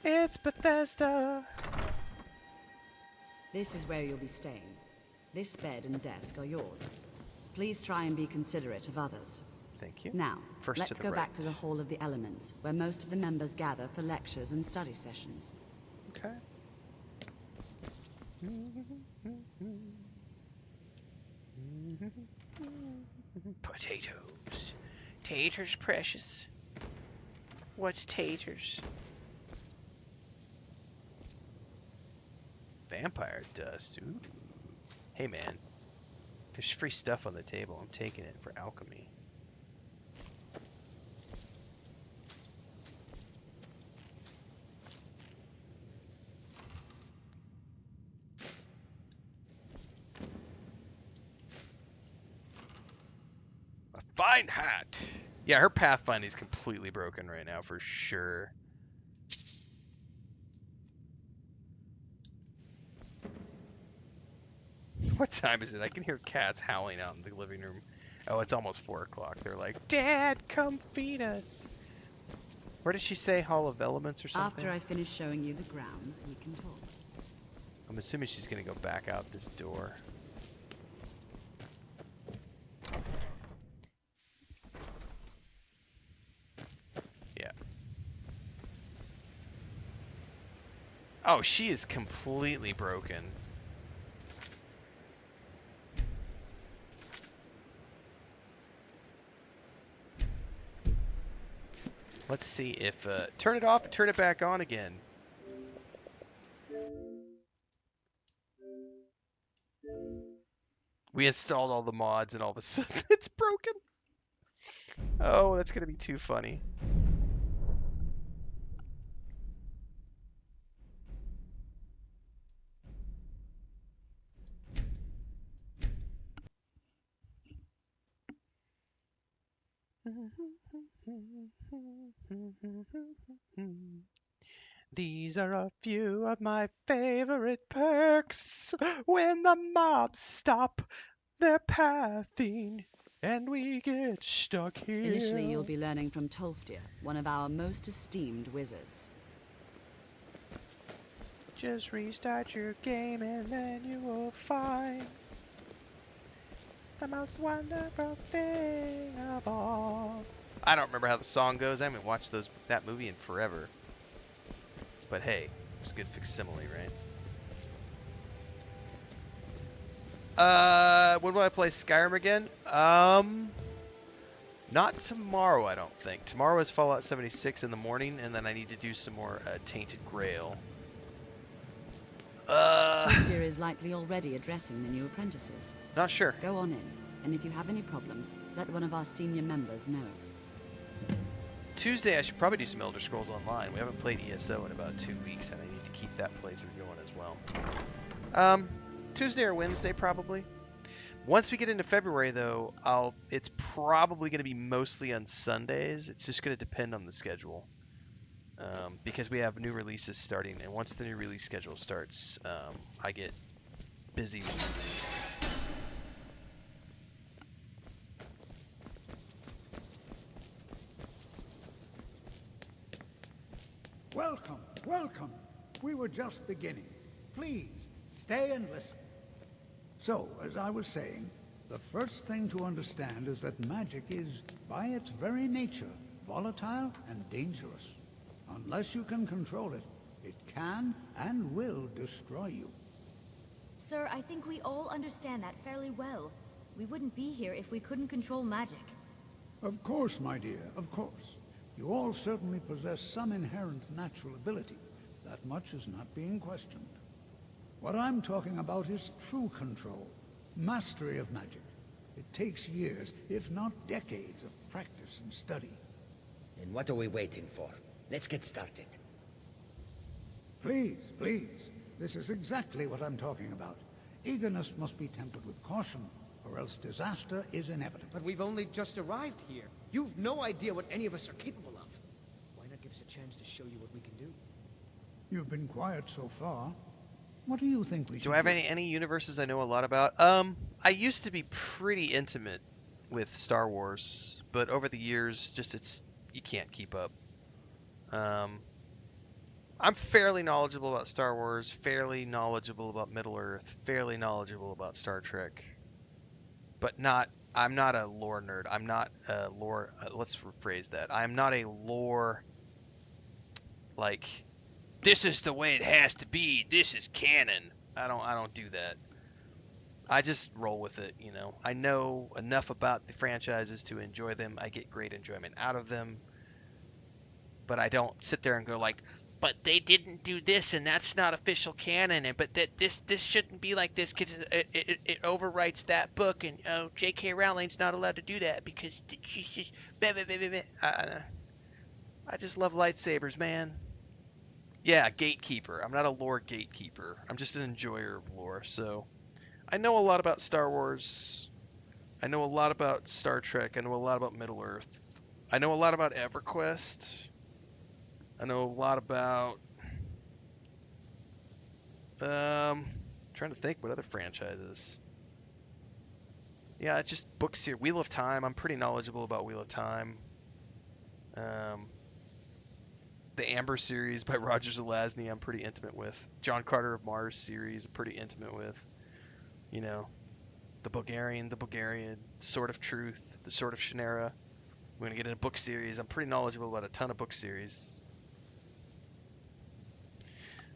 It's Bethesda. This is where you'll be staying. This bed and desk are yours. Please try and be considerate of others. Thank you. Now, First let's to the go right. back to the Hall of the Elements, where most of the members gather for lectures and study sessions. Okay. Potatoes. Taters, precious. What's taters? Vampire dust. Ooh. Hey man, there's free stuff on the table. I'm taking it for alchemy. A fine hat. Yeah, her pathfinding is completely broken right now for sure. What time is it? I can hear cats howling out in the living room. Oh, it's almost 4 o'clock. They're like, Dad, come feed us. Where did she say Hall of Elements or something? After I finish showing you the grounds, we can talk. I'm assuming she's going to go back out this door. Yeah. Oh, she is completely broken. Let's see if, turn it off and turn it back on again. We installed all the mods and all of a sudden it's broken. Oh, that's going to be too funny. These are a few of my favorite perks when the mobs stop their pathing and we get stuck here. Initially, you'll be learning from Tolfdir, one of our most esteemed wizards. Just restart your game and then you will find the most wonderful thing of all. I don't remember how the song goes. I haven't watched that movie in forever. But hey, it's a good facsimile, right? When will I play Skyrim again? Not tomorrow, I don't think. Tomorrow is Fallout 76 in the morning, and then I need to do some more Tainted Grail. Tolfdir is likely already addressing the new apprentices. Not sure. Go on in, and if you have any problems, let one of our senior members know. Tuesday, I should probably do some Elder Scrolls Online. We haven't played ESO in about 2 weeks, and I need to keep that playthrough going as well. Tuesday or Wednesday, probably. Once we get into February, though, it's probably going to be mostly on Sundays. It's just going to depend on the schedule. Because we have new releases starting, and once the new release schedule starts, I get busy with new releases. Welcome, welcome. We were just beginning. Please, stay and listen. So, as I was saying, The first thing to understand is that magic is, by its very nature, volatile and dangerous. Unless you can control it, it can and will destroy you. Sir, I think we all understand that fairly well. We wouldn't be here if we couldn't control magic. Of course, my dear, of course. You all certainly possess some inherent natural ability. That much is not being questioned. What I'm talking about is true control, mastery of magic. It takes years, if not decades, of practice and study. Then what are we waiting for? Let's get started. Please, please. This is exactly what I'm talking about. Eagerness must be tempered with caution, or else disaster is inevitable. But we've only just arrived here. You've no idea what any of us are capable of. Why not give us a chance to show you what we can do? You've been quiet so far. What do you think we should Do I have any universes I know a lot about? I used to be pretty intimate with Star Wars, but over the years, you can't keep up. I'm fairly knowledgeable about Star Wars, fairly knowledgeable about Middle-earth, fairly knowledgeable about Star Trek, but I'm not a lore nerd. I'm not a lore, let's rephrase that. I'm not a lore, like, this is the way it has to be, this is canon. I don't do that. I just roll with it, you know. I know enough about the franchises to enjoy them. I get great enjoyment out of them. But I don't sit there and go like, but they didn't do this and that's not official canon, and but this shouldn't be like this because it overwrites that book, and oh, J.K. Rowling's not allowed to do that because she's just blah, blah, blah, blah, blah. I just love lightsabers, man. Yeah, gatekeeper. I'm not a lore gatekeeper. I'm just an enjoyer of lore. So I know a lot about Star Wars. I know a lot about Star Trek. I know a lot about Middle-earth. I know a lot about EverQuest. I know a lot about trying to think what other franchises. Yeah, it's just books here. Wheel of Time. I'm pretty knowledgeable about Wheel of Time. The Amber series by Roger Zelazny, I'm pretty intimate with. John Carter of Mars series, I'm pretty intimate with. You know, the Bulgarian, Sword of Truth, the Sword of Shannara. We're gonna get in a book series. I'm pretty knowledgeable about a ton of book series.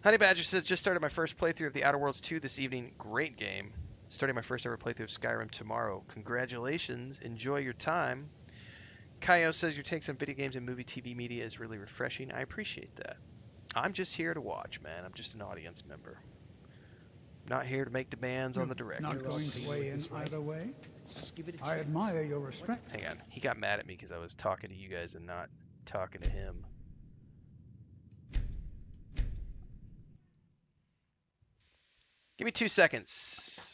Honey Badger says, just started my first playthrough of The Outer Worlds 2 this evening. Great game. Starting my first ever playthrough of Skyrim tomorrow. Congratulations. Enjoy your time. Kaio says, your takes on video games and movie TV media is really refreshing. I appreciate that. I'm just here to watch, man. I'm just an audience member. Not here to make demands on the directors. Not going to weigh in either way? Let's just give it a chance. I admire your restraint. Hang on. He got mad at me because I was talking to you guys and not talking to him. Give me 2 seconds.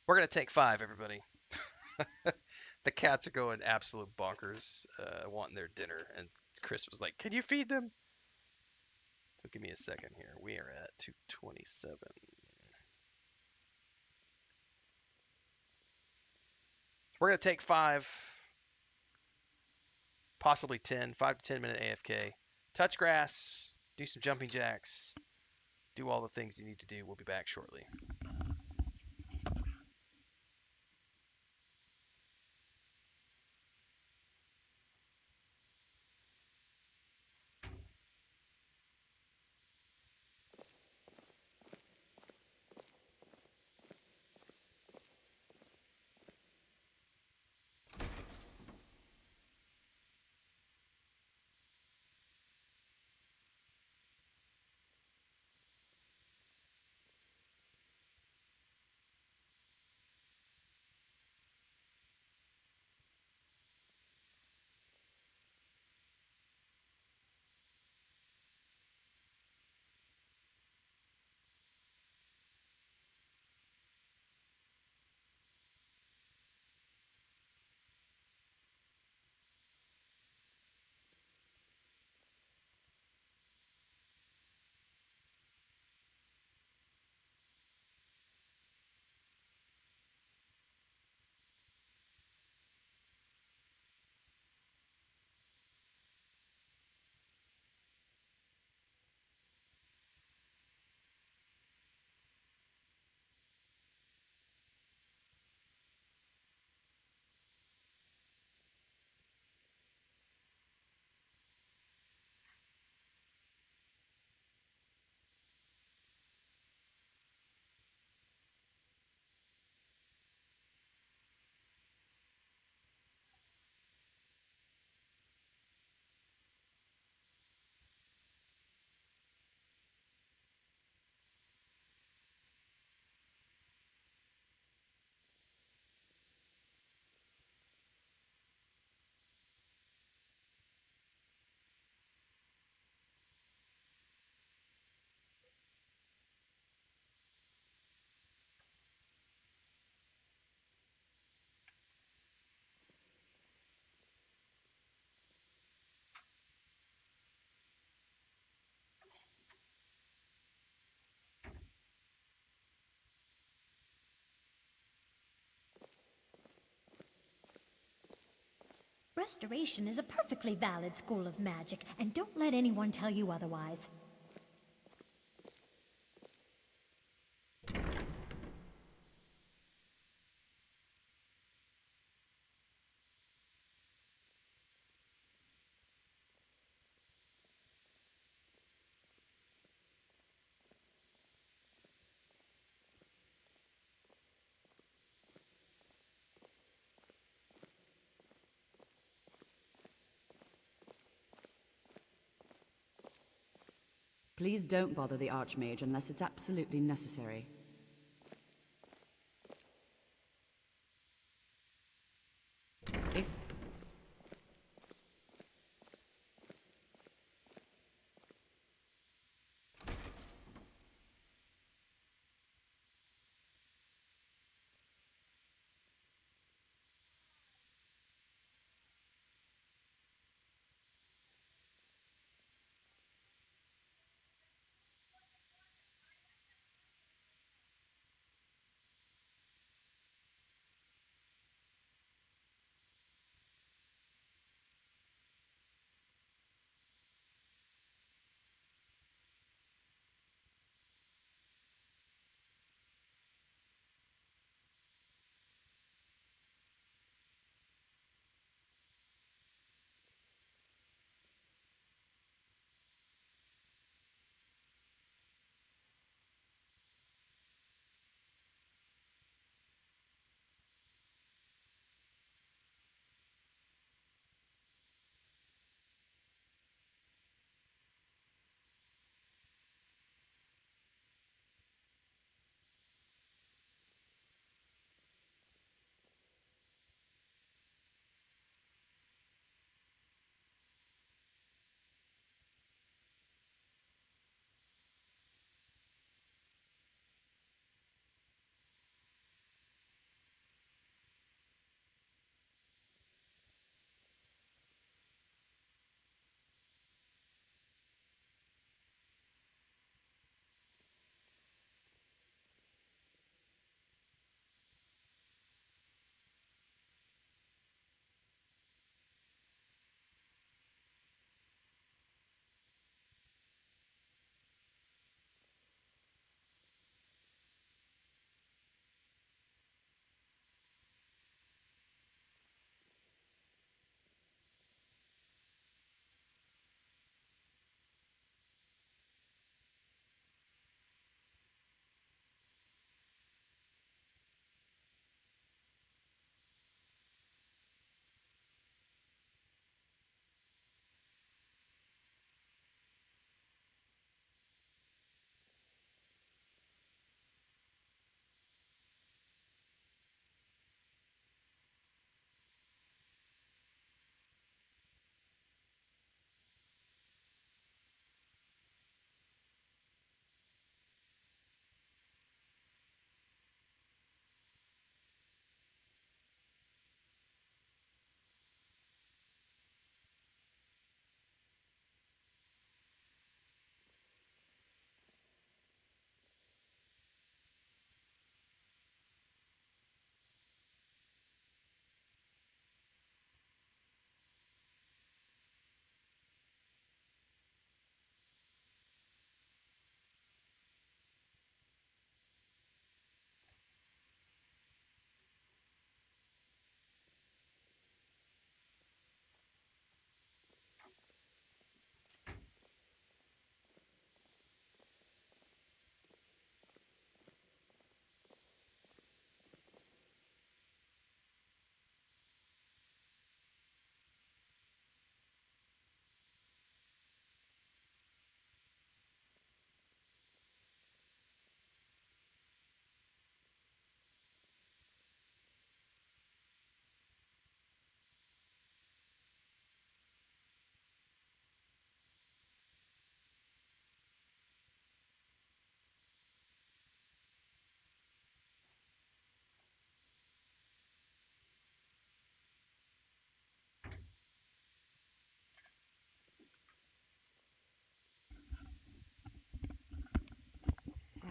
We're going to take 5, everybody. The cats are going absolute bonkers, wanting their dinner. And Chris was like, can you feed them? So give me a second here. We are at 227. We're going to take 5, possibly 10, 5 to 10 minute AFK. Touch grass, do some jumping jacks, do all the things you need to do. We'll be back shortly. Restoration is a perfectly valid school of magic, and don't let anyone tell you otherwise. Please don't bother the Archmage unless it's absolutely necessary. If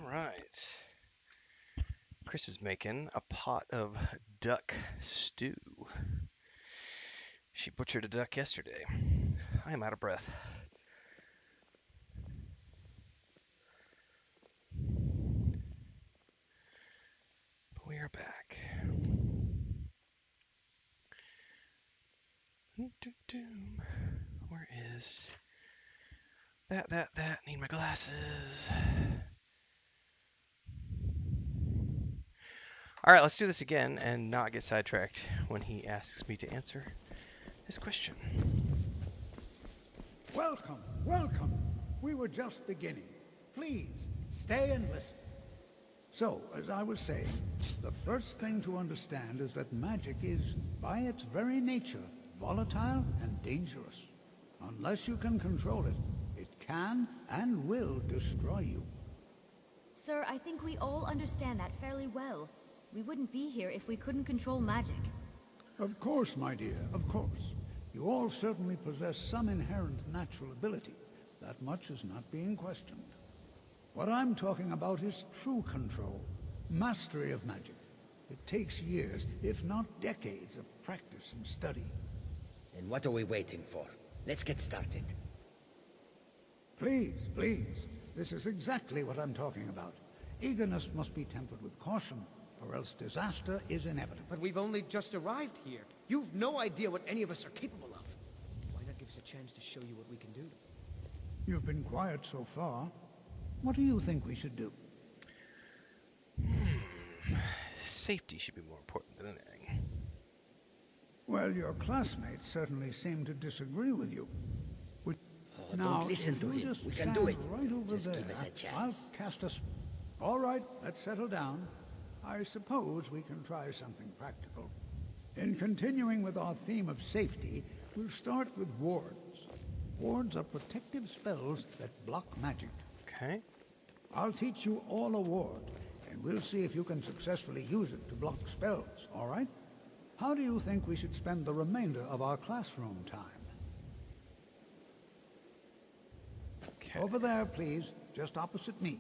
All right. Chris is making a pot of duck stew. She butchered a duck yesterday. I am out of breath. But we are back. Where is that? Need my glasses. All right, let's do this again and not get sidetracked when he asks me to answer his question. Welcome, welcome. We were just beginning. Please, stay and listen. So, as I was saying, the first thing to understand is that magic is, by its very nature, volatile and dangerous. Unless you can control it, it can and will destroy you. Sir, I think we all understand that fairly well. We wouldn't be here if we couldn't control magic. Of course, my dear, of course. You all certainly possess some inherent natural ability. That much is not being questioned. What I'm talking about is true control, mastery of magic. It takes years, if not decades, of practice and study. Then what are we waiting for? Let's get started. Please, please. This is exactly what I'm talking about. Eagerness must be tempered with caution, or else disaster is inevitable. But we've only just arrived here. You've no idea what any of us are capable of. Why not give us a chance to show you what we can do? You've been quiet so far. What do you think we should do? Safety should be more important than anything. Well, your classmates certainly seem to disagree with you. Now, don't listen if to you him. just We can stand do it. Right over Just there, give us a chance. I'll cast us. All right, let's settle down. I suppose we can try something practical. In continuing with our theme of safety, we'll start with wards. Wards are protective spells that block magic. Okay. I'll teach you all a ward, and we'll see if you can successfully use it to block spells, all right? How do you think we should spend the remainder of our classroom time? Okay. Over there, please, just opposite me.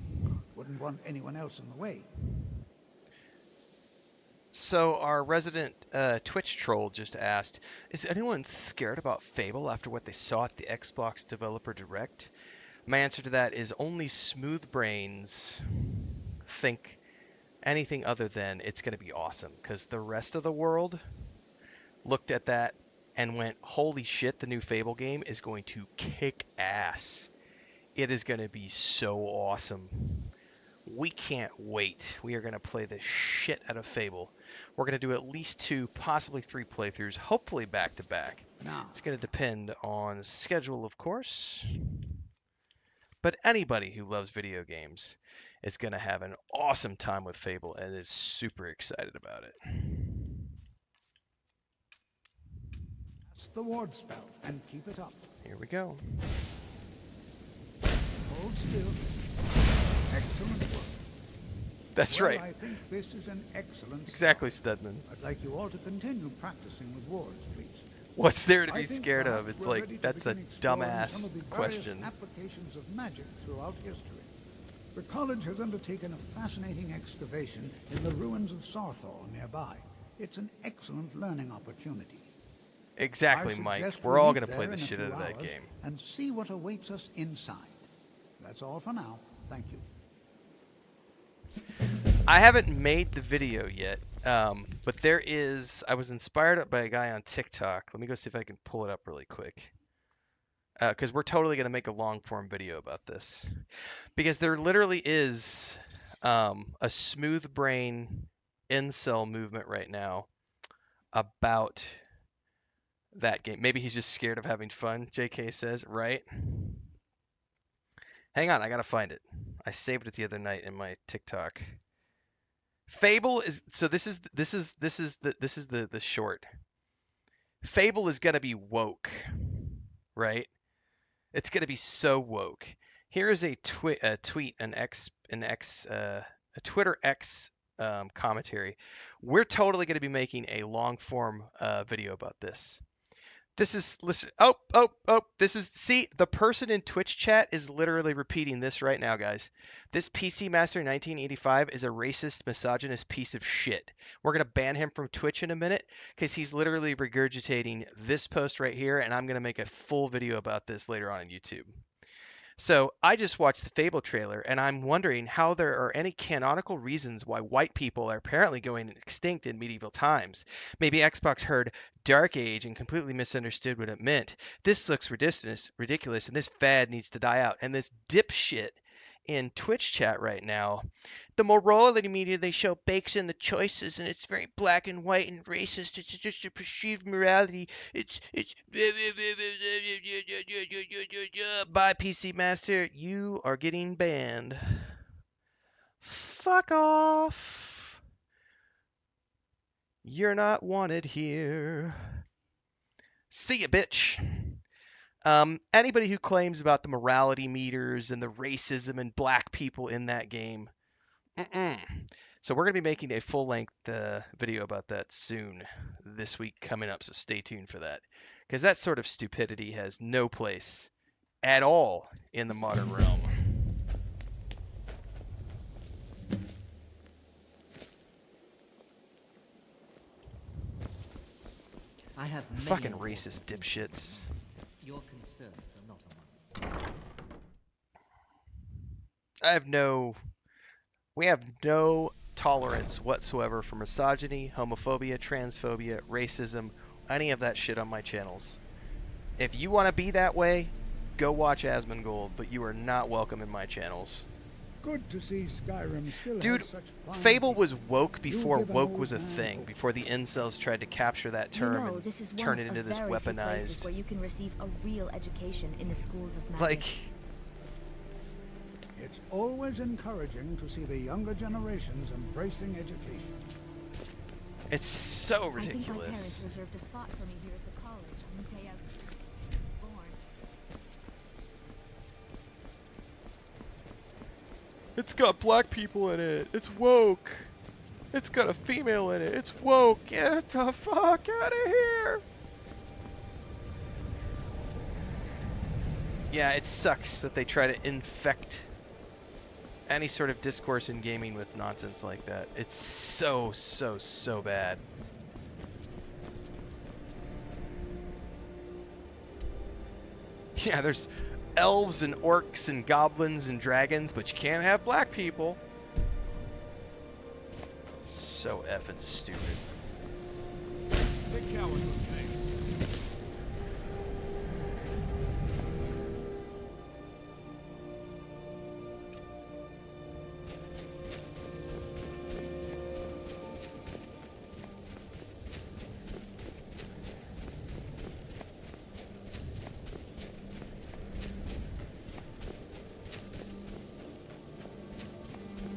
Wouldn't want anyone else in the way. So our resident Twitch troll just asked, is anyone scared about Fable after what they saw at the Xbox Developer Direct? My answer to that is only smooth brains think anything other than it's going to be awesome, because the rest of the world looked at that and went, holy shit, the new Fable game is going to kick ass. It is going to be so awesome. We can't wait. We are going to play the shit out of Fable. We're going to do at least 2, possibly 3 playthroughs, hopefully back to back. Now, It's going to depend on schedule, of course. But anybody who loves video games is going to have an awesome time with Fable and is super excited about it. that's the ward spell, and keep it up. Here we go. Hold still. Excellent work. That's Well, right. I think this is an excellent Exactly, start. Studman. I'd like you all to continue practicing with wards, please. What's there to I be think scared of? perhaps It's we're like, ready to that's a begin exploring some dumbass of the various question. applications of magic throughout history. The college has undertaken a fascinating excavation in the ruins of Saarthal nearby. It's an excellent learning opportunity. Exactly, I Mike. suggest We're we all meet going to play there the in a shit few out of that hours game. and see what awaits us inside. That's all for now. Thank you. I haven't made the video yet, but there is. I was inspired by a guy on TikTok. Let me go see if I can pull it up really quick. Because we're totally going to make a long form video about this. Because there literally is a smooth brain incel movement right now about that game. Maybe he's just scared of having fun, JK says, right? Hang on, I gotta find it. I saved it the other night in my TikTok. Fable is so this is the short. Fable is gonna be woke, right? It's gonna be so woke. Here is a tweet, a Twitter X commentary. We're totally gonna be making a long form video about this. This is, listen, this is, see, the person in Twitch chat is literally repeating this right now, guys. This PC Master 1985 is a racist, misogynist piece of shit. We're going to ban him from Twitch in a minute because he's literally regurgitating this post right here, and I'm going to make a full video about this later on YouTube. So I just watched the Fable trailer, and I'm wondering how there are any canonical reasons why white people are apparently going extinct in medieval times. Maybe Xbox heard Dark Age and completely misunderstood what it meant. This looks ridiculous, and this fad needs to die out. And this dipshit in Twitch chat right now, the morality media they show bakes in the choices, and it's very black and white and racist. It's just a perceived morality. It's by PC Master. You are getting banned. Fuck off. You're not wanted here. See ya, bitch. Anybody who claims about the morality meters and the racism and black people in that game, So we're going to be making a full-length video about that soon this week coming up, so stay tuned for that. Because that sort of stupidity has no place at all in the modern realm. I have fucking racist dipshits. Your concerns are not on mine. We have no tolerance whatsoever for misogyny, homophobia, transphobia, racism, any of that shit on my channels. If you want to be that way, go watch Asmongold, but you are not welcome in my channels. Good to see Skyrim still Dude, has such fine Fable people. was woke before give an woke old was a man thing, hope. before the incels tried to capture that term You know, this is and one turn it of into this very few places weaponized. where you can receive a real education in the schools of magic. Like, It's always encouraging to see the younger generations embracing education. it's so I think my parents ridiculous. reserved a spot for me here at the college on the day I was born. It's got black people in it. It's woke. It's got a female in it. It's woke. Get the fuck out of here. Yeah, it sucks that they try to infect any sort of discourse in gaming with nonsense like that. It's so bad. Yeah, there's elves and orcs and goblins and dragons, but you can't have black people. So effing stupid. Big coward was named.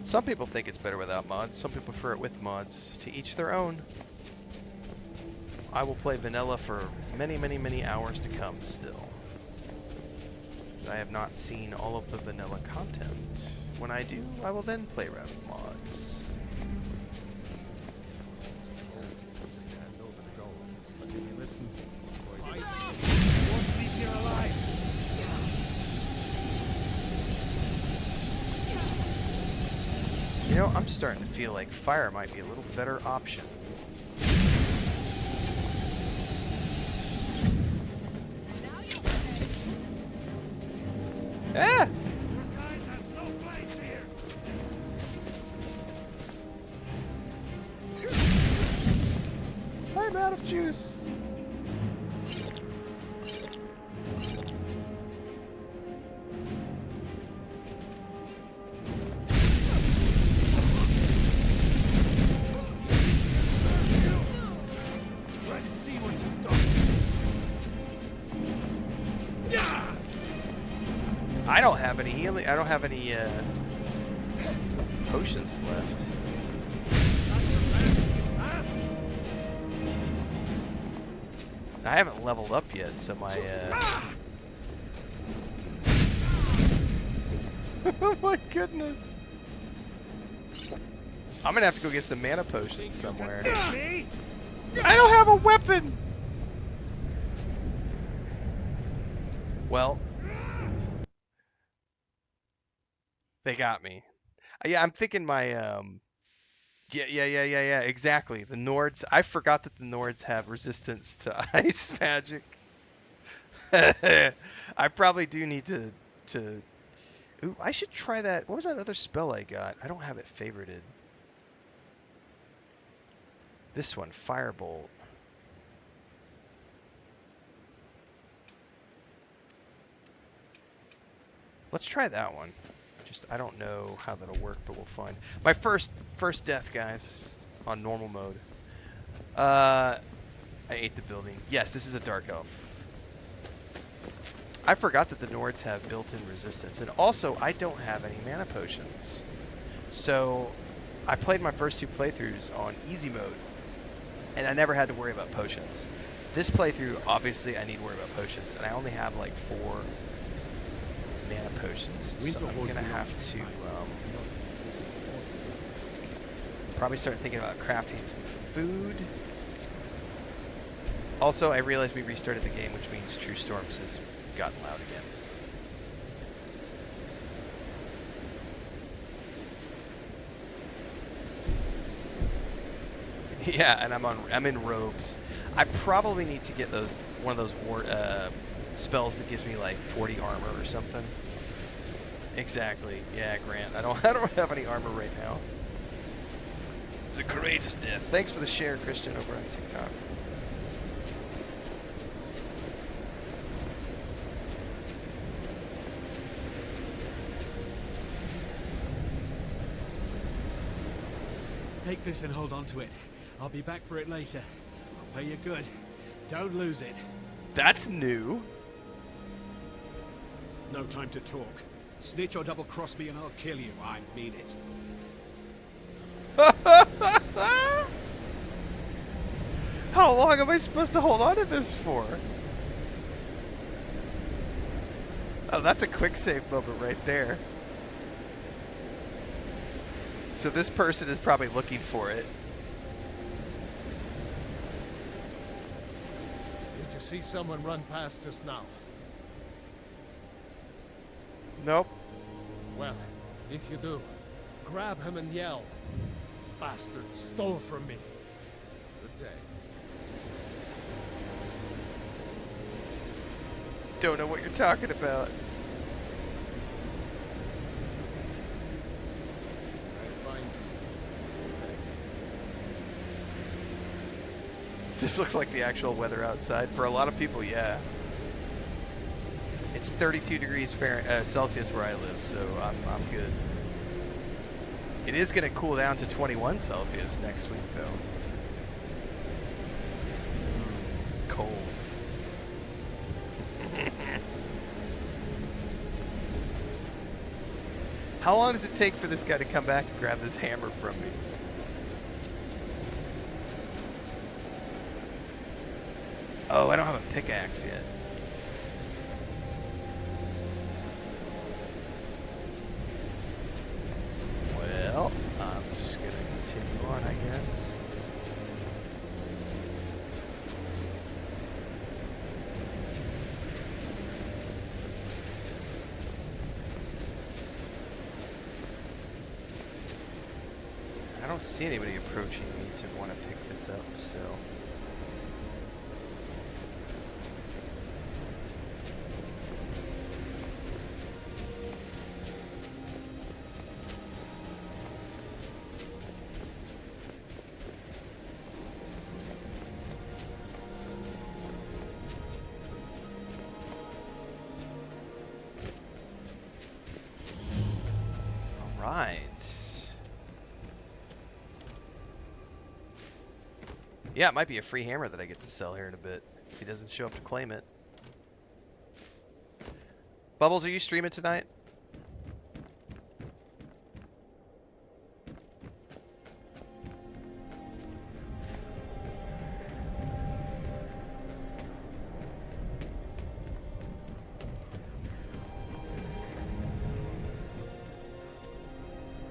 Some people think it's better without mods, some people prefer it with mods. To each their own. I will play vanilla for many hours to come still. I have not seen all of the vanilla content. When I do, I will then play around with mods. Listen, boys. You know, I'm starting to feel like fire might be a little better option. Ah! I'm out of juice. Let's see what you've done. I don't have any healing. I don't have any potions left. I haven't leveled up yet, so my oh my goodness. I'm gonna have to go get some mana potions somewhere. I don't have a weapon! Well, they got me. Yeah, I'm thinking my yeah, exactly. The Nords. I forgot that the Nords have resistance to ice magic. I probably do need to. Ooh, I should try that. What was that other spell I got? I don't have it favorited. This one, Firebolt. Let's try that one. Just I don't know how that'll work, but we'll find. My first death, guys, on normal mode. I ate the building. Yes, this is a dark elf. I forgot that the Nords have built-in resistance, and also I don't have any mana potions. So I played my first two playthroughs on easy mode, and I never had to worry about potions. This playthrough, obviously, I need to worry about potions, and I only have like 4 mana potions, so I'm gonna have to probably start thinking about crafting some food. Also, I realized we restarted the game, which means True Storms has gotten loud again. Yeah, and I'm in robes. I probably need to get one of those spells that gives me like 40 armor or something. Exactly. Yeah, Grant. I don't have any armor right now. It was a courageous death. Thanks for the share, Christian, over on TikTok. Take this and hold on to it. I'll be back for it later. I'll pay you good. Don't lose it. That's new. No time to talk. Snitch or double-cross me and I'll kill you. I mean it. How long am I supposed to hold on to this for? Oh, that's a quick save moment right there. So this person is probably looking for it. Did you see someone run past us now? Nope. Well, if you do, grab him and yell. Bastard stole from me. Good day. Don't know what you're talking about. This looks like the actual weather outside. For a lot of people, yeah. It's 32 degrees Celsius where I live, so I'm good. It is going to cool down to 21 Celsius next week, though. Cold. How long does it take for this guy to come back and grab this hammer from me? Oh, I don't have a pickaxe yet. Well, I'm just gonna continue on, I guess. I don't see anybody approaching me to want to pick this up, so... Yeah, it might be a free hammer that I get to sell here in a bit, if he doesn't show up to claim it. Bubbles, are you streaming tonight?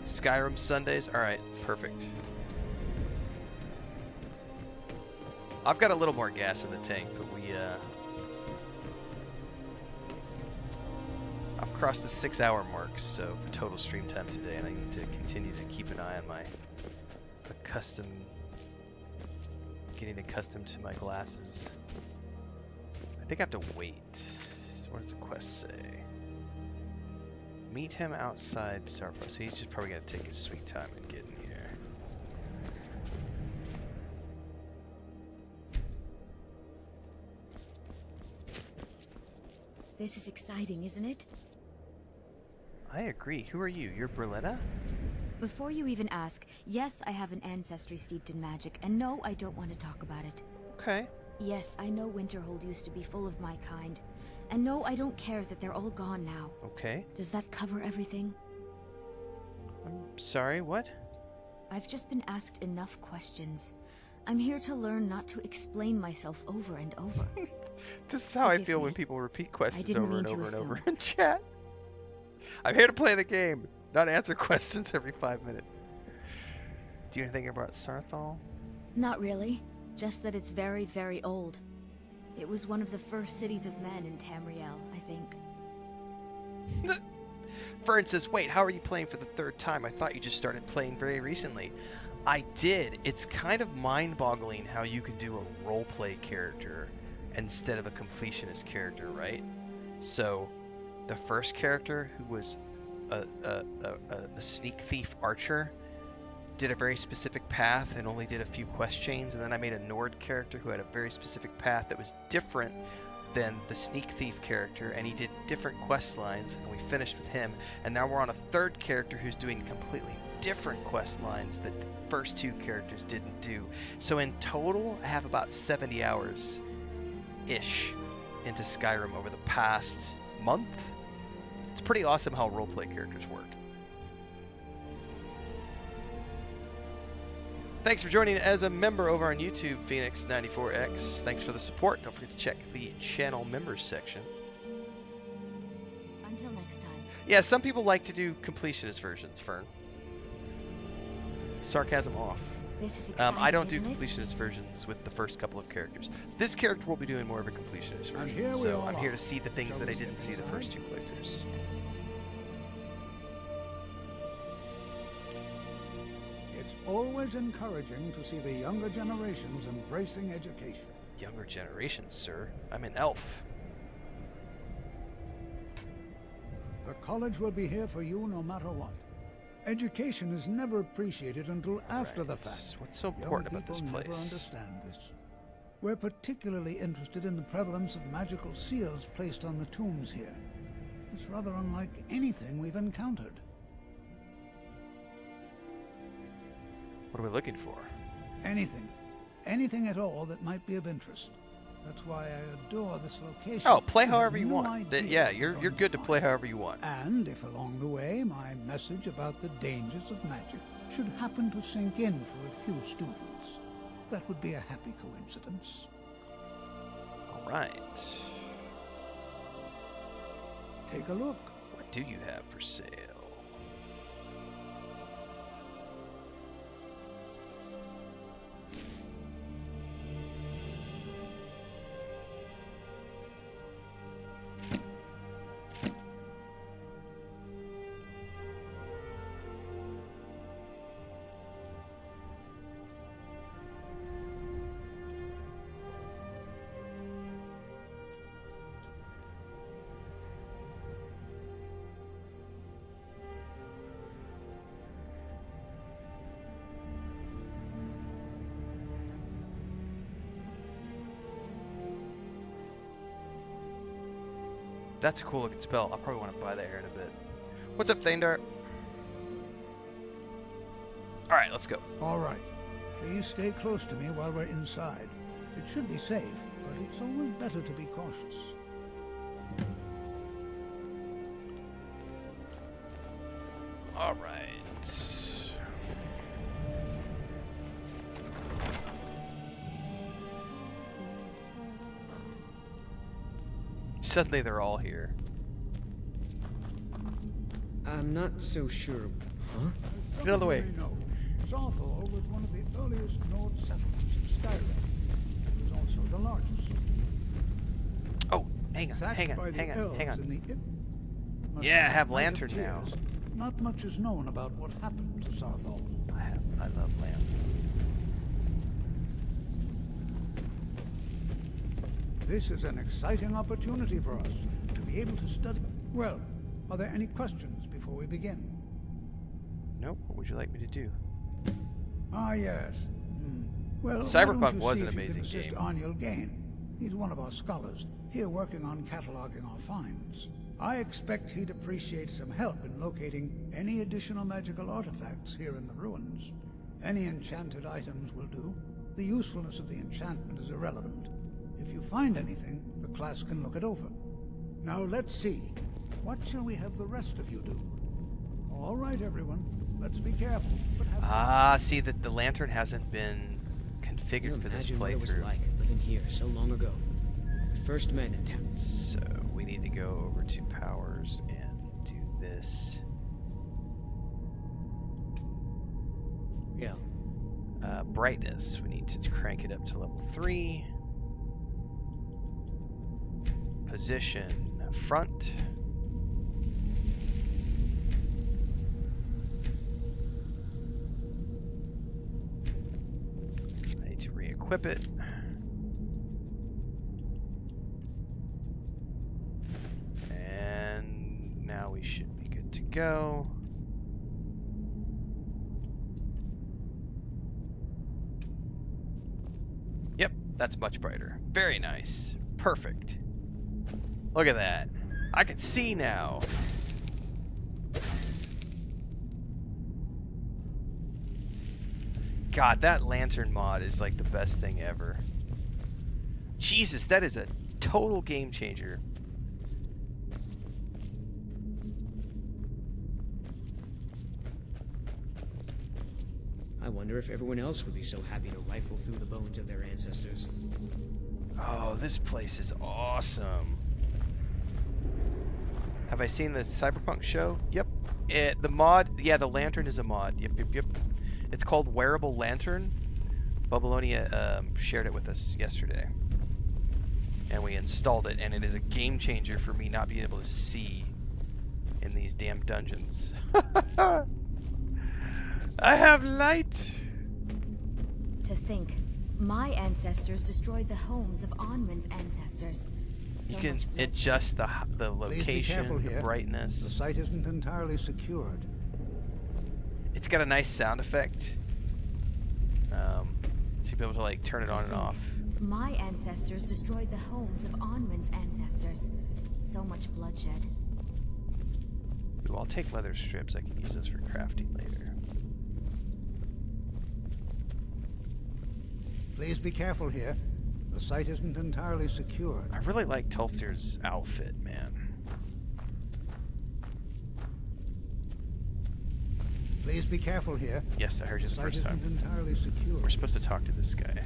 Skyrim Sundays? Alright, perfect. I've got a little more gas in the tank, but crossed the 6-hour mark, so for total stream time today, and I need to continue to keep an eye on my getting accustomed to my glasses. I think I have to wait. What does the quest say? Meet him outside Saarthal. So he's just probably gonna take his sweet time and get in here. This is exciting, isn't it? I agree. Who are you? You're Berletta? Before you even ask, yes, I have an ancestry steeped in magic, and no, I don't want to talk about it. Okay. Yes, I know Winterhold used to be full of my kind. And no, I don't care that they're all gone now. Okay. Does that cover everything? I'm sorry, what? I've just been asked enough questions. I'm here to learn not to explain myself over and over. This is how I feel when people repeat questions over and over and over in chat. I'm here to play the game, not answer questions every 5 minutes. Do you know anything about Saarthal? Not really. Just that it's very, very old. It was one of the first cities of men in Tamriel, I think. Fern says, wait, how are you playing for the 3rd time? I thought you just started playing very recently. I did. It's kind of mind-boggling how you can do a roleplay character instead of a completionist character, right? So, the first character, who was a sneak thief archer, did a very specific path and only did a few quest chains, and then I made a Nord character who had a very specific path that was different than the sneak thief character, and he did different quest lines, and we finished with him, and now we're on a 3rd character who's doing completely different quest lines that the first 2 characters didn't do. So in total, I have about 70 hours ish into Skyrim over the past month. It's pretty awesome how roleplay characters work. Thanks for joining as a member over on YouTube, Phoenix94X. Thanks for the support. Don't forget to check the channel members section. Until next time. Yeah, some people like to do completionist versions, Fern. Sarcasm off. This is exciting, I don't do isn't it? completionist versions with the first couple of characters. This character will be doing more of a completionist And version, here we so all I'm here are. to see the things Shall that I we didn't see step the first 2 inside? playthroughs. It's always encouraging to see the younger generations embracing education. Younger generations, sir. I'm an elf. The college will be here for you no matter what. Education is never appreciated until after the fact. What's so Young important about this people never place? understand this. We're particularly interested in the prevalence of magical seals placed on the tombs here. It's rather unlike anything we've encountered. What are we looking for? Anything. Anything at all that might be of interest. That's why I adore this location. Oh, play We have however you no want. idea Yeah, what you're going good to play however you want. And if along the way my message about the dangers of magic should happen to sink in for a few students, that would be a happy coincidence. All right. Take a look. What do you have for sale? That's a cool looking spell. I'll probably want to buy that here in a bit. What's up, Thaindar? Alright, let's go. All right. Please stay close to me while we're inside. It should be safe, but it's always better to be cautious. Alright. Suddenly they're all here. I'm not so sure. Huh? Get out of the way. Saarthal was one of the earliest Nord settlements of Skyrim. It was also the largest. Oh, hang on, Sacked hang by on, the hang on, elves hang on. in the Yeah, I have Night of lantern Tears, now. Not much is known about what happened to Saarthal. I love lantern. This is an exciting opportunity for us to be able to study. Well, are there any questions before we begin? Nope. What would you like me to do? Ah, yes. Well, Cyberpunk why don't you was see an if you amazing can assist game. Arniel Gain. He's one of our scholars, here working on cataloging our finds. I expect he'd appreciate some help in locating any additional magical artifacts here in the ruins. Any enchanted items will do. The usefulness of the enchantment is irrelevant. If you find anything, the class can look it over. Now let's see. What shall we have the rest of you do? All right, everyone. Let's be careful. But have See that the lantern hasn't been configured for this Imagine what it was playthrough. like living here so long ago. The first men in town. So we need to go over to powers and do this. Yeah. Brightness. We need to crank it up to level 3. Position front. I need to re-equip it. And now we should be good to go. Yep, that's much brighter. Very nice. Perfect. Look at that. I can see now. God, that lantern mod is like the best thing ever. Jesus, that is a total game changer. I wonder if everyone else would be so happy to rifle through the bones of their ancestors. Oh, this place is awesome. Have I seen the Cyberpunk show? Yep. The mod, yeah, the lantern is a mod. Yep. It's called Wearable Lantern. Babylonia shared it with us yesterday. And we installed it, and it is a game changer for me not being able to see in these damn dungeons. I have light! To think, my ancestors destroyed the homes of Onwin's ancestors. So You can much bloodshed. adjust the Please be careful location, the here. brightness. The site isn't entirely secured. It's got a nice sound effect. To be able to like turn it To on and think, off. My ancestors destroyed the homes of Onwin's ancestors. So much bloodshed. Ooh, I'll take leather strips. I can use those for crafting later. Please be careful here. The site isn't entirely secured. I really like Tolfter's outfit, man. Please be careful here. Yes, I heard you The the site first time. isn't entirely secure. We're supposed to talk to this guy.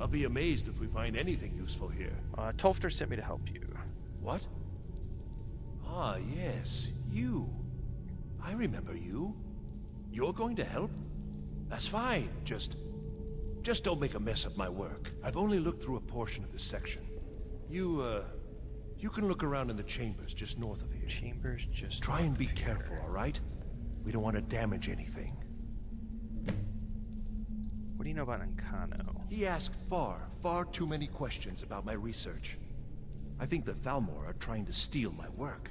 I'll be amazed if we find anything useful here. Tolfter sent me to help you. What? Ah, yes, you. I remember you. You're going to help? That's fine. Just don't make a mess of my work. I've only looked through a portion of this section. You can look around in the chambers just north of here. Chambers just Try and be careful, all right? We don't want to damage anything. What do you know about Ancano? He asked far too many questions about my research. I think the Thalmor are trying to steal my work.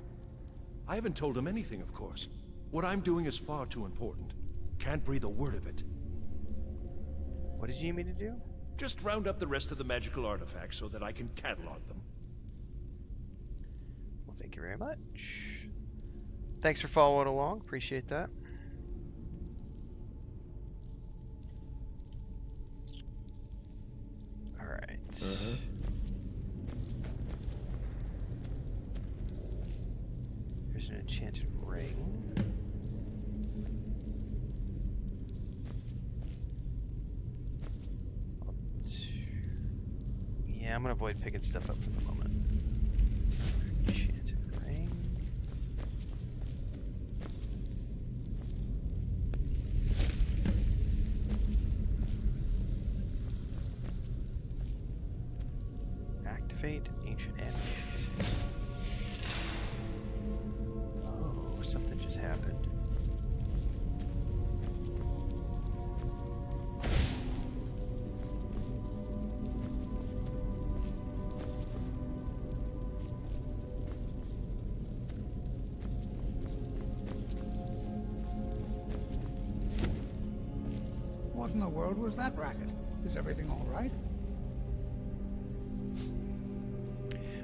I haven't told him anything, of course. What I'm doing is far too important. Can't breathe a word of it. What did you need me to do? Just round up the rest of the magical artifacts so that I can catalog them. Well, thank you very much. Thanks for following along. Appreciate that. All right. There's an enchanted ring. Yeah, I'm gonna avoid picking stuff up for the moment. Enchanted ring. Activate ancient amulet. just happened. What in the world was that racket? Is everything all right?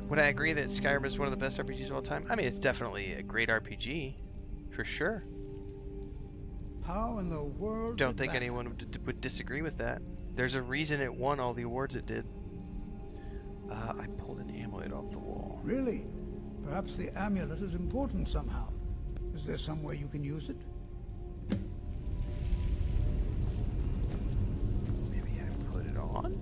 Would I agree that Skyrim is one of the best RPGs of all time? I mean, it's definitely a great RPG, for sure. How in the world? Don't think anyone would disagree with that. There's a reason it won all the awards it did. I pulled an amulet off the wall. Really? Perhaps the amulet is important somehow. Is there some way you can use it? Maybe I put it on?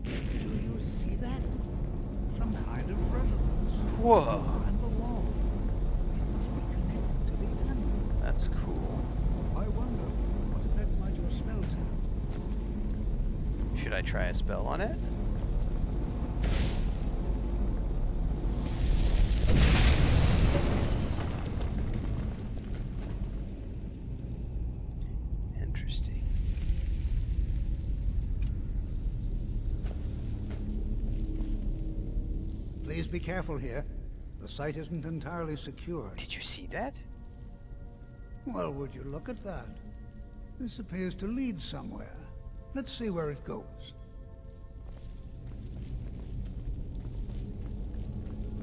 Do you see that? Some kind of resonance. Whoa! And the wall. It must be connected to the amulet. That's cool. I wonder what effect might your spells have. Should I try a spell on it? Interesting. Please be careful here. The site isn't entirely secure. Did you see that? Well, would you look at that? This appears to lead somewhere. Let's see where it goes.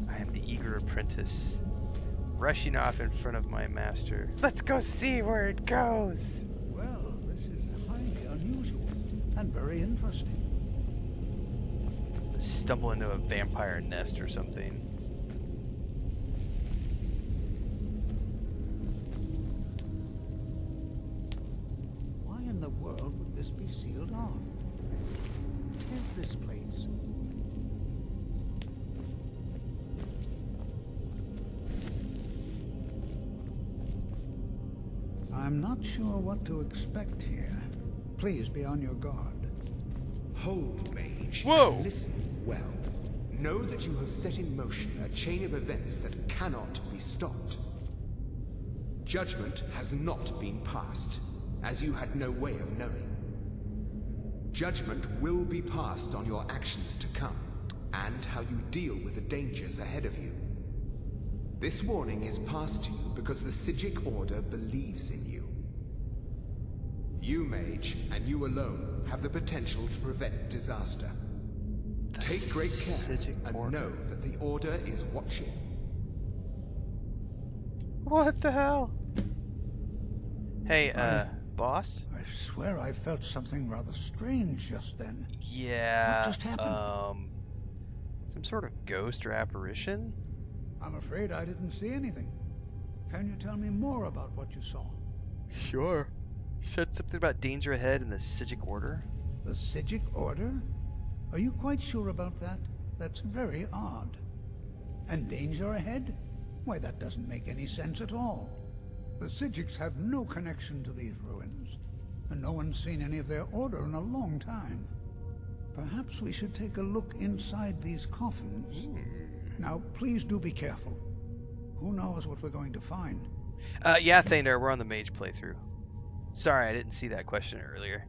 I am the eager apprentice, rushing off in front of my master. Let's go see where it goes! Well, this is highly unusual and very interesting. Stumble into a vampire nest or something. Why in the world would this be sealed off? What is this place? I'm not sure what to expect here. Please be on your guard. Hold, mage. Whoa! And listen well. Know that you have set in motion a chain of events that cannot be stopped. Judgment has not been passed, as you had no way of knowing. Judgment will be passed on your actions to come, and how you deal with the dangers ahead of you. This warning is passed to you because the Psijic Order believes in you. You, mage, and you alone, have the potential to prevent disaster. Take great care, and know that the Order is watching. What the hell? Hey, boss? I swear I felt something rather strange just then. Yeah, What just happened? Some sort of ghost or apparition? I'm afraid I didn't see anything. Can you tell me more about what you saw? Sure. Said something about danger ahead in the Psijic Order. The Psijic Order? Are you quite sure about that? That's very odd. And danger ahead? Why, that doesn't make any sense at all. The Psijics have no connection to these ruins, and no one's seen any of their order in a long time. Perhaps we should take a look inside these coffins. Now, please do be careful. Who knows what we're going to find? Yeah, Thaner, we're on the mage playthrough. Sorry, I didn't see that question earlier.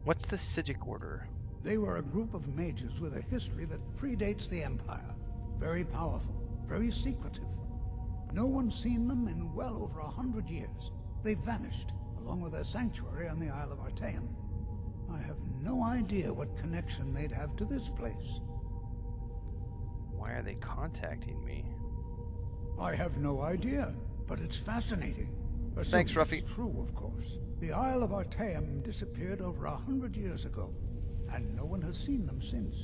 What's the Psijic Order? They were a group of mages with a history that predates the Empire. Very powerful, very secretive. No one's seen them in well over 100 years. They vanished, along with their sanctuary on the Isle of Artaeum. I have no idea what connection they'd have to this place. Why are they contacting me? I have no idea, but it's fascinating. Thanks, Assuming Ruffy. it's true, of course. The Isle of Artaeum disappeared over 100 years ago, and no one has seen them since.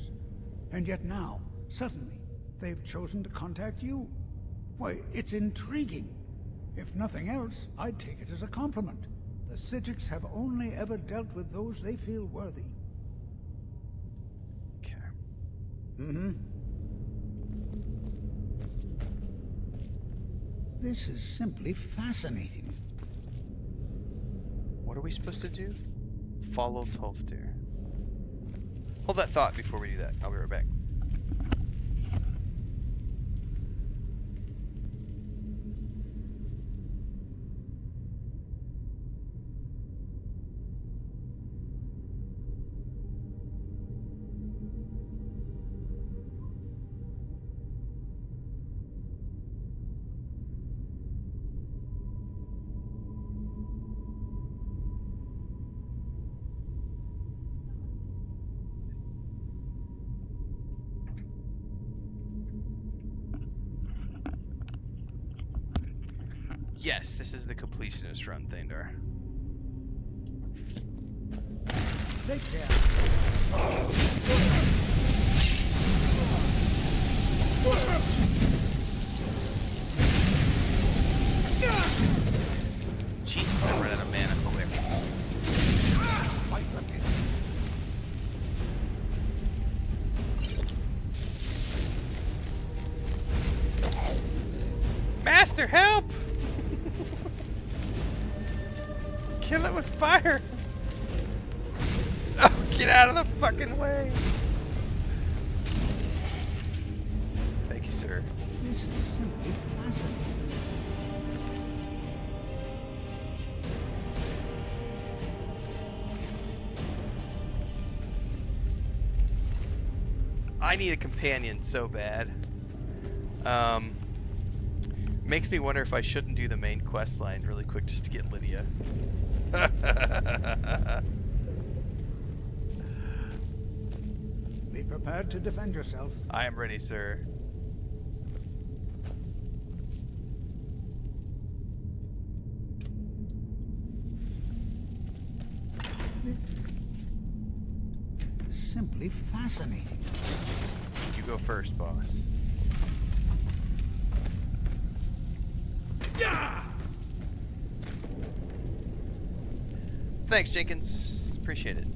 And yet now, suddenly, they've chosen to contact you. Why, it's intriguing. If nothing else, I'd take it as a compliment. The Psijics have only ever dealt with those they feel worthy. Okay. Mm-hmm. This is simply fascinating. What are we supposed to do? Follow Tolfdir. Hold that thought before we do that. I'll be right back. Yes, this is the completionist run, Thandar. Take care. Jesus, I run out of mana quick. Master, help! Kill it with fire! Oh, get out of the fucking way! Thank you, sir. This is simply fascinating. I need a companion so bad. Makes me wonder if I shouldn't do the main quest line really quick just to get Lydia. Be prepared to defend yourself. I am ready, sir. Simply fascinating. You go first, boss. Yeah! Thanks, Jenkins. Appreciate it.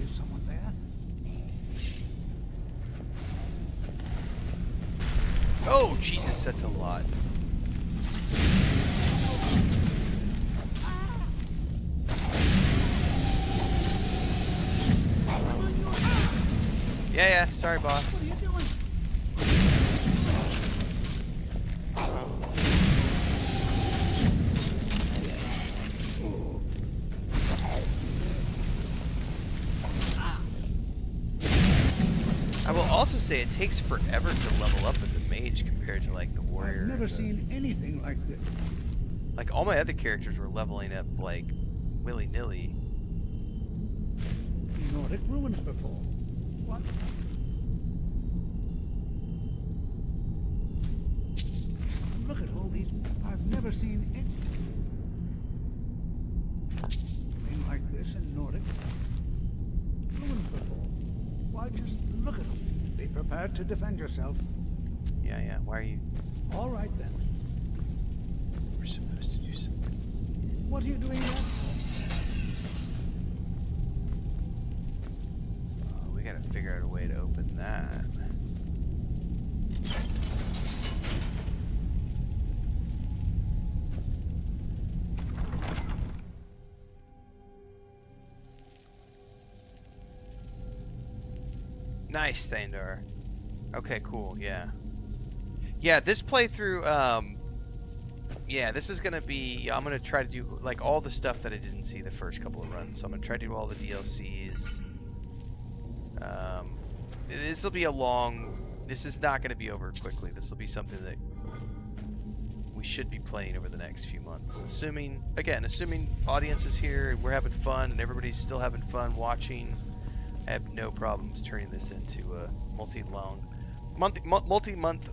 Is someone there? Oh, Jesus, that's a lot. Yeah, sorry, boss. What are you doing? I will also say it takes forever to level up as a mage compared to like the warrior. I've never seen anything like this. Like all my other characters were leveling up like willy-nilly. Nordic ruins before. What? Look at all these. I've never seen anything like this in Nordic ruins before. Why, just look at them. Be prepared to defend yourself. Yeah. Why are you? All right then. We're supposed to do something. What are you doing there? We gotta figure out a way to open that. Nice, Thandar. Okay, cool, yeah. Yeah, this playthrough, yeah, this is gonna be, I'm gonna try to do, like, all the stuff that I didn't see the first couple of runs. So I'm gonna try to do all the DLCs. This will be a long, this is not gonna be over quickly. This will be something that we should be playing over the next few months. Assuming audience is here, we're having fun, and everybody's still having fun watching. I have no problems turning this into a multi-month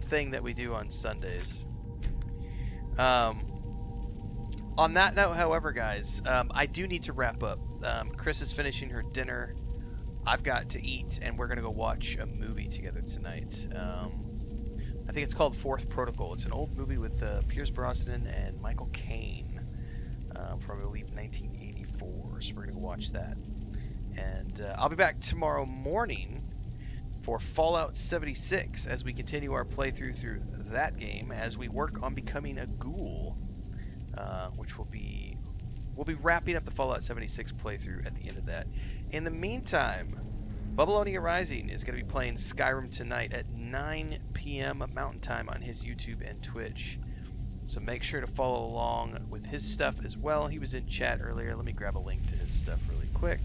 thing that we do on Sundays. On that note, however, guys, I do need to wrap up. Chris is finishing her dinner. I've got to eat, and we're going to go watch a movie together tonight. I think it's called Fourth Protocol. It's an old movie with Pierce Brosnan and Michael Caine from, I believe, 1984. So we're going to go watch that. And I'll be back tomorrow morning for Fallout 76 as we continue our playthrough through that game as we work on becoming a ghoul, which we'll be wrapping up the Fallout 76 playthrough at the end of that. In the meantime, Babylonia Rising is going to be playing Skyrim tonight at 9 p.m. Mountain Time on his YouTube and Twitch. So make sure to follow along with his stuff as well. He was in chat earlier. Let me grab a link to his stuff really quick.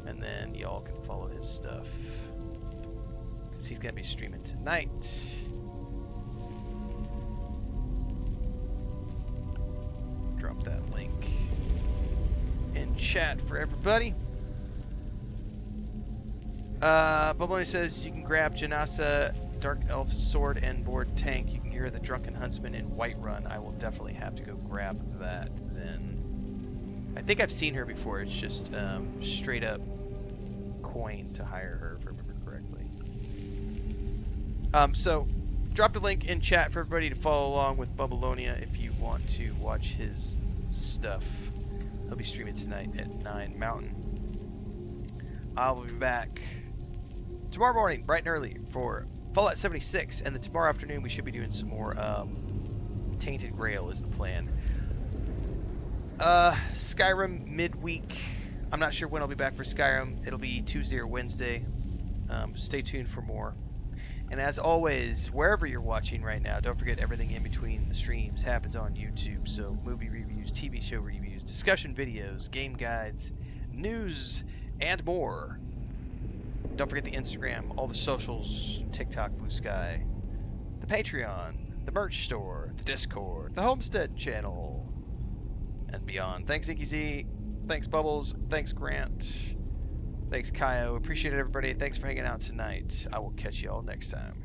And then y'all can follow his stuff, because he's going to be streaming tonight. drop that link in chat for everybody. Bubbloni says you can grab Janasa, Dark Elf Sword, and Board Tank. You can hear the Drunken Huntsman in Whiterun. I will definitely have to go grab that then. I think I've seen her before. It's just straight up coin to hire her, if I remember correctly. So drop the link in chat for everybody to follow along with Bubbalonia if you want to watch his stuff. He'll be streaming tonight at 9 Mountain. I will be back tomorrow morning, bright and early, for Fallout 76, and then tomorrow afternoon we should be doing some more Tainted Grail is the plan. Skyrim midweek. I'm not sure when I'll be back for Skyrim. It'll be Tuesday or Wednesday. Stay tuned for more. And as always, wherever you're watching right now, don't forget everything in between the streams happens on YouTube. So movie reviews, TV show reviews, discussion videos, game guides, news, and more. Don't forget the Instagram, all the socials, TikTok, Blue Sky, the Patreon, the merch store, the Discord, the Homestead channel, and beyond. Thanks, Inky Z. Thanks, Bubbles. Thanks, Grant. Thanks, Kaio. Appreciate it, everybody. Thanks for hanging out tonight. I will catch you all next time.